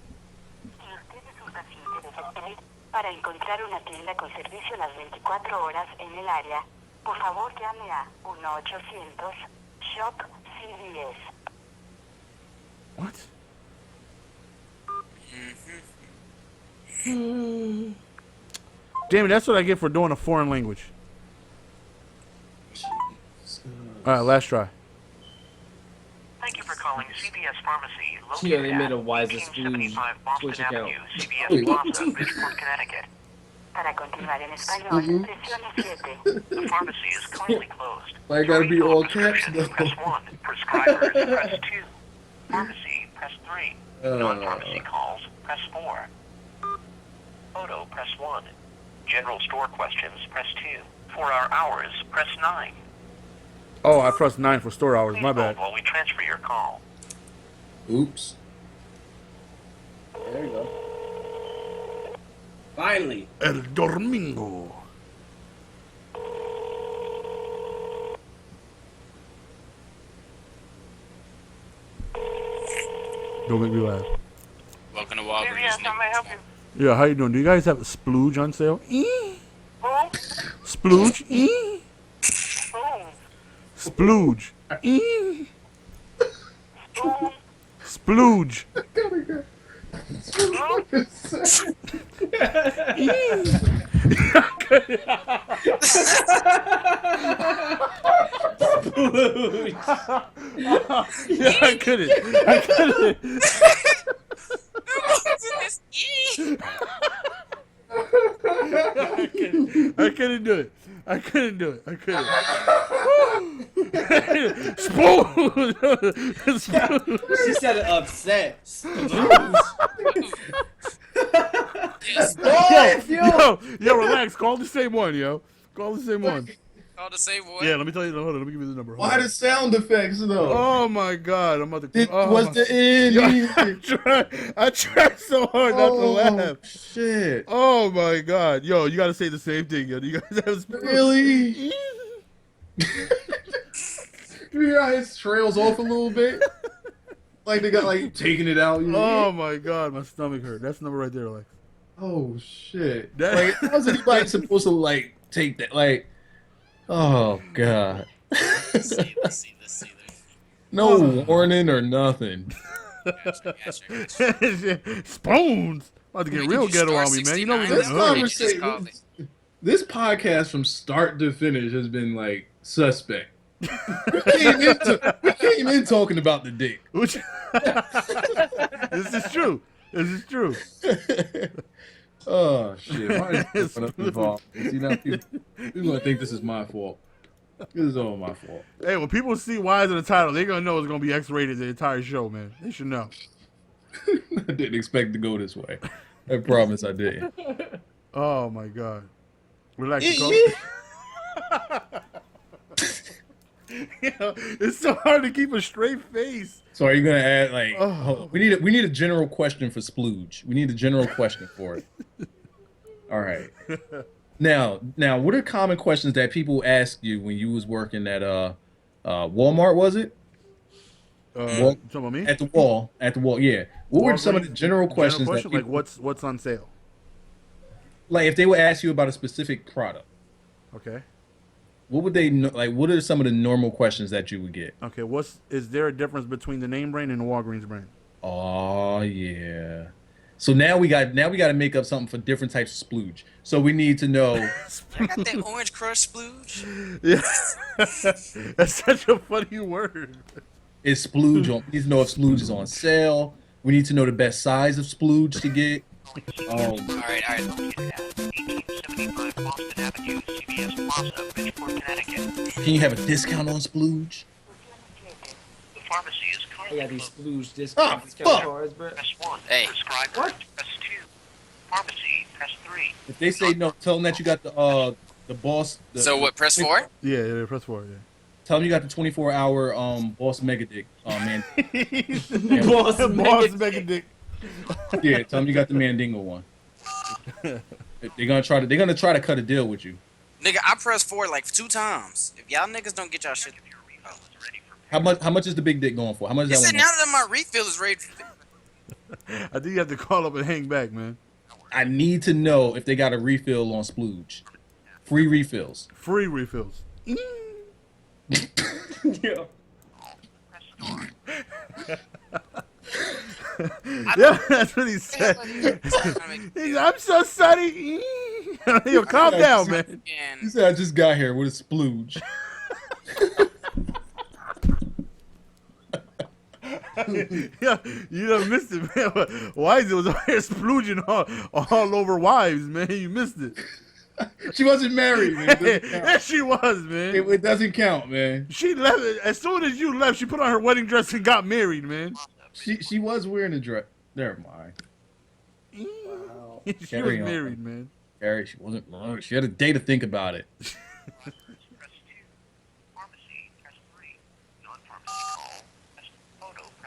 Si usted es un paciente de Shoplifter, para encontrar una tienda con servicio las 24 horas en el área, por favor llame a 1-800-SHOP-CVS. What? Damn it, that's what I get for doing a foreign language. Alright, last try. Thank you for calling CBS Pharmacy, Yeah, located they made a at Wyza 1875 Boston Splooge account. Avenue, CBS Plaza, Bridgeport, Connecticut. Para continuar en español, presione 7. The pharmacy is currently closed. Why it gotta be all caps Prescriptions, though? press 1. Prescribers, press 2. Pharmacy, press 3. Non-pharmacy calls, press 4. Photo, press 1. General store questions, press 2. For our hours, press 9. Oh, I pressed 9 for store hours. Please My hold bad. while we transfer your call. Oops. There you go. Finally. El Domingo. Don't make me laugh. Welcome to CBS, Walgreens. how may I help you? Yeah, how you doing? Do you guys have a Splooge on sale? Splooge? Splooge? Splooge? Yeah, I couldn't. I couldn't do it. I couldn't. Splooge. She said it upset. Yo, relax. Call the same one, yo. Call the same one. Call the same one. Yeah, let me tell you. Hold on, let me give you the number. Hold Why on. the sound effects though? Oh my God, I'm about to. It oh, was my- the end. I tried so hard not to laugh. Shit. Oh my God, yo, you gotta say the same thing, yo. You guys have Really? You hear how his trails off a little bit? Like they got like taking it out. You know? Oh my God, my stomach hurt. That's the number right there, Alex. Oh shit. That- Like how's anybody supposed to like take that? Like, oh God. Let's see. No warning or nothing. Spoons. About to get real ghetto on me, man. You know we're This in the hood. conversation, this podcast from start to finish has been like suspect. We came in talking about the dick. This is true. This is true. Oh shit! Why is this involved? See now, people gonna think this is my fault. This is all my fault. Hey, when people see Wyza in the title, they're gonna know it's gonna be X-rated the entire show, man. They should know. I didn't expect to go this way. I promise I didn't. Oh my god. Relax, Cole. You know, it's so hard to keep a straight face. So are you gonna add like? Oh, we need a general question for Splooge. We need a general question for it. All right. Now, what are common questions that people ask you when you was working at Walmart? Was it? Talking about me? At the wall, yeah. What were some of the general questions that people, like what's on sale? Like if they would ask you about a specific product, okay. what would they know? Like, what are some of the normal questions that you would get? Okay, is there a difference between the name brand and the Walgreens brand? Oh yeah. So now we got to make up something for different types of splooge. So we need to know. I got that Orange Crush splooge. Yeah, that's such a funny word. Is splooge on? We need to know if splooge is on sale. We need to know the best size of splooge to get. All right. 1875 Boston Avenue, CVS Plaza, Bridgeport, Connecticut. Can you have a discount on splooge? The pharmacy is I currently got these Splooge fuck. discount cards, bro. press 1. Hey. Prescribers, press 2. Pharmacy, press 3. If they say no, tell them that you got the boss. So what? Press 4? Yeah, press 4. Yeah. Tell them you got the 24-hour boss mega dick. Man. Boss Mega Dick. Yeah, tell them you got the Mandingo one. They're gonna try to cut a deal with you. Nigga, I pressed 4 like 2 times. If y'all niggas don't get y'all shit. How much is the big dick going for? How much It is that said one? now that my refill is ready. I think you have to call up and hang back, man. I need to know if they got a refill on Splooge. Free refills. Free refills. Yeah. Yeah, that's what he said. He's like, I'm so sorry. Yo, calm down, man. He said I just got here with a Splooge. Yeah, you done missed it, man. Wyza was out here splooging all over wives, man. You missed it. She wasn't married, man. Yeah, she was, man. It doesn't count, man. She left as soon as you left. She put on her wedding dress and got married, man. She was wearing a dress. Never mind. Wow. She was Carry on. married, man. Carrie, she wasn't. She had a day to think about it.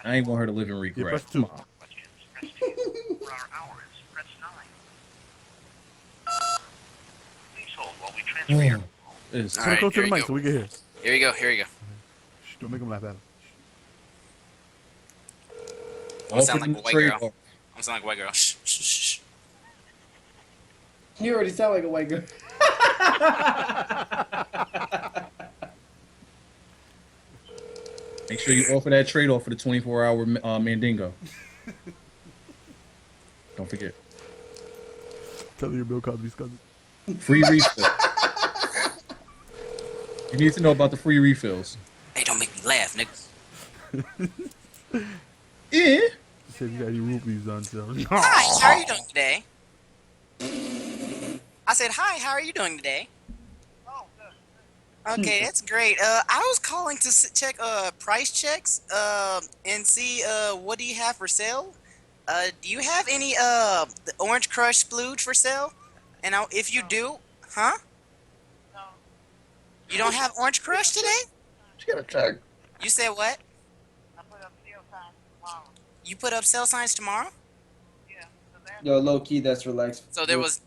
I ain't want her to live in regret. Yeah, press 2. For our hours, press 9. Please hold while we transfer your It's- All Go right, to here the we mic go. so we can hear. Here we go. Shh, don't make him laugh at him. I'm sound like a white trade girl. off. I'm sound like a white girl. Shh, shh, shh. You already sound like a white girl. Make sure you offer that trade off for the 24-hour Mandingo. Don't forget. Tell your Bill Cosby's cousin. Free refill. You need to know about the free refills. Hey, don't make me laugh, nigga. Yeah. He said you got your rupees on sale. Hi, how are you doing today? I said, hi, how are you doing today? Okay, that's great. I was calling to check price checks and see what do you have for sale. Do you have any the Orange Crush Splooge for sale? And if you do, huh? No. You don't have Orange Crush today? She got a check. You said what? I put up sale signs tomorrow. You put up sale signs tomorrow? Yo, low key, that's relaxed. So there was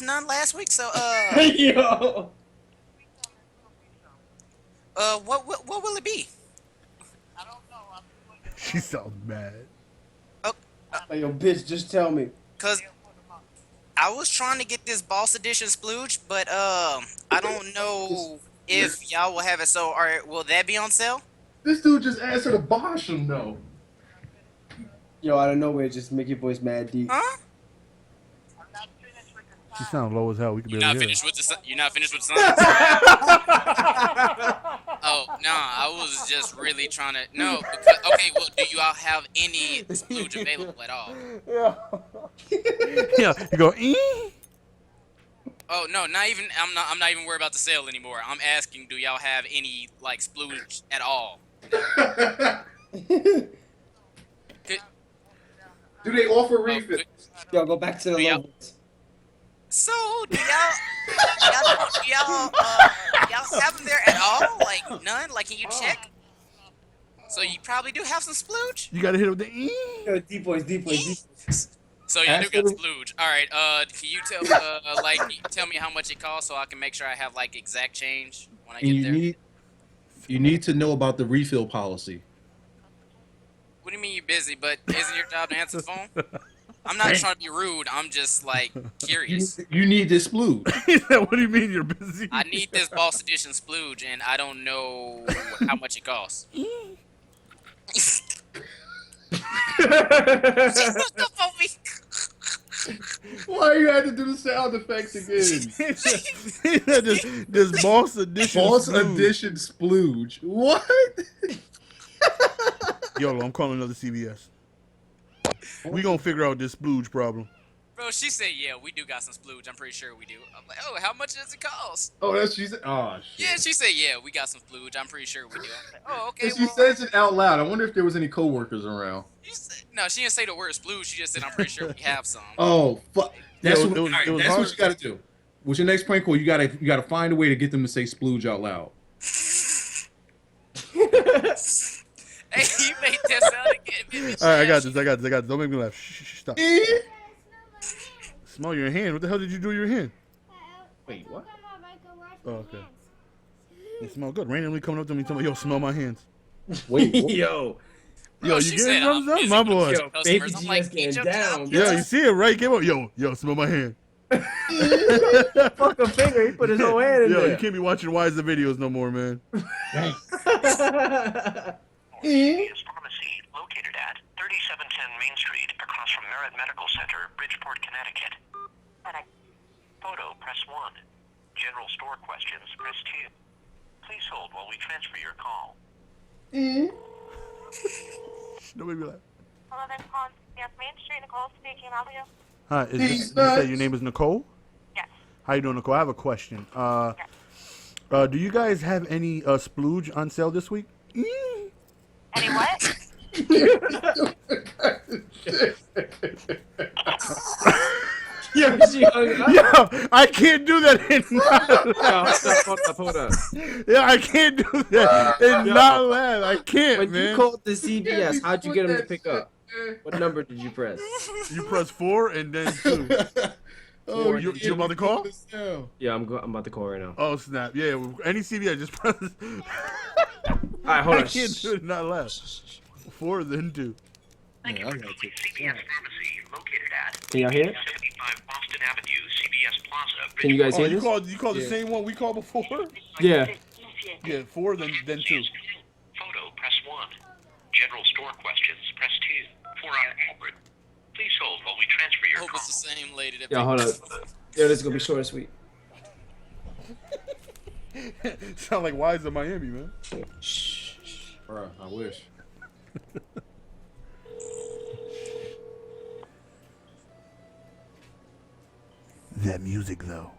none last week. So Yo. what will it be? She sounds mad. Hey, yo, bitch, just tell me. Cause I was trying to get this Boss Edition Splooge, but I don't know if y'all will have it. So, will that be on sale? This dude just answered a Bosham though. Yo, out of nowhere, just make your voice mad deep. Huh? She sounds low as hell. We could You're barely not hear finished her. with the You're not finished with the song? Oh, no, I was just really trying to... No, because... Okay, well, do you all have any Splooge available at all? Yeah, you go, ee? Oh, no, not even... I'm not even worried about the sale anymore. I'm asking, do y'all have any, like, Splooge at all? Do they offer refills? Yo, go back to the levels. So, do y'all have them there at all? Like, none? Like, can you check? So you probably do have some Splooge? You gotta hit it with the ee? Yo, deep voice. So you do got Splooge. Alright, can you tell me how much it costs so I can make sure I have, like, exact change when I get there? You need to know about the refill policy. What do you mean you're busy, but isn't your job to answer the phone? I'm not trying to be rude. I'm just, like, curious. You need this Splooge. What do you mean you're busy? I need this Boss Edition Splooge, and I don't know how much it costs. Why you had to do the sound effects again? this Boss Edition Boss Splooge. Edition Splooge. What? Yo, I'm calling another CVS. We gonna figure out this Splooge problem. Bro, she said, yeah, we do got some Splooge. I'm pretty sure we do. I'm like, oh, how much does it cost? Oh, that's she said. Oh shit. Yeah, she said, yeah, we got some Splooge. I'm pretty sure we do. I'm like, oh, okay. She says it out loud. I wonder if there was any coworkers around. No, she didn't say the word Splooge. She just said, I'm pretty sure we have some. Oh fuck. That's Yeah, what it was that's hard. what you gotta do. With your next prank call, you gotta find a way to get them to say Splooge out loud. Hey, you made that sound again, baby. All right, I got this. Don't make me laugh. Shh, stop. Smell your hand. What the hell did you do to your hand? Wait, what? Oh, okay. They smell good. Randomly coming up to me telling me, yo, smell my hands. Wait, yo. Yo, She you said, get I'm it, busy my with boy. customers. Baby I'm G like, is getting "Get your down, job bro." Yeah, you see it, right? Give up. Yo, smell my hand. Fuck a finger. He put his whole hand in Yo, there. you can't be watching Wyza videos no more, man. CVS Pharmacy, located at 3710 Main Street, across from Merritt Medical Center, Bridgeport, Connecticut. Photo, press 1. General store questions, press 2. Please hold while we transfer your call. Don't make me laugh. Hello, that's calling CVS Main Street. Nicole speaking. How are you? Hi, you say your name is Nicole? Yes. How you doing, Nicole? I have a question. Do you guys have any Splooge on sale this week? Any what? Yo, she hung up. Yo, I can't do that and not laugh. Hold up. Yeah, I can't do that and not laugh. I can't, When man. you called the CVS, how'd you get him to pick up? What number did you press? You press 4 and then 2. Oh, you about to call? Yeah, I'm about to call right now. Oh, snap. Yeah, any CVS, just press. Alright, hold I on. can't do it and not laugh. 4, then 2. Thank you for calling CVS Pharmacy, located at Can y'all hear it? 75 Boston Avenue, CVS Plaza. Can you guys Oh, hear you this? called the same one we called before? Yeah. Yeah, 4, then 2. Photo, press 1. General store questions, press 2. For our Albert, please hold while we transfer your Hope call. it's the same lady that Yo, hold up. Yo, this is gonna be short and sweet. Sound like Wyza Miami, man. Shh. Bruh, I wish. That music, though.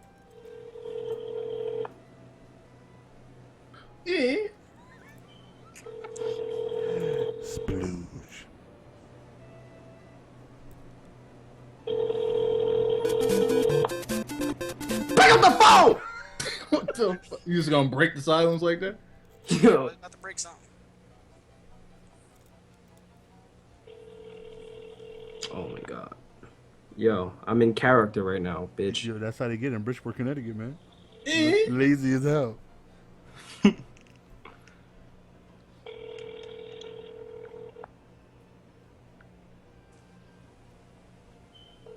Splooge. Pick up the phone! What the fuck? You just gonna break the silence like that? Yo, about to break something. oh my god. Yo, I'm in character right now, bitch. Yo, that's how they get in Bridgeport, Connecticut, man. Lazy as hell.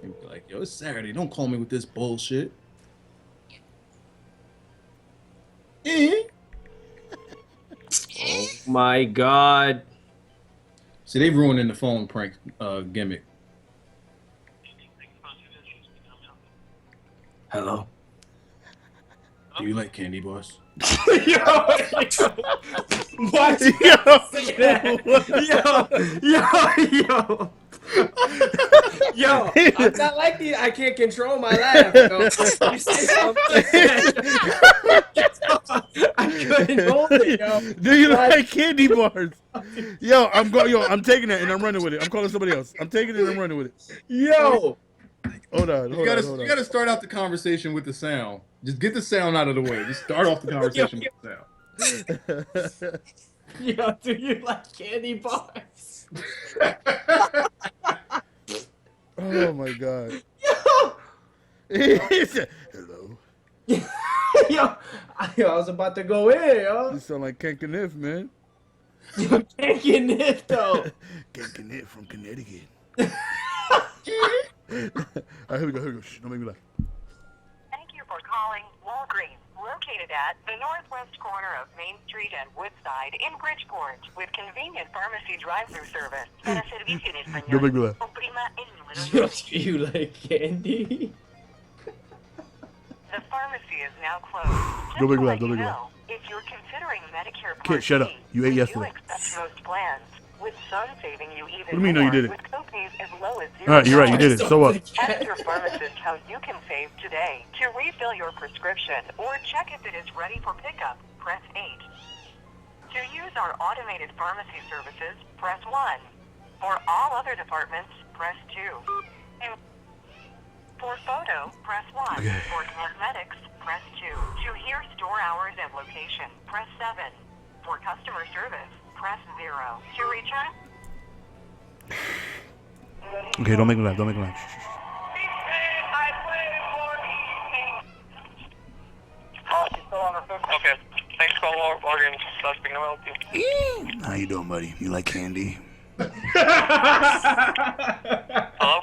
And be like, yo, it's Saturday. Don't call me with this bullshit. Oh My God. See, they ruining the phone prank gimmick. Hello. Do you like candy bars? Why do you say that? Yo, I'm not like these. I can't control my laugh. Yo. You say something. I couldn't hold it, yo. Do you like candy bars? I'm taking it and I'm running with it. I'm calling somebody else. I'm taking it and I'm running with it. Yo. Hold on. You gotta start out the conversation with the sound. Just get the sound out of the way. Just start off the conversation with the sound. Yo, do you like candy bars? Oh my God. Yo. He said, hello. Yo, I was about to go in, yo. You sound like Kenkenif, man. Yo, Kenkenif, though. Kenkenif from Connecticut. All right, here we go. Shh, don't make me laugh. Thank you for calling Walgreens, located at the northwest corner of Main Street and Woodside in Bridgeport, with convenient pharmacy drive-through service. Para servicio en español, Don't make me laugh. oprima el número Yo, 9. do you like candy? The pharmacy is now closed. Just Don't make to me let laugh, don't you make me know, if you're considering Medicare Part Kid, shut up. D, You ate we yesterday. do accept most plans, with some saving you even What do you mean, no, you more, didn't? with copays as low as $0. All right, you're right. You did it. So what? Ask your pharmacist how you can save today. To refill your prescription or check if it is ready for pickup, press 8. To use our automated pharmacy services, press 1. For all other departments, press 2. And for photo, press 1. Okay. For cosmetics, press 2. To hear store hours and location, press 7. For customer service, press 0. To return... Okay, don't make me laugh. Don't make me laugh. Okay. Thanks for calling Walgreens. That's speaking to help you. How you doing, buddy? You like candy? Hello?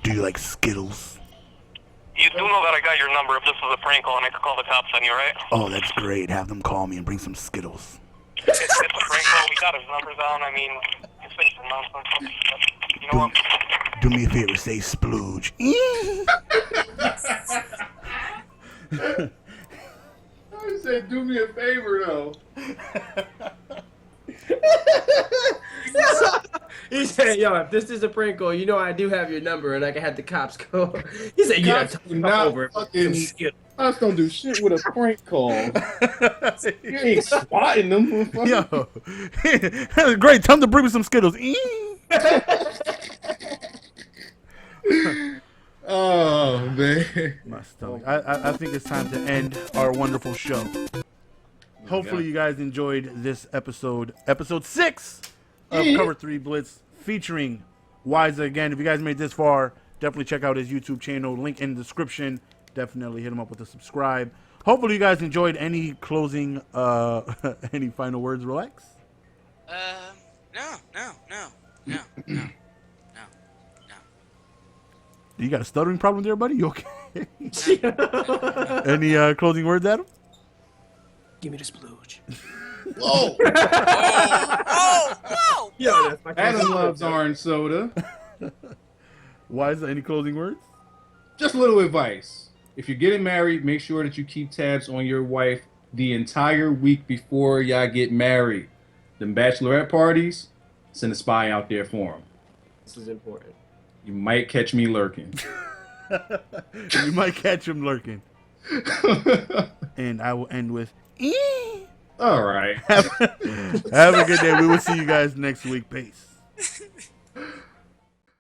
Do you like Skittles? You do know that I got your number. If this was a prank call, and I could call the cops on you, right? Oh, that's great. Have them call me and bring some Skittles. It's a prank call. We got his number down. I mean, it's been some nonsense. You know what? Do me a favor. Say Splooge. I said, do me a favor, though. He said, yo, if this is a prank call, you know I do have your number and I can have the cops call. He said, yeah, Cops do come not over. fucking- Cops don't do shit with a prank call. You ain't spotting them. Yo, great. Tell them to bring me some Skittles. Oh, man. My stomach. I think it's time to end our wonderful show. Hopefully you guys enjoyed this episode 6 of Cover 3 Blitz, featuring Wyza again. If you guys made this far, definitely check out his YouTube channel. Link in the description. Definitely hit him up with a subscribe. Hopefully you guys enjoyed. Any closing, any final words, Relax? No. You got a stuttering problem there, buddy? You okay? Any closing words, Adam? Give me the splooge. Whoa. Oh! Yo, that's my Adam loves orange soda. Wyza, any closing words? Just a little advice. If you're getting married, make sure that you keep tabs on your wife the entire week before y'all get married. Them bachelorette parties, send a spy out there for them. This is important. You might catch me lurking. You might catch him lurking. And I will end with, All right. Have a good day. We will see you guys next week. Peace.